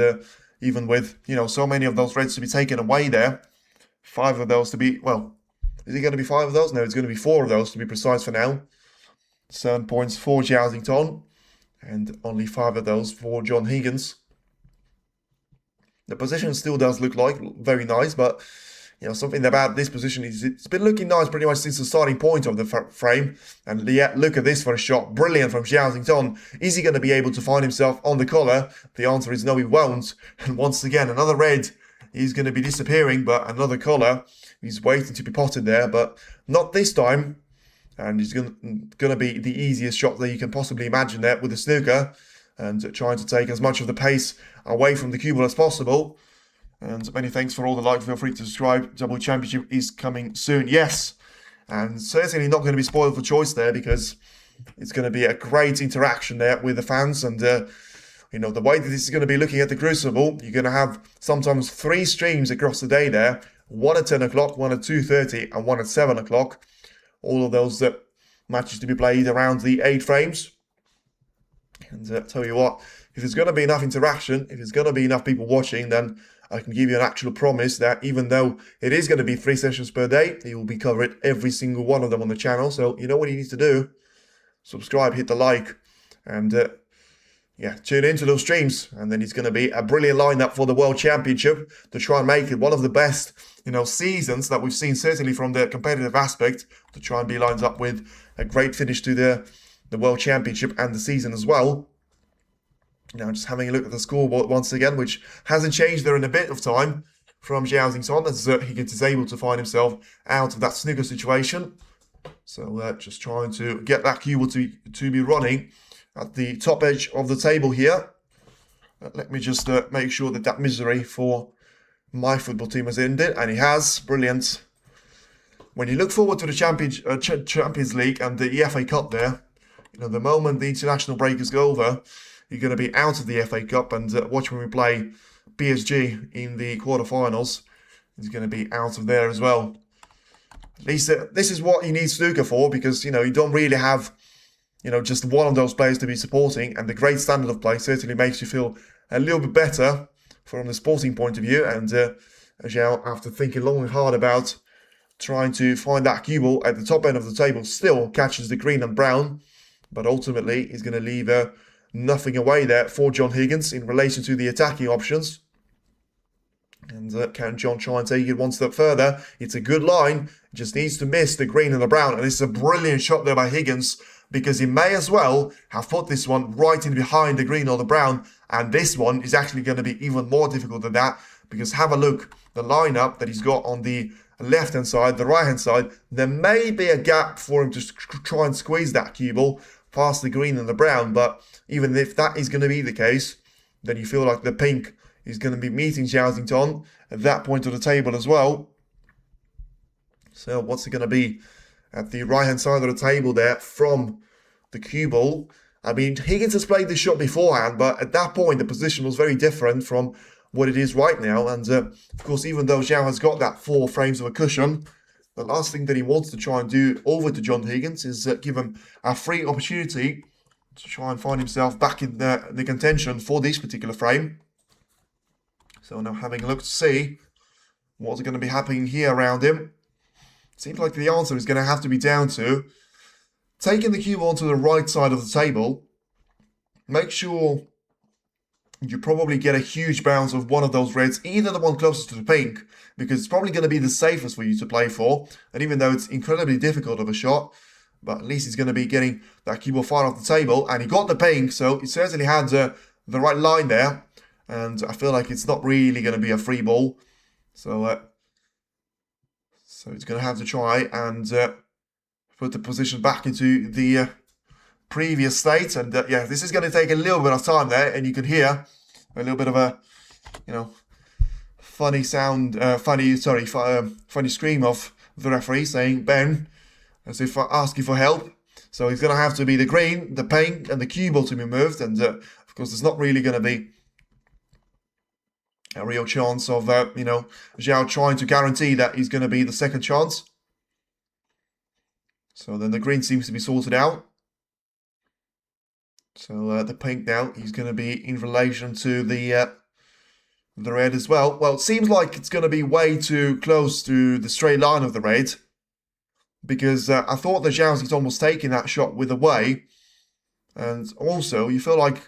even with, so many of those reds to be taken away there, 5 of those to be, well, is it going to be 5 of those? No, it's going to be 4 of those to be precise for now. 7 points for Zhao, and only 5 of those for John Higgins. The position still does look like very nice, but something about this position is it's been looking nice pretty much since the starting point of the frame. And yet, look at this for a shot. Brilliant from Xiao. Is he going to be able to find himself on the collar? The answer is no, he won't. And once again, another red is going to be disappearing, but another collar is waiting to be potted there, but not this time. And it's going to be the easiest shot that you can possibly imagine there with the snooker, and trying to take as much of the pace away from the cue ball as possible. And many thanks for all the likes. Feel free to subscribe. Double Championship is coming soon. Yes. And certainly not going to be spoiled for choice there, because it's going to be a great interaction there with the fans. And, the way that this is going to be looking at the Crucible, you're going to have sometimes 3 streams across the day there. 1 at 10 o'clock, 1 at 2:30, and 1 at 7 o'clock. All of those matches to be played around the 8 frames. And tell you what, if there's going to be enough interaction, if there's going to be enough people watching, then I can give you an actual promise that even though it is going to be 3 sessions per day, you will be covered every single one of them on the channel. So you know what you need to do. Subscribe, hit the like, and tune into those streams. And then it's going to be a brilliant lineup for the World Championship to try and make it one of the best, seasons that we've seen, certainly from the competitive aspect, to try and be lined up with a great finish to the World Championship and the season as well. Just having a look at the scoreboard once again, which hasn't changed there in a bit of time from Xiao as Higgins is able to find himself out of that snooker situation. So just trying to get that cue ball to be running at the top edge of the table here. Let me just make sure that misery for my football team has ended, and it has. Brilliant. When you look forward to the Champions League and the FA Cup there, the moment the international break is over, you're going to be out of the FA Cup, and watch when we play PSG in the quarterfinals. He's going to be out of there as well. At least this is what you need snooker for, because, you don't really have, just one of those players to be supporting, and the great standard of play certainly makes you feel a little bit better from the sporting point of view. And Zhao, after thinking long and hard about trying to find that cue ball at the top end of the table, still catches the green and brown, but ultimately he's going to leave nothing away there for John Higgins in relation to the attacking options. And can John try and take it one step further? It's a good line. Just needs to miss the green and the brown. And this is a brilliant shot there by Higgins, because he may as well have put this one right in behind the green or the brown. And this one is actually going to be even more difficult than that, because have a look, the lineup that he's got on the left-hand side, the right-hand side, there may be a gap for him to try and squeeze that cue ball past the green and the brown. But even if that is going to be the case, then you feel like the pink is going to be meeting Xiao at that point of the table as well. So what's it going to be at the right-hand side of the table there from the cue ball? I mean, Higgins has played this shot beforehand, but at that point the position was very different from what it is right now. And of course, even though Xiao has got that 4 frames of a cushion, the last thing that he wants to try and do over to John Higgins is give him a free opportunity to try and find himself back in the contention for this particular frame. So now having a look to see what's going to be happening here around him. Seems like the answer is going to have to be down to taking the cube onto the right side of the table. Make sure you probably get a huge bounce of one of those reds, either the one closest to the pink, because it's probably going to be the safest for you to play for. And even though it's incredibly difficult of a shot, but at least he's going to be getting that cue ball far off the table. And he got the pink, so he certainly had the right line there. And I feel like it's not really going to be a free ball. So he's going to have to try and put the position back into the previous state. And yeah, this is going to take a little bit of time there. And you can hear a little bit of a, funny sound, funny scream of the referee saying, Ben, as if asking for help. So he's going to have to be the green, the pink, and the cue ball to be moved. And of course, there's not really going to be a real chance of, Zhao trying to guarantee that he's going to be the second chance. So then the green seems to be sorted out. So the pink now, he's going to be in relation to the red as well. Well, it seems like it's going to be way too close to the straight line of the red, because I thought that Zhao's almost taking that shot with away. And also, you feel like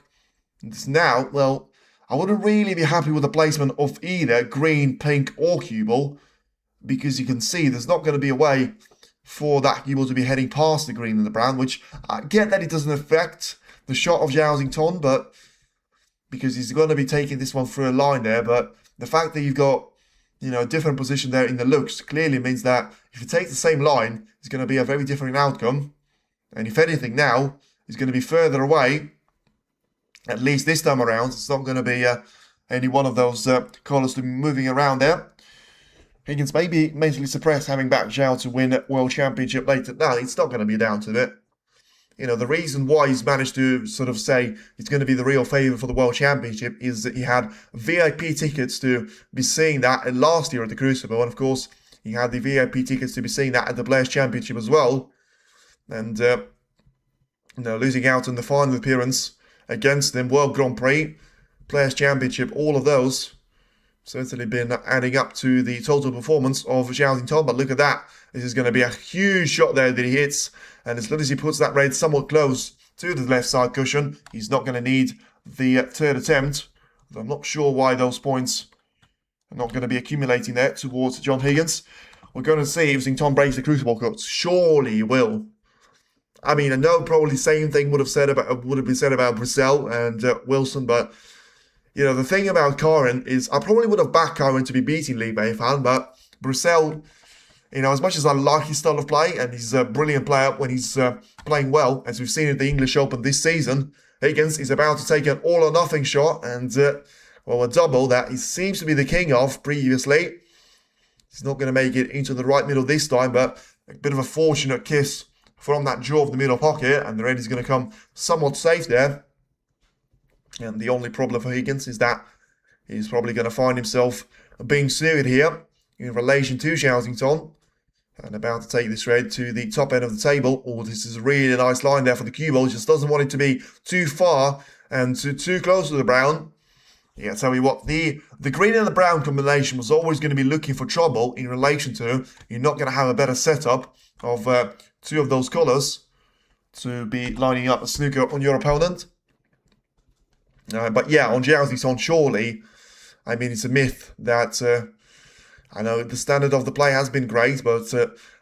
it's now, well, I wouldn't really be happy with the placement of either green, pink, or cue ball, because you can see there's not going to be a way for that cue ball to be heading past the green and the brown, which I get that it doesn't affect the shot of Zhao, but because he's going to be taking this one through a line there. But the fact that you've got, a different position there in the looks clearly means that if you take the same line, it's going to be a very different outcome. And if anything now, it's going to be further away. At least this time around, it's not going to be any one of those colours to be moving around there. Higgins may be mentally suppressed having backed Zhao to win World Championship later. No, it's not going to be down to it. The reason why he's managed to sort of say he's going to be the real favourite for the World Championship is that he had VIP tickets to be seeing that last year at the Crucible. And of course, he had the VIP tickets to be seeing that at the Players' Championship as well. And, losing out in the final appearance against them, World Grand Prix, Players' Championship, all of those certainly been adding up to the total performance of Zhao. But look at that. This is going to be a huge shot there that he hits. And as long as he puts that red somewhat close to the left side cushion, he's not going to need the third attempt. I'm not sure why those points are not going to be accumulating there towards John Higgins. We're going to see if Xington breaks the Crucible cuts. Surely he will. I mean, I know probably the same thing would have been said about Brazil and Wilson, but the thing about Karen is I probably would have backed Karen to be beating Li Beifan, but Brazil, as much as I like his style of play, and he's a brilliant player when he's playing well, as we've seen at the English Open this season, Higgins is about to take an all-or-nothing shot, and, a double that he seems to be the king of previously. He's not going to make it into the right middle this time, but a bit of a fortunate kiss from that jaw of the middle pocket, and the red is going to come somewhat safe there. And the only problem for Higgins is that he's probably going to find himself being suited here in relation to Xiao, and about to take this red to the top end of the table. Oh, this is a really nice line there for the cue ball. He just doesn't want it to be too far and too close to the brown. Yeah, tell you what, the green and the brown combination was always going to be looking for trouble in relation to you're not going to have a better setup of two of those colours to be lining up a snooker on your opponent. But yeah, on Xiao, surely, I mean, it's a myth that, I know the standard of the play has been great, but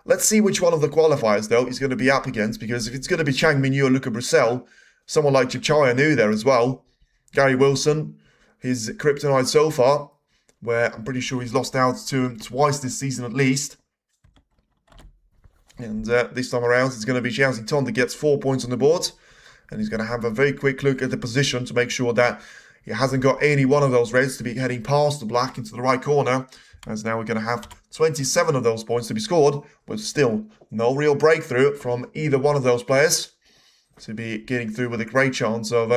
let's see which one of the qualifiers, though, is going to be up against, because if it's going to be Chang Minyu or Luca Brazil, someone like Chipchaya knew there as well, Gary Wilson, his kryptonite so far, where I'm pretty sure he's lost out to him twice this season at least. And this time around, it's going to be Xiao Xington that gets 4 points on the board. And he's going to have a very quick look at the position to make sure that he hasn't got any one of those reds to be heading past the black into the right corner. As now we're going to have 27 of those points to be scored, but still no real breakthrough from either one of those players to be getting through with a great chance of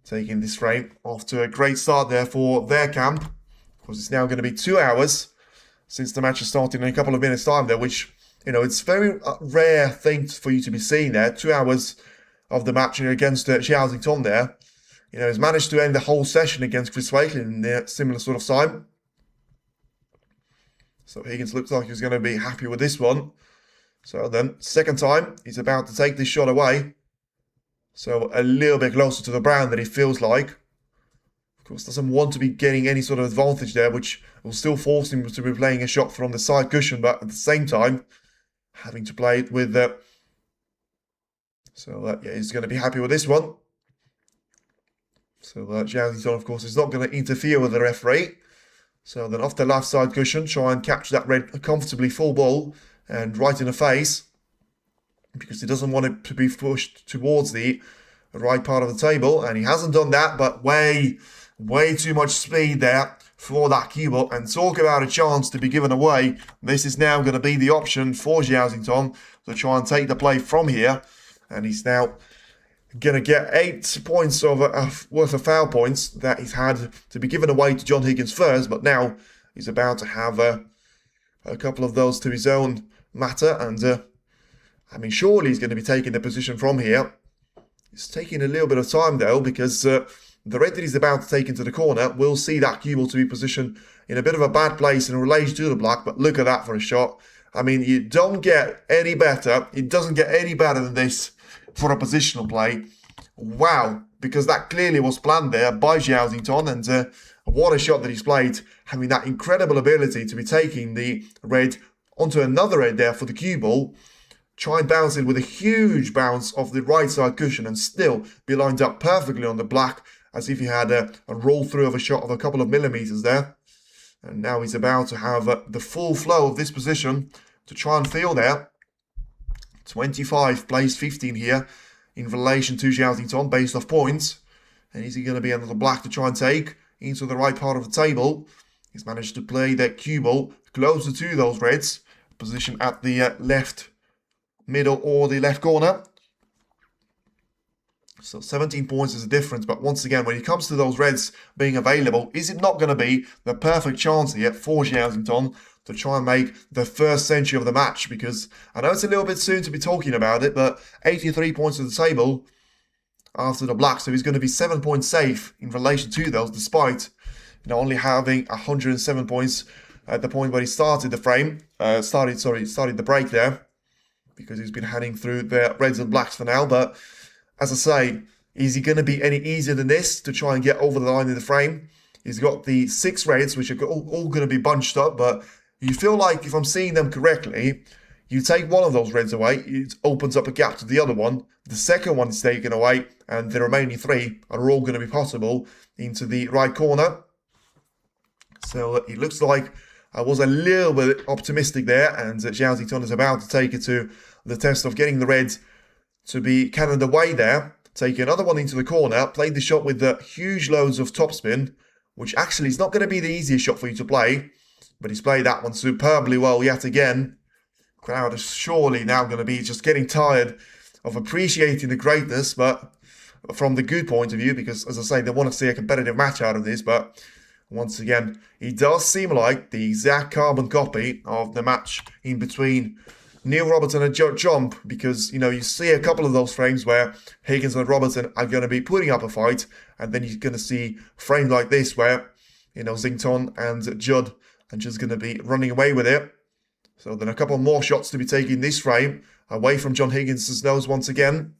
taking this frame off to a great start there for their camp. Of course, it's now going to be 2 hours since the match has started in a couple of minutes' time there, which, you know, it's a very rare thing for you to be seeing there. 2 hours of the match against Xiao there. You know, he's managed to end the whole session against Chris Wakelin in a similar sort of time. So Higgins looks like he's going to be happy with this one. So then, second time, he's about to take this shot away. So a little bit closer to the brown than it feels like. Of course, doesn't want to be getting any sort of advantage there, which will still force him to be playing a shot from the side cushion, but at the same time, having to play it with... yeah, he's going to be happy with this one. So Zhao, of course, is not going to interfere with the referee. So then off the left side cushion, try and catch that red comfortably full ball and right in the face, because he doesn't want it to be pushed towards the right part of the table, and he hasn't done that, but way too much speed there for that cue ball. And talk about a chance to be given away. This is now going to be the option for Xiao to try and take the play from here, and he's now going to get 8 points worth of foul points that he's had to be given away to John Higgins first, but now he's about to have a couple of those to his own matter, and I mean, surely he's going to be taking the position from here. It's taking a little bit of time though, because the red that he's about to take into the corner will see that cue ball to be positioned in a bit of a bad place in relation to the black, but look at that for a shot. I mean, you don't get any better. It doesn't get any better than this for a positional play. Wow, because that clearly was planned there by Xiao, and what a shot that he's played, having that incredible ability to be taking the red onto another red there for the cue ball, try and bounce it with a huge bounce off the right side cushion and still be lined up perfectly on the black, as if he had a roll through of a shot of a couple of millimeters there. And now he's about to have the full flow of this position to try and feel there. 25 plays 15 here in relation to Xiao based off points. And is he going to be another black to try and take into the right part of the table? He's managed to play that cue ball closer to those reds, position at the left middle or the left corner. So 17 points is a difference, but once again, when it comes to those reds being available, is it not going to be the perfect chance here for Xiao to try and make the first century of the match? Because I know it's a little bit soon to be talking about it, but 83 points at the table after the black, so he's going to be 7 points safe in relation to those, despite, you know, only having 107 points at the point where he started the frame, started the break there, because he's been heading through the reds and blacks for now. But as I say, is he going to be any easier than this to try and get over the line in the frame? He's got the 6 reds, which are all going to be bunched up, but you feel like, if I'm seeing them correctly, you take one of those reds away, it opens up a gap to the other one, the second one is taken away, and the remaining 3 are all going to be possible into the right corner. So it looks like I was a little bit optimistic there, and Xiao is about to take it to the test of getting the reds to be cannoned away there. Take another one into the corner, played the shot with the huge loads of topspin, which actually is not going to be the easiest shot for you to play, but he's played that one superbly well yet again. Crowd is surely now going to be just getting tired of appreciating the greatness, but from the good point of view, because as I say, they want to see a competitive match out of this. But once again, it does seem like the exact carbon copy of the match in between Neil Robertson and Jump, because, you know, you see a couple of those frames where Higgins and Robertson are going to be putting up a fight, and then you're going to see frames like this where, you know, Xington and Judd are just going to be running away with it. So then a couple more shots to be taken in this frame, away from John Higgins' nose once again.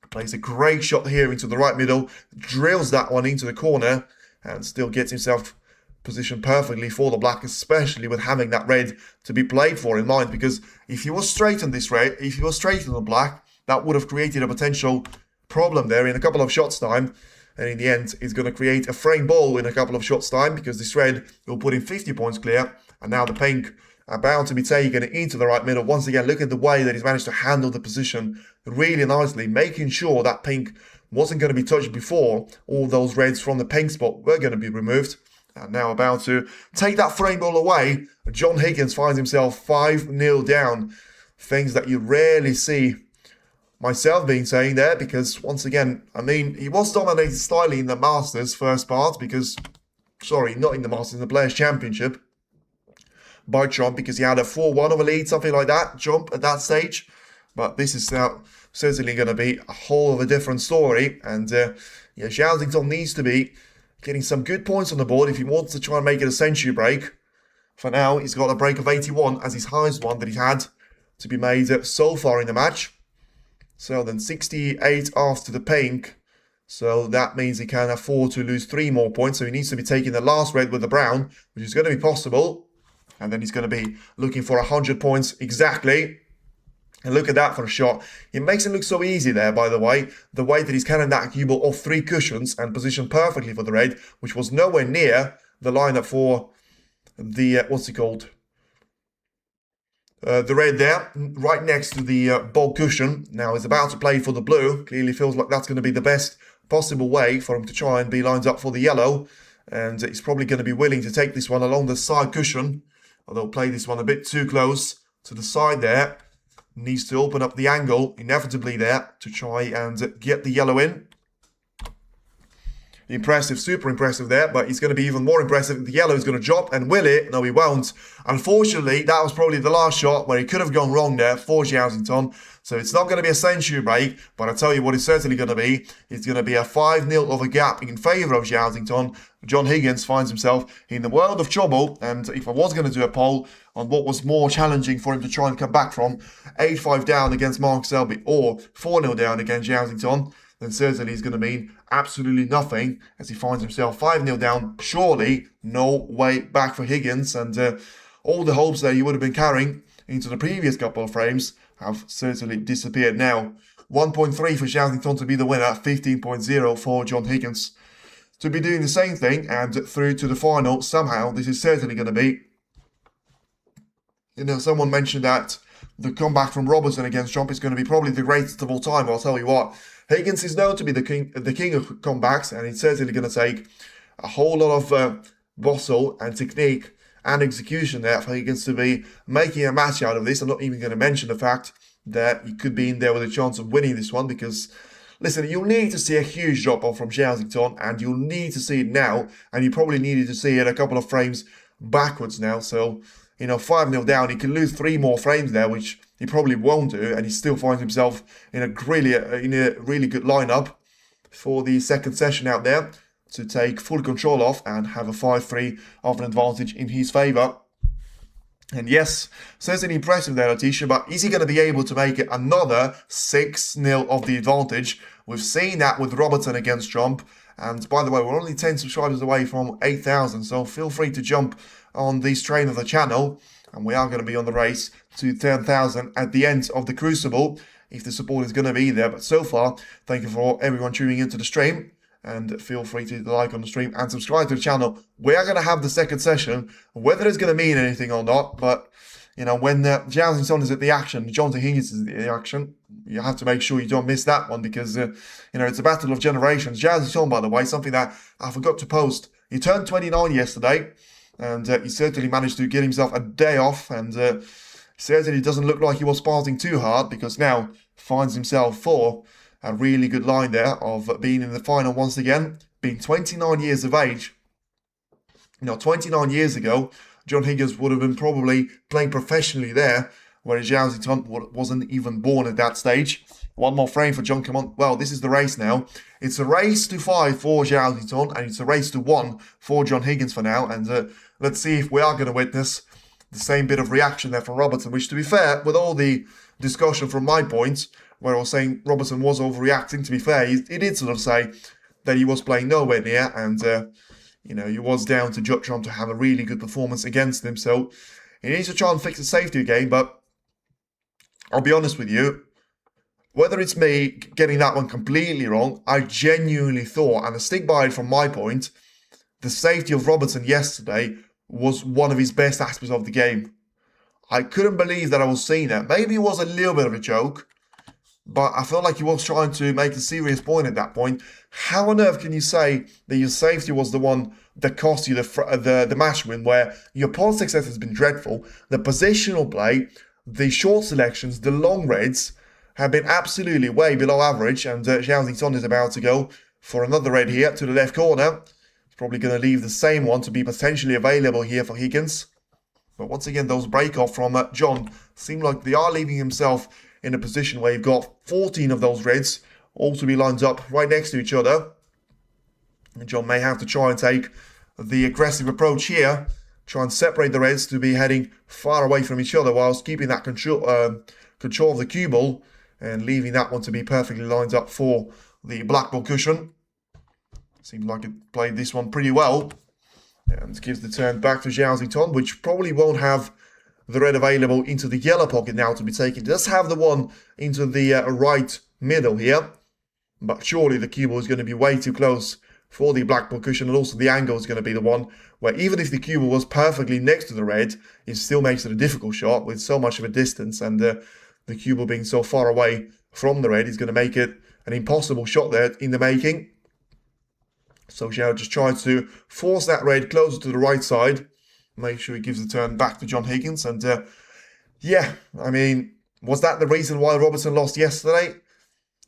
Plays a great shot here into the right middle, drills that one into the corner, and still gets himself positioned perfectly for the black, especially with having that red to be played for in mind, because if he was straight on this red, if he was straight on the black, that would have created a potential problem there in a couple of shots time, and in the end, it's going to create a frame ball in a couple of shots time, because this red will put in 50 points clear, and now the pink are bound to be taken into the right middle. Once again, look at the way that he's managed to handle the position really nicely, making sure that pink wasn't going to be touched before all those reds from the pink spot were going to be removed. And now about to take that frame ball away, John Higgins finds himself 5-0 down. Things that you rarely see myself being saying there, because once again, I mean, he was dominated slightly in the Masters first part because, sorry, not in the Masters, in the Players' Championship by Trump, because he had a 4-1 over lead, something like that, jump at that stage. But this is now certainly going to be a whole of a different story. And yeah, Xiao needs to be getting some good points on the board if he wants to try and make it a century break. For now, he's got a break of 81 as his highest one that he's had to be made so far in the match. So then 68 after the pink. So that means he can afford to lose 3 more points. So he needs to be taking the last red with the brown, which is going to be possible. And then he's going to be looking for 100 points exactly. And look at that for a shot. It makes it look so easy there, by the way that he's carrying that cue ball off 3 cushions and positioned perfectly for the red, which was nowhere near the lineup for the, what's it called? The red there, right next to the ball cushion. Now he's about to play for the blue. Clearly feels like that's going to be the best possible way for him to try and be lined up for the yellow. And he's probably going to be willing to take this one along the side cushion. Although play this one a bit too close to the side there. Needs to open up the angle, inevitably there, to try and get the yellow in. Impressive, super impressive there, but he's going to be even more impressive if the yellow is going to drop, and will it? No, he won't. Unfortunately, that was probably the last shot where he could have gone wrong there for Xiao. So it's not going to be a century break, but I tell you what it's certainly going to be. It's going to be a 5-0 of a gap in favour of Xiao. John Higgins finds himself in the world of trouble, and if I was going to do a poll on what was more challenging for him to try and come back from, 8-5 down against Mark Selby or 4-0 down against Xiao, then certainly he's going to mean absolutely nothing as he finds himself 5-0 down. Surely no way back for Higgins, and all the hopes that he would have been carrying into the previous couple of frames have certainly disappeared now. 1.3 for Xiao to be the winner, 15.0 for John Higgins to be doing the same thing and through to the final. Somehow this is certainly going to be, someone mentioned that the comeback from Robertson against Trump is going to be probably the greatest of all time. I'll tell you what, Higgins is known to be the king of comebacks, and it's certainly going to take a whole lot of bustle and technique and execution there for Higgins to be making a match out of this. I'm not even going to mention the fact that he could be in there with a chance of winning this one, because, listen, you'll need to see a huge drop-off from Xiao, and you'll need to see it now, and you probably needed to see it a couple of frames backwards now. So, 5-0 down, he can lose 3 more frames there, which he probably won't do, and he still finds himself in a really good lineup for the second session out there to take full control of and have a 5-3 of an advantage in his favour. And yes, certainly impressive there, Letitia, but is he going to be able to make it another 6-0 of the advantage? We've seen that with Robertson against Trump. And by the way, we're only 10 subscribers away from 8,000, so feel free to jump on this train of the channel. And we are going to be on the race to 10,000 at the end of the Crucible, if the support is going to be there. But so far, thank you for everyone tuning into the stream. And feel free to like on the stream and subscribe to the channel. We are going to have the second session, whether it's going to mean anything or not. But, when Xiao is at the action, John Higgins is at the action, you have to make sure you don't miss that one, because, it's a battle of generations. Xiao, by the way, something that I forgot to post. He turned 29 yesterday, and he certainly managed to get himself a day off, and certainly doesn't look like he was partying too hard, because now finds himself for a really good line there of being in the final once again, being 29 years of age. 29 years ago, John Higgins would have been probably playing professionally there, whereas Xiao wasn't even born at that stage. One more frame for John. Come on. Well, this is the race now. It's a race to 5 for Xiao, and it's a race to 1 for John Higgins for now. And let's see if we are going to witness the same bit of reaction there from Robertson, which, to be fair, with all the discussion from my point, where I was saying Robertson was overreacting, to be fair, he did sort of say that he was playing nowhere near, and, he was down to Trump to have a really good performance against him. So he needs to try and fix the safety again, but I'll be honest with you, whether it's me getting that one completely wrong, I genuinely thought, and I stick by it from my point, the safety of Robertson yesterday was one of his best aspects of the game. I couldn't believe that I was seeing that. Maybe it was a little bit of a joke, but I felt like he was trying to make a serious point at that point. How on earth can you say that your safety was the one that cost you the match win, where your pawn success has been dreadful, the positional play, the short selections, the long reds, have been absolutely way below average, and Xiao is about to go for another red here to the left corner. He's probably going to leave the same one to be potentially available here for Higgins. But once again, those break-off from Zhao seem like they are leaving himself in a position where you've got 14 of those reds all to be lined up right next to each other. And Zhao may have to try and take the aggressive approach here, try and separate the reds to be heading far away from each other whilst keeping that control of the cue ball and leaving that one to be perfectly lined up for the black ball cushion. Seems like it played this one pretty well. And gives the turn back to Zhao, which probably won't have the red available into the yellow pocket now to be taken. It does have the one into the right middle here. But surely the cue ball is going to be way too close for the black ball cushion. And also the angle is going to be the one where even if the cue ball was perfectly next to the red, it still makes it a difficult shot with so much of a distance. And the cue ball being so far away from the red is going to make it an impossible shot there in the making. So Xiao just tries to force that red closer to the right side. Make sure he gives the turn back to Higgins. And yeah, I mean, was that the reason why Robertson lost yesterday?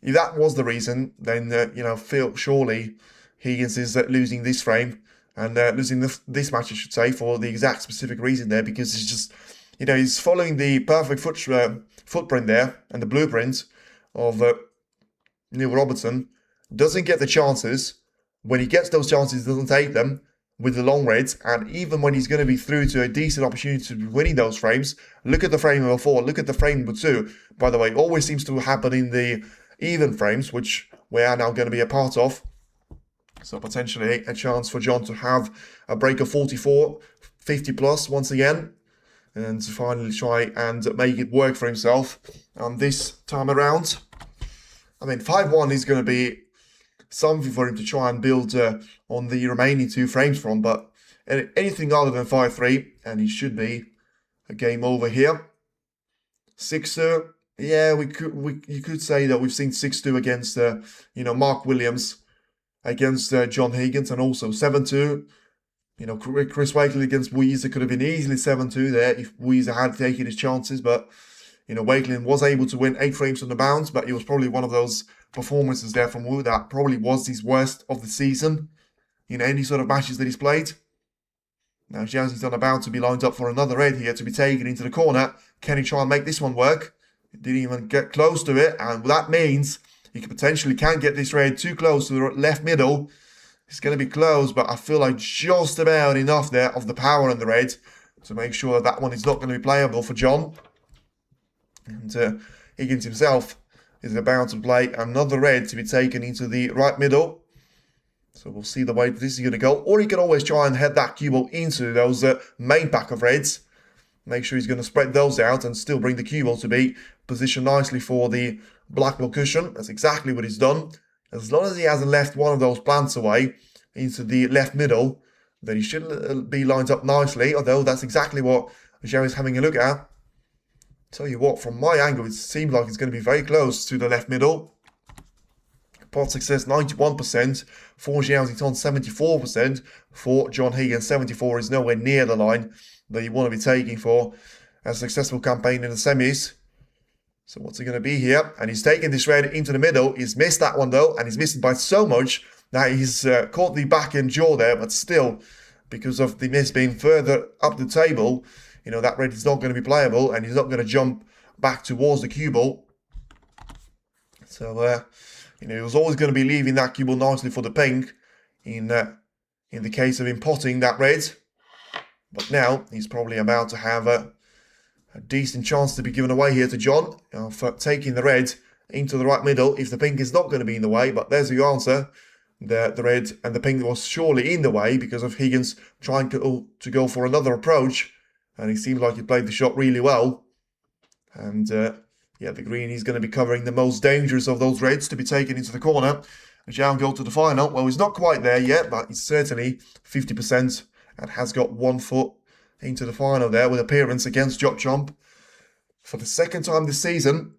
If that was the reason, then, surely Higgins is losing this frame. And losing this match, I should say, for the exact specific reason there. Because he's just, he's following the perfect footprint there. And the blueprint of Neil Robertson. Doesn't get the chances. When he gets those chances, he doesn't take them with the long reds. And even when he's going to be through to a decent opportunity to be winning those frames, look at the frame number 4, look at the frame number 2. By the way, it always seems to happen in the even frames, which we are now going to be a part of. So potentially a chance for Zhao to have a break of 44, 50 plus once again. And to finally try and make it work for himself this time around. I mean, 5-1 is going to be something for him to try and build on the remaining 2 frames from, but anything other than 5-3, and he should be a game over here. 6-2, yeah, you could say that we've seen 6-2 against Mark Williams, against Higgins, and also 7-2. Chris Wakely against Weezer could have been easily 7-2 there if Weezer had taken his chances, but Wakelin was able to win 8 frames on the bounce, but it was probably one of those performances there from Wu that probably was his worst of the season in any sort of matches that he's played. Now Xiao's about to be lined up for another red here to be taken into the corner. Can he try and make this one work? He didn't even get close to it, and that means he potentially can get this red too close to the left middle. It's going to be close, but I feel like just about enough there of the power in the red to make sure that one is not going to be playable for Zhao. And Higgins himself is about to play another red to be taken into the right middle. So we'll see the way this is going to go. Or he can always try and head that cue ball into those main pack of reds. Make sure he's going to spread those out and still bring the cue ball to be positioned nicely for the black ball cushion. That's exactly what he's done. As long as he hasn't left one of those plants away into the left middle, then he should be lined up nicely. Although that's exactly what Zhao is having a look at. Tell you what, from my angle, it seems like it's going to be very close to the left middle. Pot success 91%, for Xiao 74%, for Higgins 74 is nowhere near the line that you want to be taking for a successful campaign in the semis. So what's it going to be here? And he's taking this red into the middle. He's missed that one though, and he's missed it by so much that he's caught the back end jaw there, but still, because of the miss being further up the table, that red is not going to be playable, and he's not going to jump back towards the cue ball. So, he was always going to be leaving that cue ball nicely for the pink in the case of him potting that red. But now, he's probably about to have a decent chance to be given away here to Zhao for taking the red into the right middle if the pink is not going to be in the way. But there's the answer. The red and the pink was surely in the way because of Higgins trying to go for another approach. And he seemed like he played the shot really well. And yeah, the green is going to be covering the most dangerous of those reds to be taken into the corner. Zhao go to the final. Well, he's not quite there yet, but he's certainly 50% and has got 1 foot into the final there with appearance against Watchalong for the 2nd time this season.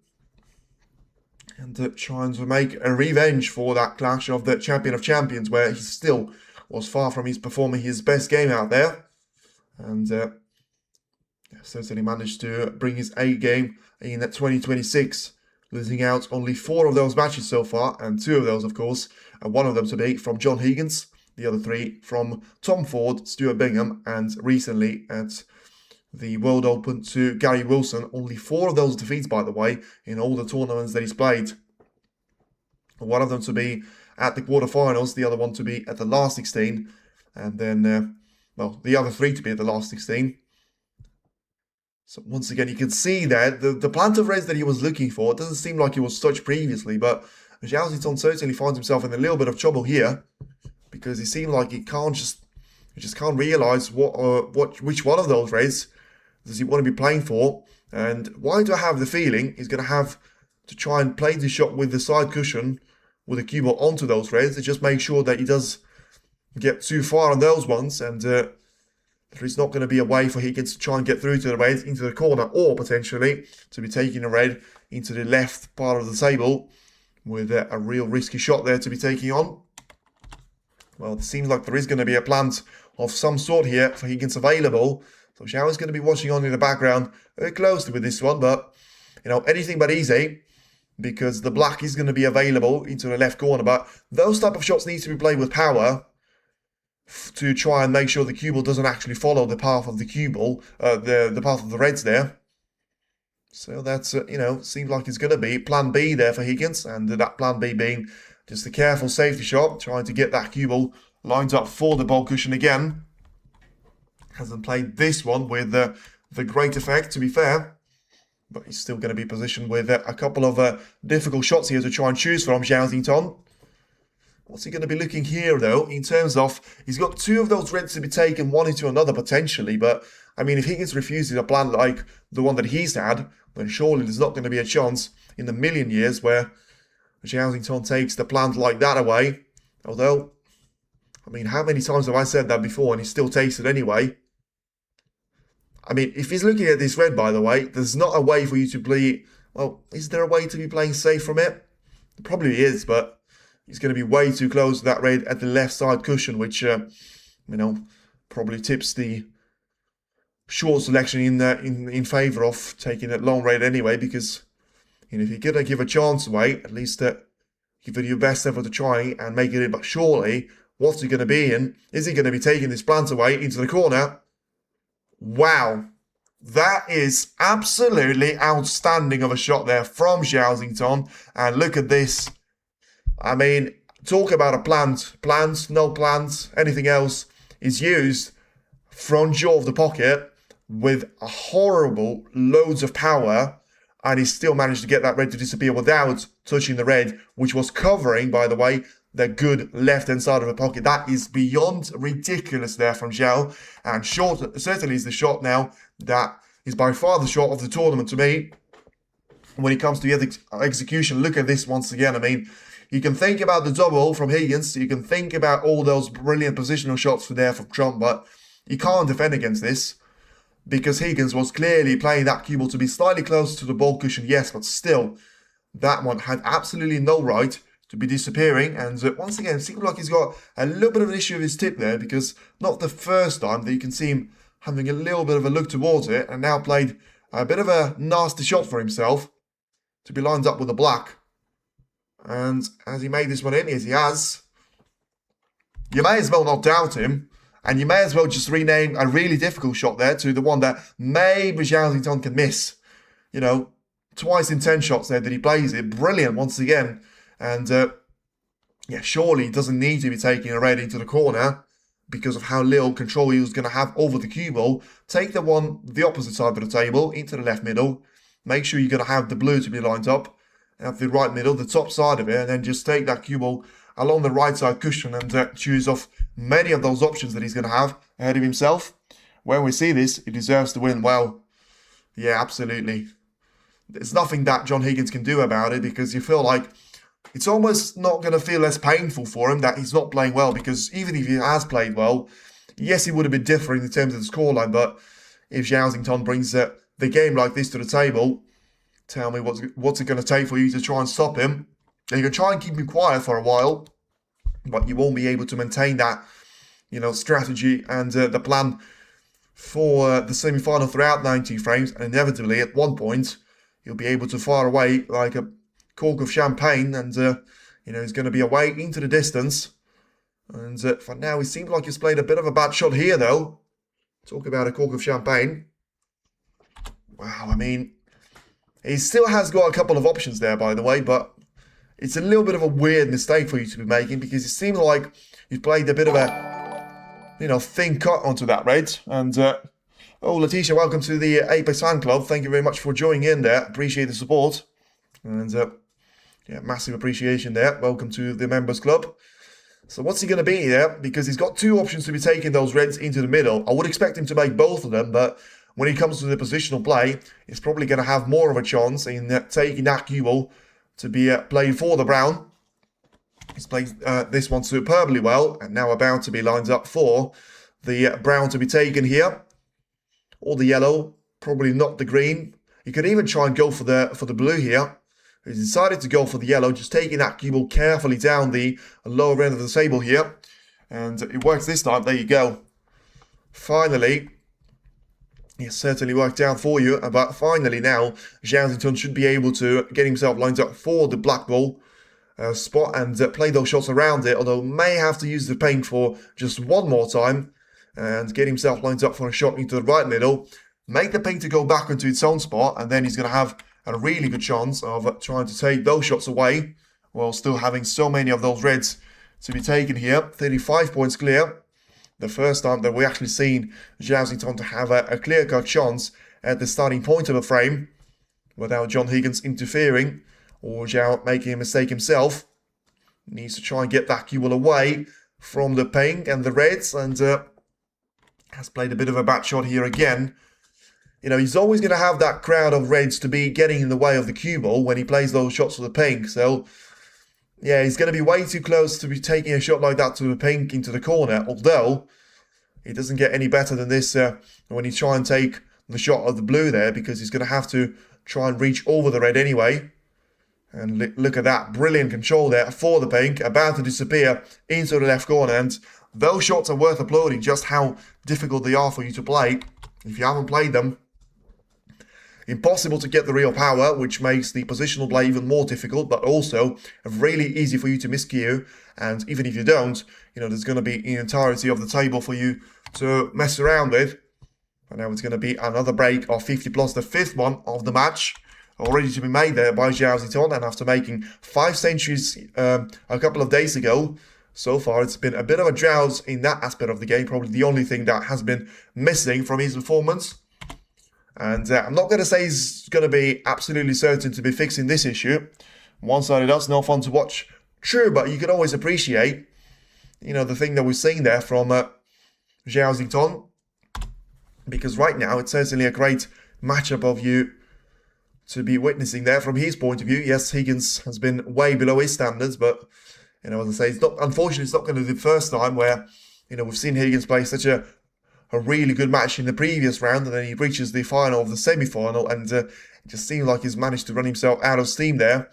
And trying to make a revenge for that clash of the Champion of Champions, where he still was far from performing his best game out there. And certainly managed to bring his A game in 2026 losing out only 4 of those matches so far, and 2 of those, of course, and 1 of them to be from John Higgins, the other 3 from Tom Ford, Stuart Bingham, and recently at the World Open to Gary Wilson. Only 4 of those defeats, by the way, in all the tournaments that he's played. 1 of them to be at the quarterfinals, the other one to be at the last 16, and then, well, the other 3 to be at the last 16. So once again, you can see there, the plant of reds that he was looking for, it doesn't seem like he was touched previously, but Zhao Xingtong certainly finds himself in a little bit of trouble here, because it seemed like he just can't realize which one of those reds does he want to be playing for. And why do I have the feeling he's going to have to try and play the shot with the side cushion with the cue ball onto those reds to just make sure that he does get too far on those ones, and there is not going to be a way for Higgins to try and get through to the red into the corner, or potentially to be taking a red into the left part of the table with a real risky shot there to be taking on. Well, it seems like there is going to be a plant of some sort here for Higgins available. So Xiao is going to be watching on in the background very closely with this one, but you know, anything but easy, because the black is going to be available into the left corner. But those type of shots need to be played with power to try and make sure the cue ball doesn't actually follow the path of the cue ball, the path of the reds there. So that's, you know, seems like it's going to be plan B there for Higgins, and that plan B being just a careful safety shot, trying to get that cue ball lined up for the ball cushion again. Hasn't played this one with the great effect, to be fair, but he's still going to be positioned with a couple of difficult shots here to try and choose from, Zhao Xingtong. What's he going to be looking here, though, in terms of, he's got 2 of those reds to be taken, 1 into another, potentially, but, I mean, if Higgins refuses a plan like the one that he's had, then surely there's not going to be a chance in a million years where Zhao Xingtong takes the plant like that away. Although, I mean, how many times have I said that before and he still takes it anyway? I mean, if he's looking at this red, by the way, there's not a way for you to play, well, is there a way to be playing safe from it? There probably is, but he's going to be way too close to that red at the left side cushion, which, you know, probably tips the short selection in favour of taking that long red anyway, because, you know, if you're going to give a chance away, at least give it your best effort to try and make it in. But surely, what's he going to be in? Is he going to be taking this plant away into the corner? Wow. That is absolutely outstanding of a shot there from Zhao Xingtong. And look at this. I mean, talk about a plant, no plants, anything else is used front jaw of the pocket with a horrible loads of power, and he still managed to get that red to disappear without touching the red, which was covering, by the way, the good left-hand side of the pocket. That is beyond ridiculous there from Zhao, and short certainly is the shot now that is by far the shot of the tournament to me. When it comes to the execution, look at this once again. I mean, you can think about the double from Higgins, you can think about all those brilliant positional shots there from Trump, but you can't defend against this, because Higgins was clearly playing that cue ball to be slightly closer to the ball cushion, yes, but still, that one had absolutely no right to be disappearing. And once again, it seems like he's got a little bit of an issue with his tip there, because not the first time that you can see him having a little bit of a look towards it, and now played a bit of a nasty shot for himself to be lined up with the black. And as he made this one in, as he has, you may as well not doubt him, and you may as well just rename a really difficult shot there to the one that maybe Zhao Xingtong can miss. You know, twice in 10 shots there that he plays it. Brilliant once again. And yeah, surely he doesn't need to be taking a red into the corner because of how little control he was going to have over the cue ball. Take the one, the opposite side of the table, into the left middle. Make sure you're going to have the blue to be lined up at the right middle, the top side of it, and then just take that cue ball along the right side cushion and choose off many of those options that he's going to have ahead of himself. When we see this, he deserves to win. Well, yeah, absolutely. There's nothing that John Higgins can do about it, because you feel like it's almost not going to feel less painful for him that he's not playing well, because even if he has played well, yes, he would have been different in terms of the scoreline, but if Zhao Xingtong brings the game like this to the table, tell me what's it going to take for you to try and stop him. And you can try and keep him quiet for a while, but you won't be able to maintain that, you know, strategy and the plan for the semi-final throughout 90 frames. And inevitably, at one point, you'll be able to fire away like a cork of champagne, and he's going to be away into the distance. And for now, it seems like he's played a bit of a bad shot here, though. Talk about a cork of champagne. Wow, I mean, he still has got a couple of options there, by the way, but it's a little bit of a weird mistake for you to be making, because it seems like you've played a bit of a, thin cut onto that red. And, Letitia, welcome to the Apex fan club. Thank you very much for joining in there. Appreciate the support. And, massive appreciation there. Welcome to the members club. So what's he going to be here? Because he's got two options to be taking those reds into the middle. I would expect him to make both of them, but when he comes to the positional play, he's probably going to have more of a chance in taking that cue ball to be played for the brown. He's played this one superbly well, and now about to be lined up for the brown to be taken here. Or the yellow, probably not the green. You could even try and go for the blue here. He's decided to go for the yellow, just taking that cue ball carefully down the lower end of the table here. And it works this time. There you go. Finally, it certainly worked out for you. But finally now, Zhao should be able to get himself lined up for the black ball spot and play those shots around it. Although may have to use the paint for just one more time and get himself lined up for a shot into the right middle. Make the paint to go back into its own spot, and then he's going to have a really good chance of trying to take those shots away while still having so many of those reds to be taken here. 35 points clear. The first time that we actually seen Zhao to have a clear-cut chance at the starting point of a frame without John Higgins interfering or Zhao making a mistake himself. Needs to try and get that cue ball away from the pink and the reds, and has played a bit of a bad shot here again. He's always going to have that crowd of reds to be getting in the way of the cue ball when he plays those shots for the pink. So, yeah, he's going to be way too close to be taking a shot like that to the pink into the corner. Although, it doesn't get any better than this when he try and take the shot of the blue there, because he's going to have to try and reach over the red anyway. And look at that. Brilliant control there for the pink. About to disappear into the left corner. And those shots are worth applauding, just how difficult they are for you to play. If you haven't played them, impossible to get the real power, which makes the positional play even more difficult, but also really easy for you to miscue. And even if you don't, there's going to be the entirety of the table for you to mess around with. And now it's going to be another break of 50 plus, the fifth one of the match, already to be made there by Zhao. And after making 5 centuries a couple of days ago, so far it's been a bit of a drought in that aspect of the game, probably the only thing that has been missing from his performance. And I'm not going to say he's going to be absolutely certain to be fixing this issue. One-sided that's no fun to watch. True, but you can always appreciate, the thing that we're seeing there from Zhao. Because right now, it's certainly a great matchup of you to be witnessing there from his point of view. Yes, Higgins has been way below his standards, but, as I say, unfortunately, it's not going to be the first time where, we've seen Higgins play such a really good match in the previous round, and then he reaches the final of the semi-final, and it just seems like he's managed to run himself out of steam there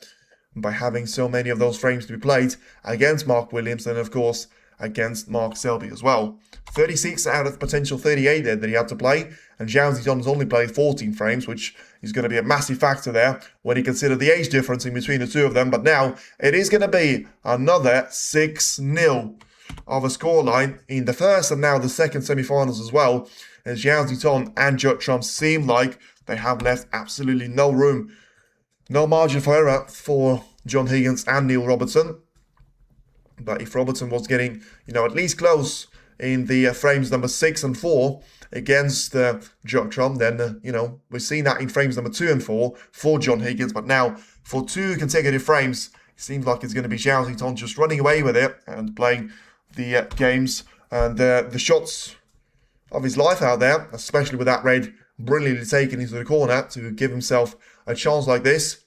by having so many of those frames to be played against Mark Williams and, of course, against Mark Selby as well. 36 out of potential 38 there that he had to play, and Zhao has only played 14 frames, which is going to be a massive factor there when you consider the age difference in between the two of them. But now it is going to be another 6-0 of a scoreline in the first and now the second semi-finals as well, as Zhao and Judd Trump seem like they have left absolutely no room, no margin for error for John Higgins and Neil Robertson. But if Robertson was getting, at least close in the frames number 6 and 4 against Judd Trump, then, we've seen that in frames number 2 and 4 for John Higgins. But now, for 2 consecutive frames, it seems like it's going to be Zhao just running away with it and playing the games and the shots of his life out there, especially with that red brilliantly taken into the corner to give himself a chance like this.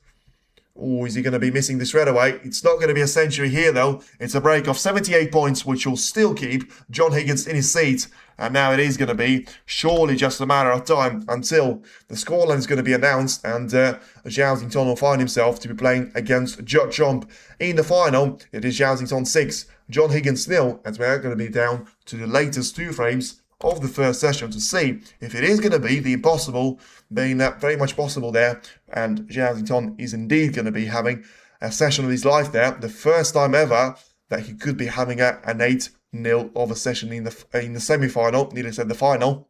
Or is he going to be missing this red away? It's not going to be a century here, though. It's a break of 78 points, which will still keep John Higgins in his seat. And now it is going to be surely just a matter of time until the scoreline is going to be announced, and Zhao will find himself to be playing against Judd Trump in the final. It is Zhao 6, John Higgins 0, as we're going to be down to the latest 2 frames of the first session to see if it is going to be the impossible being very much possible there, and Zhao is indeed going to be having session of his life there. The first time ever that he could be having an 8-0 over session in the semi-final, nearly said the final.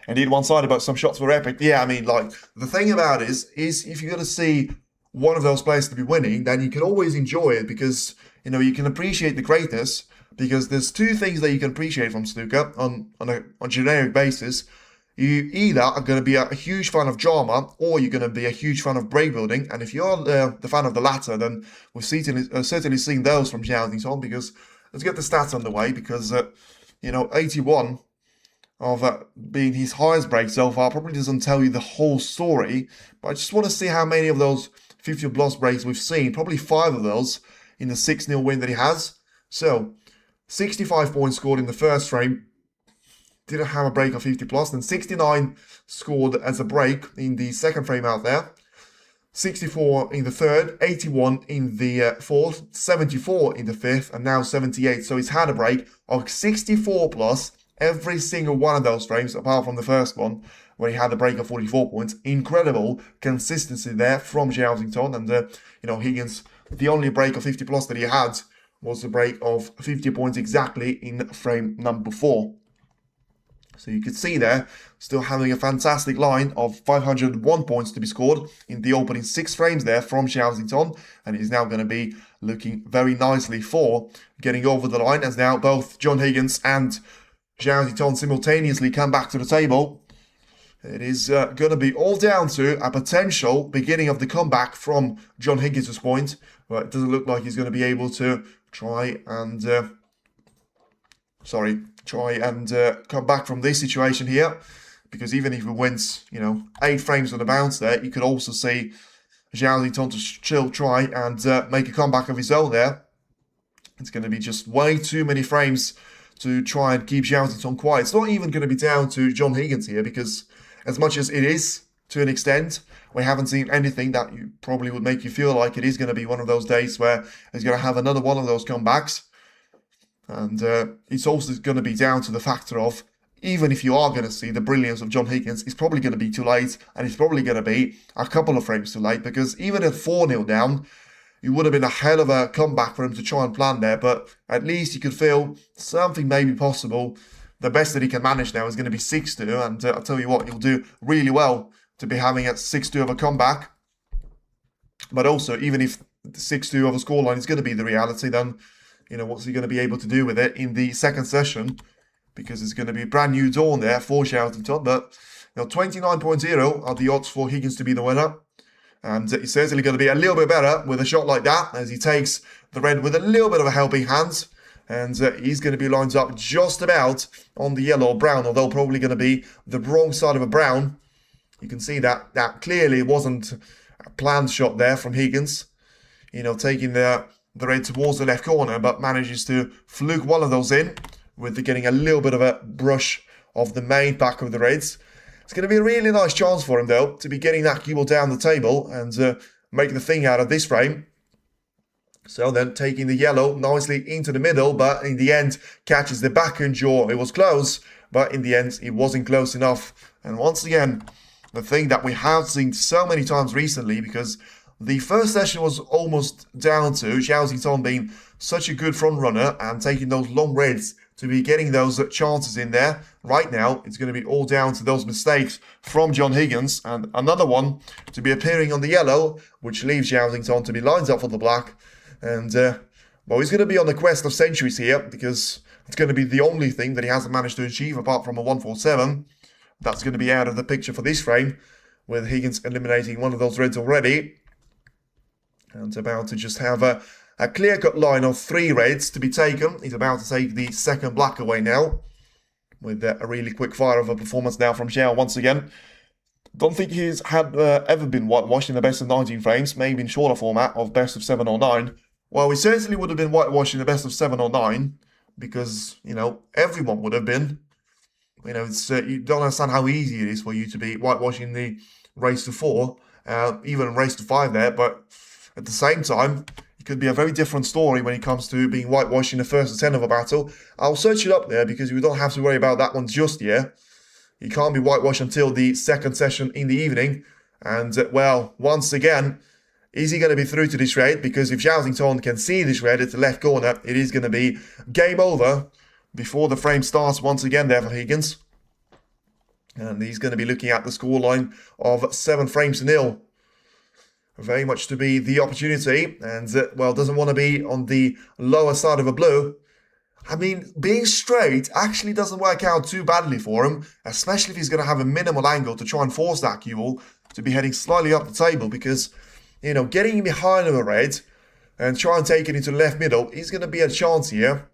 Indeed, one-sided, but some shots were epic. Yeah, I mean, like, the thing about it is if you're going to see one of those players to be winning, then you can always enjoy it because, you know, you can appreciate the greatness because there's two things that you can appreciate from snooker on a generic basis. You either are going to be a huge fan of drama or you're going to be a huge fan of break building. And if you're the fan of the latter, then we've certainly seen those from Xiao because let's get the stats on the way because, 81 of being his highest break so far probably doesn't tell you the whole story. But I just want to see how many of those 50 plus breaks we've seen. Probably 5 of those in the 6-0 win that he has. So 65 points scored in the first frame. Didn't have a break of 50 plus. Then 69 scored as a break in the second frame out there. 64 in the third, 81 in the fourth, 74 in the fifth, and now 78. So he's had a break of 64 plus every single one of those frames, apart from the first one, where he had a break of 44 points. Incredible consistency there from Zhao. And, Higgins, the only break of 50 plus that he had was a break of 50 points exactly in frame number 4. So you could see there, still having a fantastic line of 501 points to be scored in the opening 6 frames there from Xiao, and he's now going to be looking very nicely for getting over the line as now both John Higgins and Xiao simultaneously come back to the table. It is going to be all down to a potential beginning of the comeback from John Higgins' point, but it doesn't look like he's going to be able to try and come back from this situation here, because even if he wins, 8 frames on the bounce there, you could also see Zhao to still try and make a comeback of his own there. It's going to be just way too many frames to try and keep Zhao quiet. It's not even going to be down to John Higgins here, because as much as it is, to an extent, we haven't seen anything that you probably would make you feel like it is going to be one of those days where he's going to have another one of those comebacks. And it's also going to be down to the factor of, even if you are going to see the brilliance of John Higgins, it's probably going to be too late, and it's probably going to be a couple of frames too late, because even at 4-0 down, it would have been a hell of a comeback for him to try and plan there, but at least you could feel something may be possible. The best that he can manage now is going to be 6-2, and I'll tell you what, he'll do really well to be having a 6-2 of a comeback. But also, even if the 6-2 of a scoreline is going to be the reality, then, what's he going to be able to do with it in the second session? Because it's going to be a brand new dawn there for Xiao. But, 29.0 are the odds for Higgins to be the winner. And he's certainly going to be a little bit better with a shot like that, as he takes the red with a little bit of a helping hand. And he's going to be lined up just about on the yellow or brown, although probably going to be the wrong side of a brown. You can see that clearly wasn't a planned shot there from Higgins. Taking the red towards the left corner, but manages to fluke one of those in with getting a little bit of a brush of the main back of the reds. It's going to be a really nice chance for him, though, to be getting that cue ball down the table and make the thing out of this frame. So then taking the yellow nicely into the middle, but in the end catches the backhand jaw. It was close, but in the end it wasn't close enough. And once again, the thing that we have seen so many times recently, because the first session was almost down to Xiao being such a good front runner and taking those long reds to be getting those chances in there. Right now, it's going to be all down to those mistakes from John Higgins, and another one to be appearing on the yellow, which leaves Xiao to be lined up for the black. And, he's going to be on the quest of centuries here, because it's going to be the only thing that he hasn't managed to achieve apart from a 147. That's going to be out of the picture for this frame, with Higgins eliminating one of those reds already. And about to just have a clear-cut line of 3 reds to be taken. He's about to take the second black away now, with a really quick fire of a performance now from Xiao once again. Don't think he's had ever been whitewashed in the best of 19 frames, maybe in shorter format of best of 7 or 9. Well, we certainly would have been whitewashed in the best of 7 or 9, because, everyone would have been. It's you don't understand how easy it is for you to be whitewashing the race to 4, even race to 5 there, but at the same time, it could be a very different story when it comes to being whitewashed in the first to 10 of a battle. I'll search it up there, because we don't have to worry about that one just yet. You can't be whitewashed until the second session in the evening. And, once again, Is he going to be through to this raid? Because if Xiao can see this raid at the left corner, it is going to be game over before the frame starts once again there for Higgins. And he's going to be looking at the scoreline of 7 frames to 0. Very much to be the opportunity. And, well, doesn't want to be on the lower side of a blue. I mean, being straight actually doesn't work out too badly for him, especially if he's going to have a minimal angle to try and force that cue ball to be heading slightly up the table, because, you know, getting behind a red and try and take it into the left middle is going to be a chance here.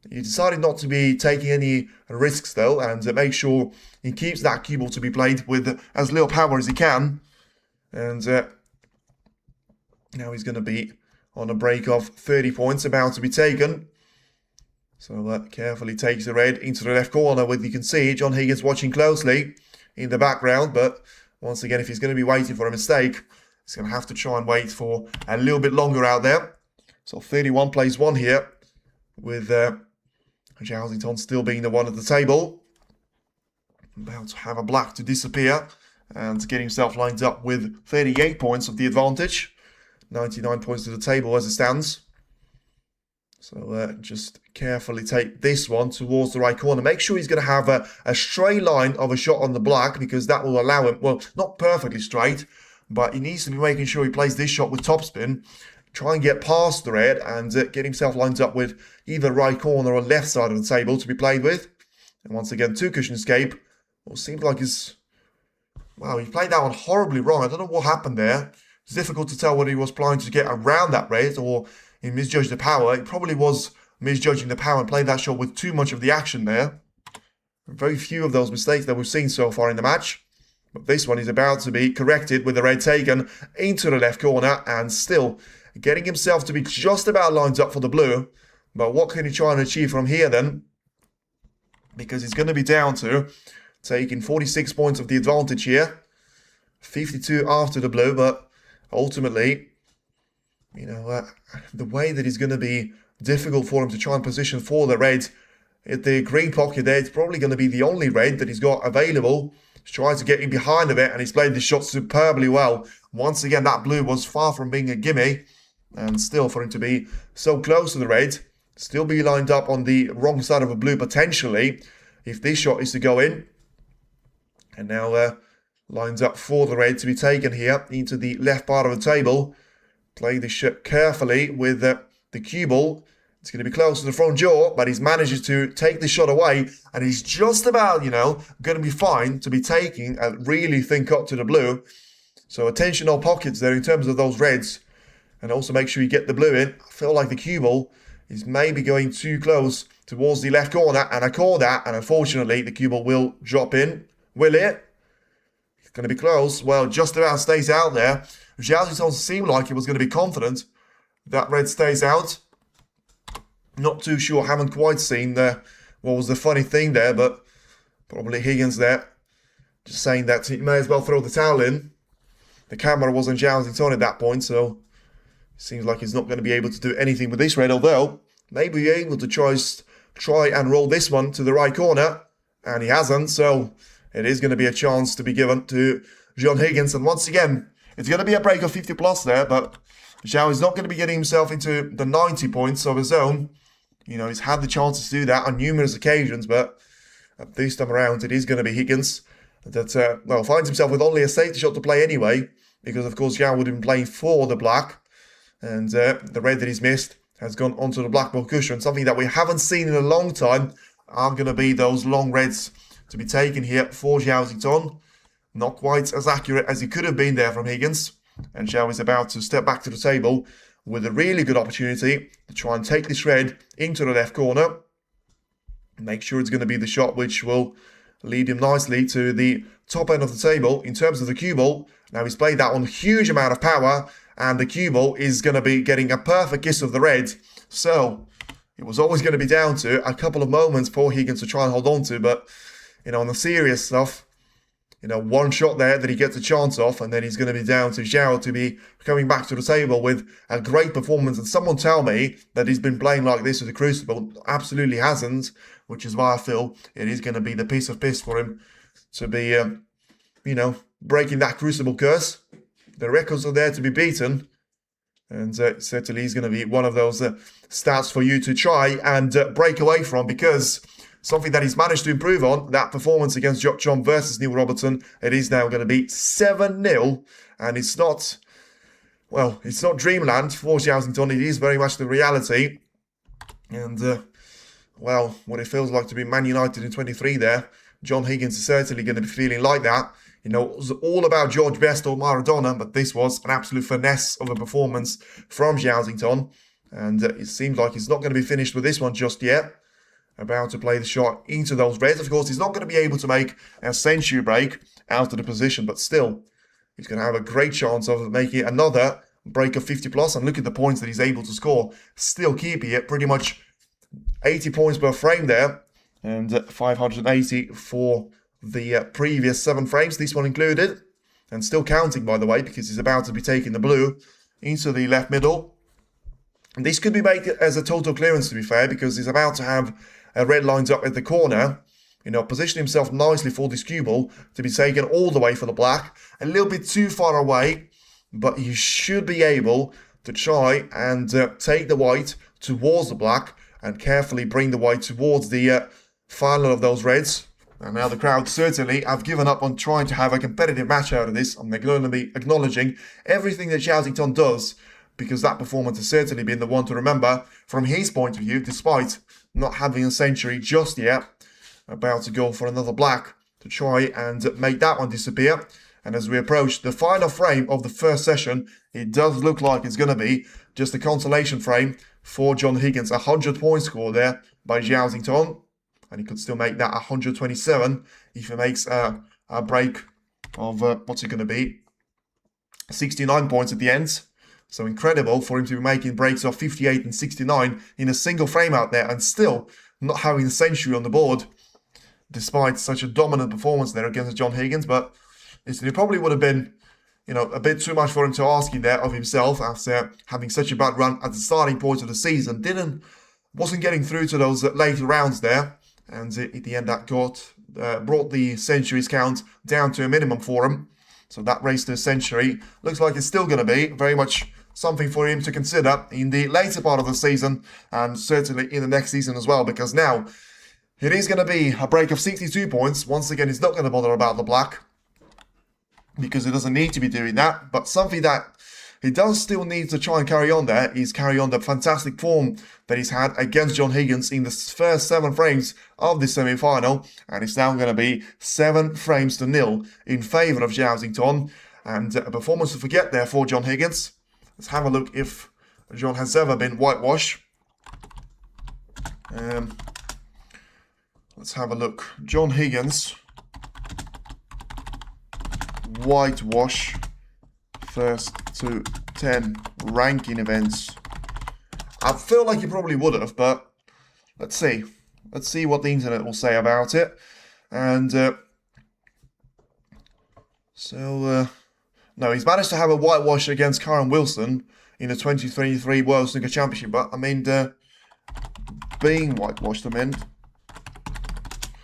He decided not to be taking any risks though, and make sure he keeps that cue ball to be played with as little power as he can. And now he's going to be on a break of 30 points about to be taken. So carefully takes the red into the left corner with, you can see, John Higgins watching closely in the background. But once again, if he's going to be waiting for a mistake, he's going to have to try and wait for a little bit longer out there. So 31 plays 1 here, with Zhao still being the one at the table. About to have a black to disappear and get himself lined up with 38 points of the advantage. 99 points to the table as it stands. So just carefully take this one towards the right corner. Make sure he's going to have a straight line of a shot on the black, because that will allow him, well, not perfectly straight, but he needs to be making sure he plays this shot with topspin. Try and get past the red and get himself lined up with either right corner or left side of the table to be played with. And once again, 2 cushion escape. Well, seems like he's... Wow, he played that one horribly wrong. I don't know what happened there. It's difficult to tell whether he was planning to get around that red or he misjudged the power. It probably was misjudging the power and played that shot with too much of the action there. Very few of those mistakes that we've seen so far in the match. But this one is about to be corrected with the red taken into the left corner and still getting himself to be just about lined up for the blue. But what can he try and achieve from here then? Because he's going to be down to taking 46 points of the advantage here. 52 after the blue, but ultimately, you know, the way that it's going to be difficult for him to try and position for the red at the green pocket there, it's probably going to be the only red that he's got available. He's trying to get in behind of it, and he's played the shot superbly well. Once again, that blue was far from being a gimme, and still for him to be so close to the red, still be lined up on the wrong side of a blue potentially, if this shot is to go in. And now lines up for the red to be taken here into the left part of the table. Play this shot carefully with the cue ball. It's going to be close to the front jaw, but he's managed to take the shot away, and he's just about, you know, going to be fine to be taking a really thin cut to the blue. So attention all pockets there in terms of those reds, and also make sure you get the blue in. I feel like the cue ball is maybe going too close towards the left corner, and I call that, and unfortunately the cue ball will drop in. Will it? It's going to be close. Well, just about stays out there. Zhao seemed like he was going to be confident that red stays out. Not too sure, haven't quite seen what was the funny thing there, but probably Higgins there just saying that he may as well throw the towel in. The camera was on Zhao at that point, so it seems like he's not going to be able to do anything with this red, although maybe he's able to try and roll this one to the right corner, and he hasn't, so it is going to be a chance to be given to John Higgins. And once again, it's going to be a break of 50 plus there, but Xiao is not going to be getting himself into the 90 points of his own. You know, he's had the chance to do that on numerous occasions, but this time around, it is going to be Higgins that, well, finds himself with only a safety shot to play anyway, because, of course, Xiao would have been playing for the black, and the red that he's missed has gone onto the black ball cushion. Something that we haven't seen in a long time are going to be those long reds to be taken here for Xiao. Not quite as accurate as he could have been there from Higgins. And Xiao is about to step back to the table with a really good opportunity to try and take this red into the left corner. Make sure it's going to be the shot which will lead him nicely to the top end of the table in terms of the cue ball. Now he's played that on a huge amount of power, and the cue ball is going to be getting a perfect kiss of the red. So it was always going to be down to a couple of moments for Higgins to try and hold on to, but, you know, on the serious stuff, you know, one shot there that he gets a chance off, and then he's going to be down to Xiao to be coming back to the table with a great performance. And someone tell me that he's been playing like this with the Crucible. Absolutely hasn't, which is why I feel it is going to be the piece of piss for him to be, you know, breaking that Crucible curse. The records are there to be beaten, And certainly he's going to be one of those stats for you to try and break away from, because something that he's managed to improve on, that performance against Watchalong versus Neil Robertson, it is now going to be 7-0. And it's not, well, it's not dreamland for Xiao. It is very much the reality. And, well, what it feels like to be Man United in 23 there, John Higgins is certainly going to be feeling like that. You know, it was all about George Best or Maradona, but this was an absolute finesse of a performance from Xiao. And it seems like he's not going to be finished with this one just yet. About to play the shot into those reds. Of course, he's not going to be able to make a century break out of the position, but still, he's going to have a great chance of making another break of 50 plus. And look at the points that he's able to score. Still keeping it pretty much 80 points per frame there. And 580 for the previous 7 frames, this one included. And still counting, by the way, because he's about to be taking the blue into the left middle. And this could be made as a total clearance, to be fair, because he's about to have a red lines up at the corner. You know, positioning himself nicely for this cue ball to be taken all the way for the black. A little bit too far away, but you should be able to try and take the white towards the black and carefully bring the white towards the final of those reds. And now the crowd certainly have given up on trying to have a competitive match out of this, and they're going to be acknowledging everything that Xiao does, because that performance has certainly been the one to remember from his point of view, despite not having a century just yet. About to go for another black to try and make that one disappear. And as we approach the final frame of the first session, it does look like it's going to be just a consolation frame for John Higgins. 100 point score there by Xiao. And he could still make that 127 if he makes a break of, what's it going to be? 69 points at the end. So incredible for him to be making breaks of 58 and 69 in a single frame out there and still not having the century on the board, despite such a dominant performance there against John Higgins. But listen, it probably would have been, you know, a bit too much for him to ask in there of himself after having such a bad run at the starting point of the season. Wasn't getting through to those later rounds there. And at the end, that brought the centuries count down to a minimum for him. So that race to a century looks like it's still going to be very much something for him to consider in the later part of the season, and certainly in the next season as well, because now it is going to be a break of 62 points. Once again, he's not going to bother about the black, because he doesn't need to be doing that. But something that he does still need to try and carry on there is carry on the fantastic form that he's had against John Higgins in the first 7 frames of the semi-final. And it's now going to be 7-0 in favour of Xiao. And a performance to forget there for John Higgins. Let's have a look if John has ever been whitewashed. Let's have a look. John Higgins, whitewash, first to 10 ranking events. I feel like he probably would have, but let's see. Let's see what the internet will say about it. And no, he's managed to have a whitewash against Karen Wilson in the 2023 World Snooker Championship. But I mean, being whitewashed, I mean.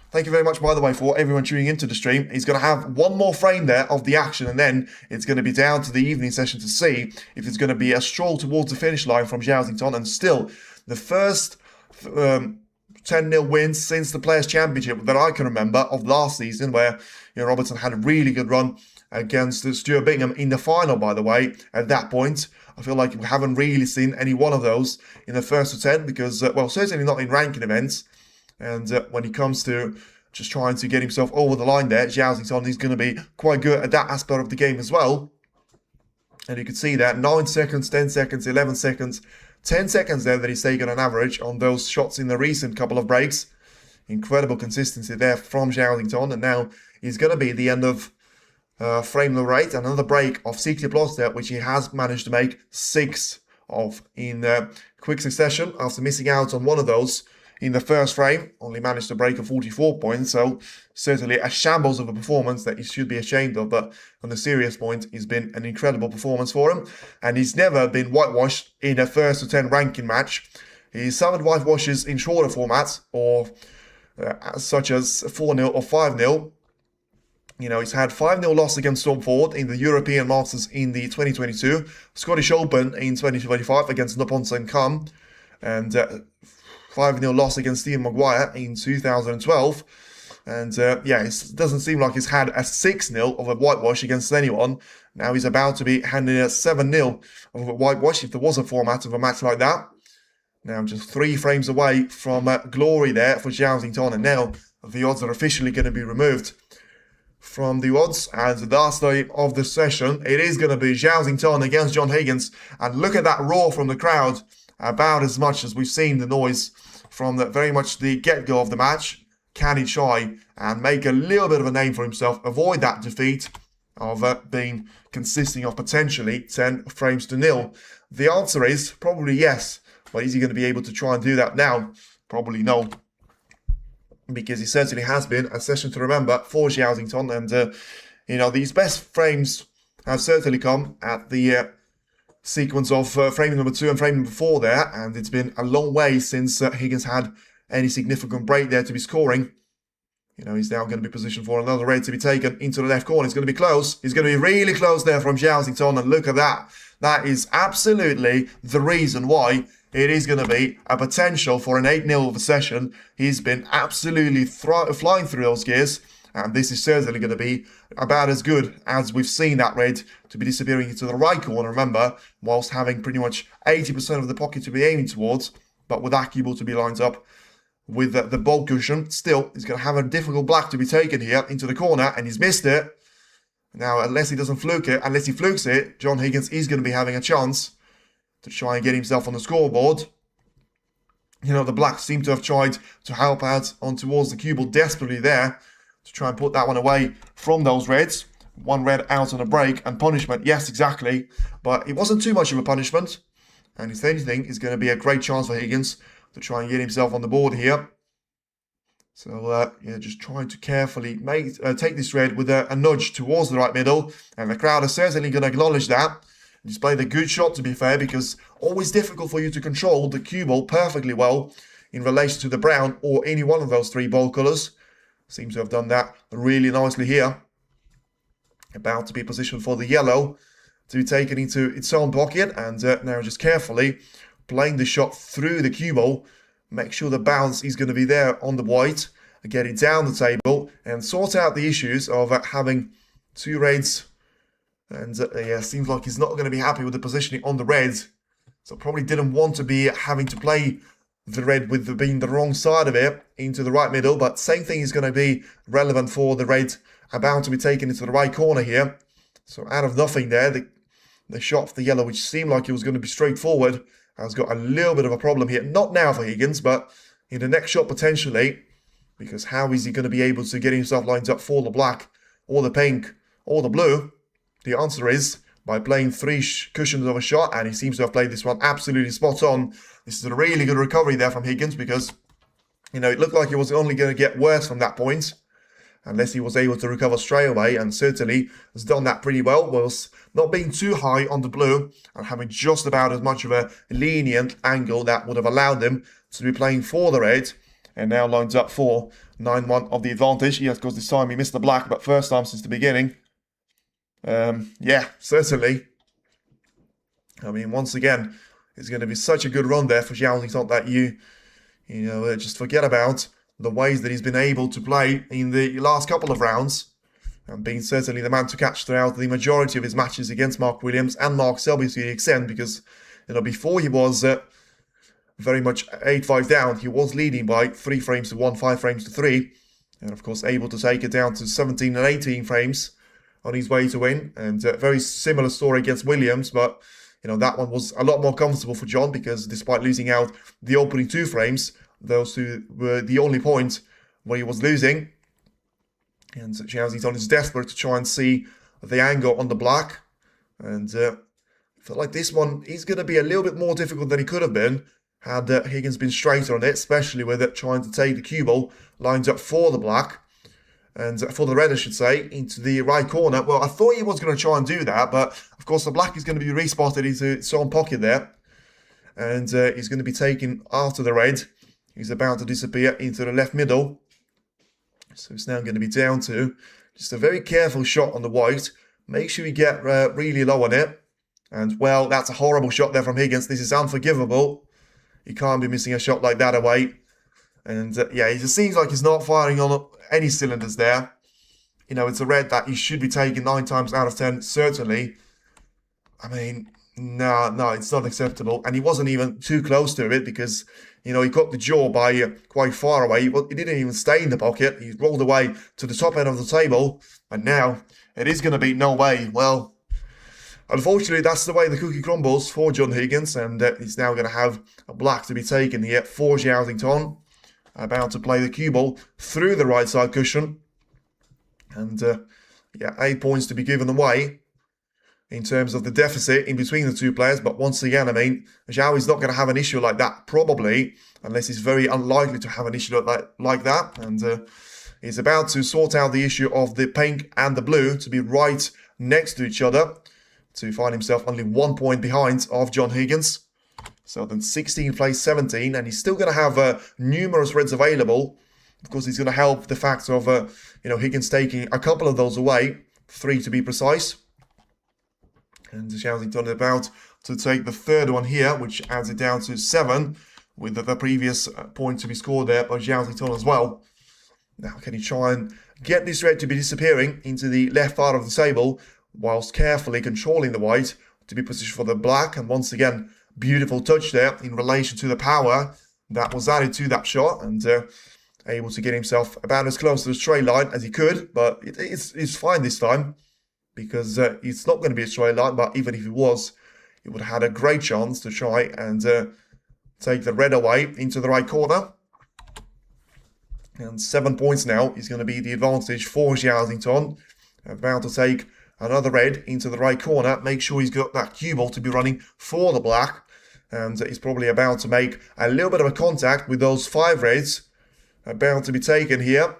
Thank you very much, by the way, for everyone tuning into the stream. He's going to have one more frame there of the action, and then it's going to be down to the evening session to see if it's going to be a stroll towards the finish line from Xiao. And still, the first 10-0 wins since the Players' Championship that I can remember of last season, where Robertson had a really good run against Stuart Bingham in the final, by the way. At that point, I feel like we haven't really seen any one of those in the first to 10, because, well, certainly not in ranking events. And when he comes to just trying to get himself over the line there, Xiao is going to be quite good at that aspect of the game as well. And you can see that 9 seconds, 10 seconds, 11 seconds, 10 seconds there that he's taken on average on those shots in the recent couple of breaks. Incredible consistency there from Xiao. And now he's going to be at the end of frame number 8, another break of 60 plus there, which he has managed to make 6 of in quick succession after missing out on one of those in the first frame. Only managed to break a 44 points, so certainly a shambles of a performance that he should be ashamed of. But on the serious point, it's been an incredible performance for him, and he's never been whitewashed in a first to 10 ranking match. He's suffered whitewashes in shorter formats, or such as 4-0 or 5-0. You know, he's had 5-0 loss against Tom Ford in the European Masters in the 2022, Scottish Open in 2025 against Naponsen Kam, and 5-0 loss against Stephen Maguire in 2012. And yeah, it doesn't seem like he's had a 6-0 of a whitewash against anyone. Now he's about to be handed a 7-0 of a whitewash if there was a format of a match like that. Now just 3 frames away from glory there for Zhao Xingtong, and now the odds are officially going to be removed from the odds. And the last day of the session, it is going to be Zhao Xingtong against John Higgins. And look at that roar from the crowd, about as much as we've seen the noise from very much the get-go of the match. Can he try and make a little bit of a name for himself, avoid that defeat of being consisting of potentially 10 frames to nil? The answer is probably yes, but is he going to be able to try and do that now? Probably no, because it certainly has been a session to remember for Xiao Xingtong, and you know, these best frames have certainly come at the sequence of frame number 2 and frame number 4 there, and it's been a long way since Higgins had any significant break there to be scoring. You know, he's now going to be positioned for another red to be taken into the left corner. It's going to be close. He's going to be really close there from Zhao Xingtong, and look at that. That is absolutely the reason why it is going to be a potential for an 8-0 of a session. He's been absolutely flying through those gears, and this is certainly going to be about as good as we've seen that red to be disappearing into the right corner, remember, whilst having pretty much 80% of the pocket to be aiming towards, but with that cue to be lined up with the ball cushion. Still, he's going to have a difficult black to be taken here into the corner, and he's missed it. Now, unless he doesn't fluke it, unless he flukes it, John Higgins is going to be having a chance to try and get himself on the scoreboard. You know, the blacks seem to have tried to help out on towards the cue ball desperately there to try and put that one away from those reds. One red out on a break and punishment, yes, exactly. But it wasn't too much of a punishment. And if anything, it's going to be a great chance for Higgins to try and get himself on the board here. So, yeah, just trying to carefully take this red with a nudge towards the right middle. And the crowd are certainly going to acknowledge that. He's played a good shot, to be fair, because always difficult for you to control the cue ball perfectly well in relation to the brown or any one of those 3 ball colours. Seems to have done that really nicely here. About to be positioned for the yellow to be taken into its own pocket. And now just carefully playing the shot through the cue ball. Make sure the bounce is going to be there on the white. Get it down the table and sort out the issues of having 2 reds. And yeah, seems like he's not going to be happy with the positioning on the red. So probably didn't want to be having to play the red with being the wrong side of it into the right middle. But same thing is going to be relevant for the red about to be taken into the right corner here. So out of nothing there, the shot for the yellow, which seemed like it was going to be straightforward, has got a little bit of a problem here. Not now for Higgins, but in the next shot potentially. Because how is he going to be able to get himself lined up for the black, or the pink, or the blue? The answer is by playing 3 cushions of a shot, and he seems to have played this one absolutely spot on. This is a really good recovery there from Higgins, because, you know, it looked like it was only going to get worse from that point, unless he was able to recover straight away, and certainly has done that pretty well, whilst not being too high on the blue, and having just about as much of a lenient angle that would have allowed him to be playing for the red, and now lines up for 9-1 of the advantage. Yes, because this time he missed the black, but first time since the beginning. Yeah, certainly. I mean, once again, it's going to be such a good run there for Xiao Xingtong that you know, just forget about the ways that he's been able to play in the last couple of rounds, and being certainly the man to catch throughout the majority of his matches against Mark Williams and Mark Selby to the extent, because, you know, before he was very much 8-5 down, he was leading by 3 frames to 1, 5 frames to 3, and of course able to take it down to 17 and 18 frames on his way to win. And very similar story against Williams, but you know, that one was a lot more comfortable for John, because despite losing out the opening 2 frames, those 2 were the only point where he was losing. And Xiao Xingtong is desperate to try and see the angle on the black, and I feel like this one is going to be a little bit more difficult than he could have been had Higgins been straighter on it, especially with it trying to take the cue ball lined up for the black, and for the red, I should say, into the right corner. Well, I thought he was going to try and do that, but of course the black is going to be respotted into its own pocket there, and he's going to be taken after the red. He's about to disappear into the left middle, so it's now going to be down to Just a very careful shot on the white. Make sure you get really low on it. And, well, that's a horrible shot there from Higgins. This is unforgivable. He can't be missing a shot like that away. And, yeah, it just seems like he's not firing on any cylinders there. You know, it's a red that he should be taking 9 times out of 10, certainly. I mean, no, it's not acceptable. And he wasn't even too close to it because, you know, he got the jaw by quite far away. He didn't even stay in the pocket. He rolled away to the top end of the table. And now it is going to be no way. Well, unfortunately, that's the way the cookie crumbles for John Higgins. And he's now going to have a black to be taken here for Xiao. About to play the cue ball through the right side cushion. And, yeah, 8 points to be given away in terms of the deficit in between the two players. But once again, I mean, Zhao is not going to have an issue like that, probably, unless he's very unlikely to have an issue like that. And he's about to sort out the issue of the pink and the blue to be right next to each other, to find himself only 1 point behind of John Higgins. So then 16 plays 17, and he's still going to have numerous reds available. Of course, he's going to help the fact of, you know, Higgins taking a couple of those away, 3 to be precise. And Xiao about to take the third one here, which adds it down to 7, with the previous point to be scored there by Xiao as well. Now, can he try and get this red to be disappearing into the left part of the table, whilst carefully controlling the white to be positioned for the black? And once again, beautiful touch there in relation to the power that was added to that shot, and able to get himself about as close to the straight line as he could. But it's fine this time, because it's not going to be a straight line, but even if it was, he would have had a great chance to try and take the red away into the right corner. And 7 points now is going to be the advantage for Xiao. About to take another red into the right corner. Make sure he's got that cue ball to be running for the black. And he's probably about to make a little bit of a contact with those 5 reds about to be taken here.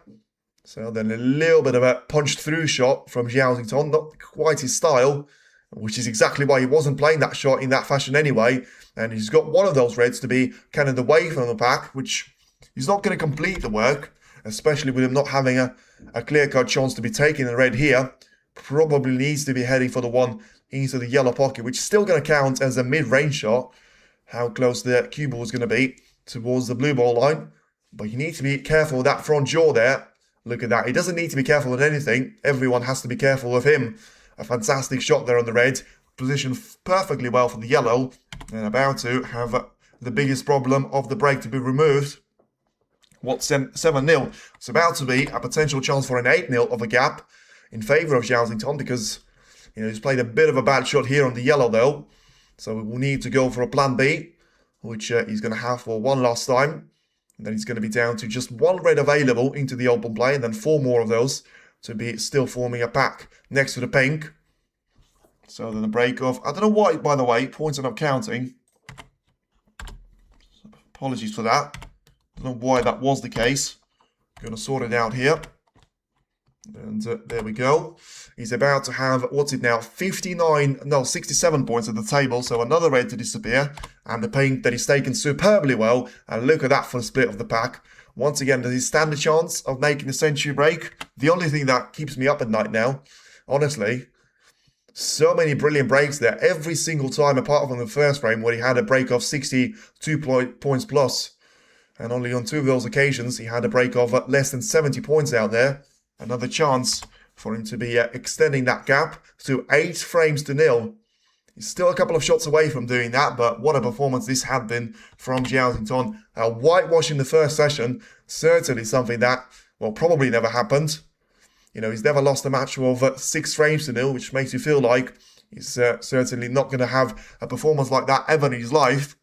So then a little bit of a punched through shot from Xiao, not quite his style, which is exactly why he wasn't playing that shot in that fashion anyway. And he's got one of those reds to be kind of away from the pack, which he's not going to complete the work, especially with him not having a clear-cut chance to be taking the red here. Probably needs to be heading for the one into the yellow pocket, which is still going to count as a mid-range shot. How close the cue ball is going to be towards the blue ball line. But you need to be careful with that front jaw there. Look at that. He doesn't need to be careful with anything. Everyone has to be careful with him. A fantastic shot there on the red. Positioned perfectly well for the yellow. And about to have the biggest problem of the break to be removed. What's 7-0? It's about to be a potential chance for an 8-0 of a gap in favour of Xiao, because, you know, he's played a bit of a bad shot here on the yellow though. So we will need to go for a plan B, which he's going to have for one last time. And then he's going to be down to just 1 red available into the open play, and then 4 more of those to be still forming a pack next to the pink. So then the break of, I don't know why, by the way, points are not counting. Apologies for that. I don't know why that was the case. Going to sort it out here. And there we go. He's about to have, what's it now, 67 points at the table. So another red to disappear. And the pink that he's taken superbly well. And look at that for the split of the pack. Once again, does he stand a chance of making a century break? The only thing that keeps me up at night now, honestly. So many brilliant breaks there. Every single time, apart from the first frame, where he had a break of 62 points plus. And only on 2 of those occasions, he had a break of less than 70 points out there. Another chance for him to be extending that gap to 8 frames to 0. He's still a couple of shots away from doing that, but what a performance this had been from Xiao. Whitewash in the first session, certainly something that, well, probably never happened. You know, he's never lost a match of 6 frames to 0, which makes you feel like he's certainly not going to have a performance like that ever in his life.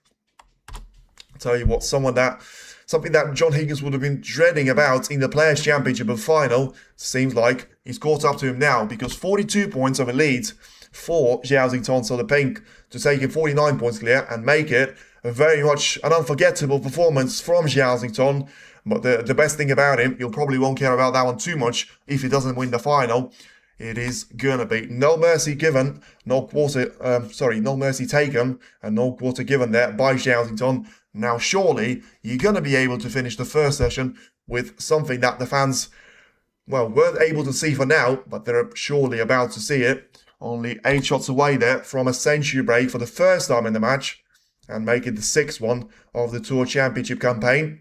I'll tell you what, something that John Higgins would have been dreading about in the Players' Championship and final, seems like he's caught up to him now, because 42 points of a lead for Xiao, so the pink, to take him 49 points clear and make it a very much an unforgettable performance from Xiao. But the best thing about him, you probably won't care about that one too much if he doesn't win the final. It is gonna be no mercy given, no mercy taken, and no quarter given there by Xiao. Now, surely, you're going to be able to finish the first session with something that the fans well, weren't able to see for now, but they're surely about to see it. Only 8 shots away there from a century break for the first time in the match, and make it the 6th one of the Tour Championship campaign.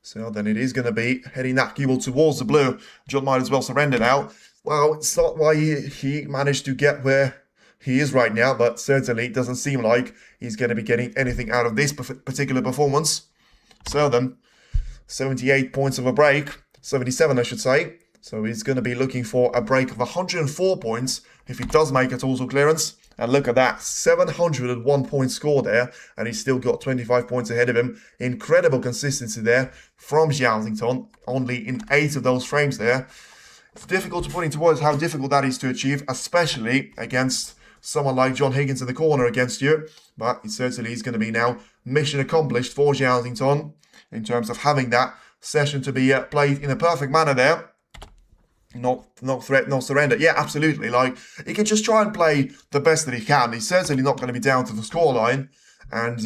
So then it is going to be heading that cue towards the blue. John might as well surrender now. Well, it's not why he managed to get where he is right now, but certainly it doesn't seem like he's going to be getting anything out of this particular performance. So then, 78 points of a break, 77 I should say. So he's going to be looking for a break of 104 points if he does make a total clearance. And look at that, 701 point score there, and he's still got 25 points ahead of him. Incredible consistency there from Xiao, only in 8 of those frames there. It's difficult to put into words how difficult that is to achieve, especially against someone like John Higgins in the corner against you. But it certainly is going to be now mission accomplished for Xiao in terms of having that session to be played in a perfect manner there. Not threat, not surrender. Yeah, absolutely. Like, he can just try and play the best that he can. He's certainly not going to be down to the scoreline, and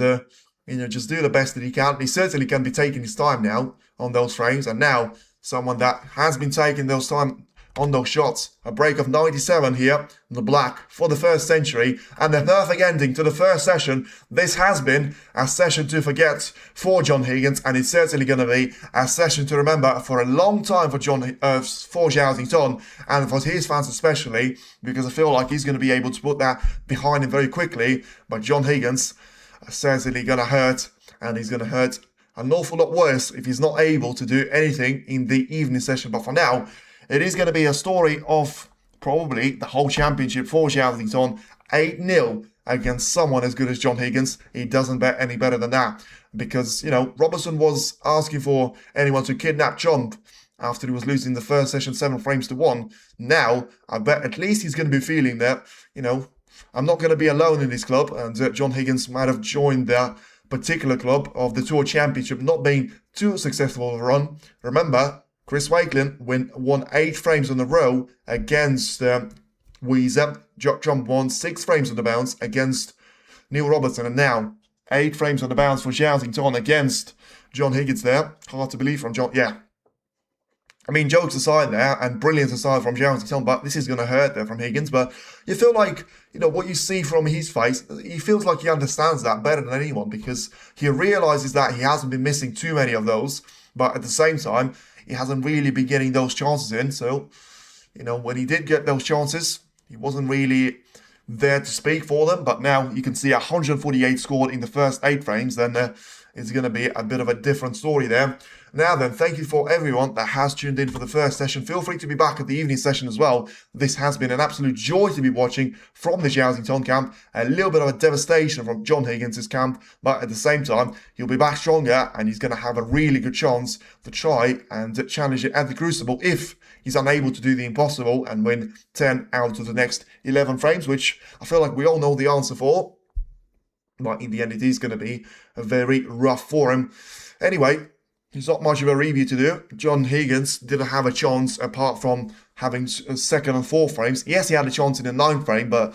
just do the best that he can. He certainly can be taking his time now on those frames, and now someone that has been taking those time on those shots. A break of 97 here in the black for the first century, and the perfect ending to the first session. This has been a session to forget for John Higgins, and it's certainly going to be a session to remember for a long time for Xiao, and for his fans especially, because I feel like he's going to be able to put that behind him very quickly. But John Higgins is certainly going to hurt, and he's going to hurt an awful lot worse if he's not able to do anything in the evening session. But for now, it is going to be a story of probably the whole championship for Xiao, 8-0 against someone as good as John Higgins. He doesn't bet any better than that, because, Robertson was asking for anyone to kidnap John after he was losing the first session 7 frames to 1. Now, I bet at least he's going to be feeling that, I'm not going to be alone in this club, and John Higgins might have joined that particular club of the Tour Championship, not being too successful of a run. Remember, Chris Wakelin won 8 frames in a row against Weezer. John won 6 frames on the bounce against Neil Robertson, and now 8 frames on the bounce for Xiao against John Higgins there. Hard to believe from John. Yeah. I mean, jokes aside there, and brilliance aside from Xiao, but this is going to hurt there from Higgins. But you feel like, what you see from his face, he feels like he understands that better than anyone, because he realizes that he hasn't been missing too many of those, but at the same time, he hasn't really been getting those chances in. So, when he did get those chances, he wasn't really there to speak for them. But now you can see 148 scored in the first 8 frames. Then it's going to be a bit of a different story there. Now then, thank you for everyone that has tuned in for the first session. Feel free to be back at the evening session as well. This has been an absolute joy to be watching from the Xiao camp. A little bit of a devastation from John Higgins' camp, but at the same time, he'll be back stronger, and he's going to have a really good chance to try and challenge it at the Crucible if he's unable to do the impossible and win 10 out of the next 11 frames, which I feel like we all know the answer for. But in the end, it is going to be a very rough for him. Anyway, there's not much of a review to do. John Higgins didn't have a chance apart from having 2nd and 4th frames. Yes, he had a chance in the 9th frame, but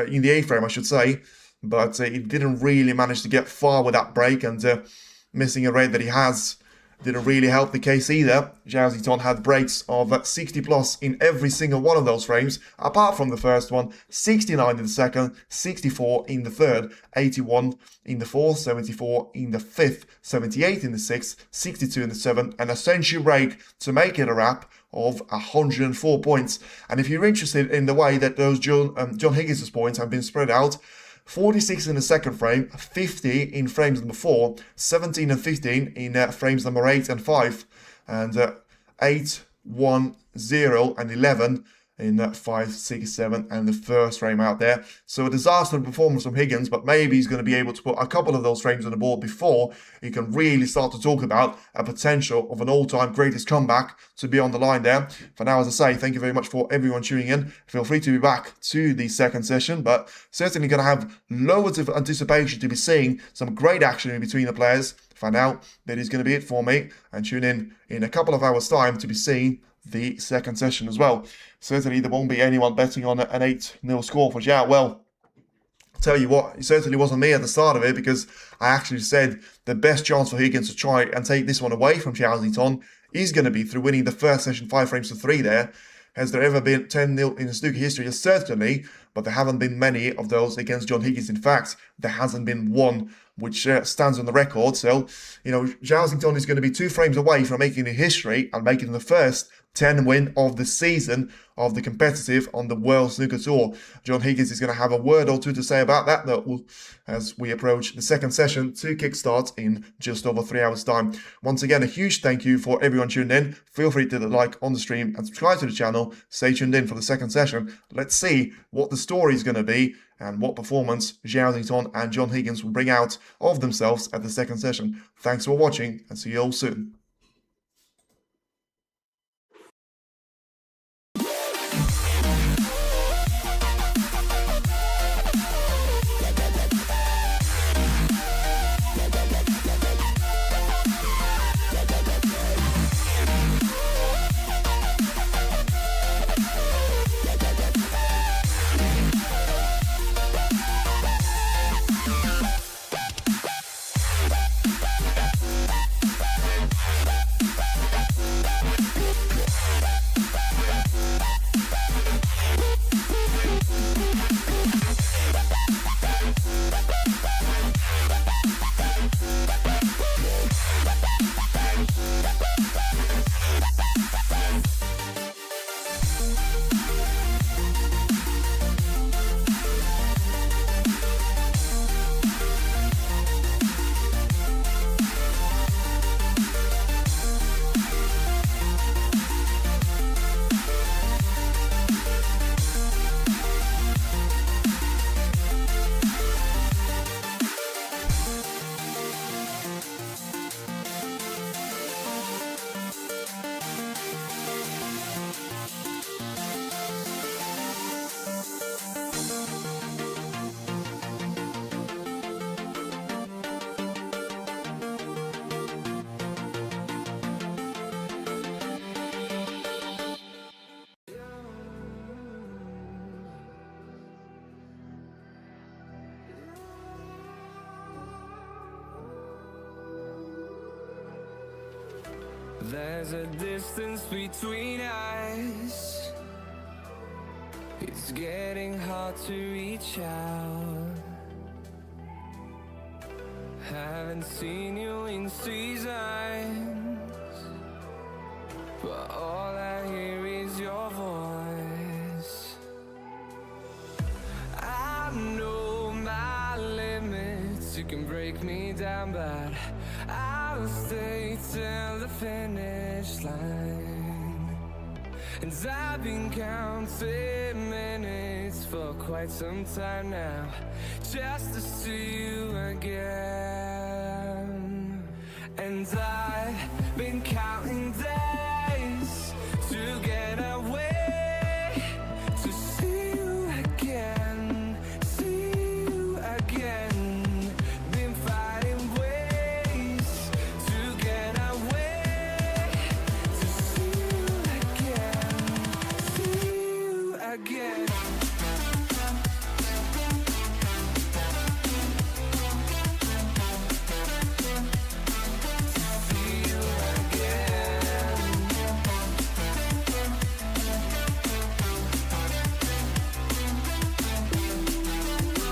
in the 8th frame, I should say. But he didn't really manage to get far with that break, and missing a red that he has didn't really help the case either. Xiao had breaks of 60 plus in every single one of those frames, apart from the first one, 69 in the second, 64 in the third, 81 in the fourth, 74 in the fifth, 78 in the sixth, 62 in the seventh, and a century break to make it a wrap of 104 points. And if you're interested in the way that those John Higgins' points have been spread out, 46 in the second frame, 50 in frames number 4, 17 and 15 in frames number 8 and 5, and 8, 1, 0 and 11 in 5, 6, 7 and the first frame out there. So a disaster performance from Higgins, but maybe he's going to be able to put a couple of those frames on the board before he can really start to talk about a potential of an all-time greatest comeback to be on the line there. For now, as I say, thank you very much for everyone tuning in. Feel free to be back to the second session, but certainly going to have loads of anticipation to be seeing some great action in between the players. For now, that is going to be it for me, and tune in a couple of hours' time to be seeing the second session as well. Certainly there won't be anyone betting on an 8-0 score for Zhao. Well, I'll tell you what, it certainly wasn't me at the start of it, because I actually said the best chance for Higgins to try and take this one away from Xiao is going to be through winning the first session 5 frames to 3 there. Has there ever been 10-0 in snooker history? Yes, certainly, but there haven't been many of those against John Higgins. In fact, there hasn't been one which stands on the record. So, Zhao is going to be 2 frames away from making a history and making the first 10 win of the season of the competitive on the World Snooker Tour. John Higgins is going to have a word or two to say about that, though, as we approach the second session to kickstart in just over 3 hours' time. Once again, a huge thank you for everyone tuned in. Feel free to like on the stream and subscribe to the channel. Stay tuned in for the second session. Let's see what the story is going to be and what performance Zhao and John Higgins will bring out of themselves at the second session. Thanks for watching and see you all soon. There's a distance between us. It's getting hard to reach out. Haven't seen you in seasons, but all I hear is your voice. I know my limits, you can break me down, but I'll stay till the finish line. And I've been counting minutes for quite some time now, just to see you again.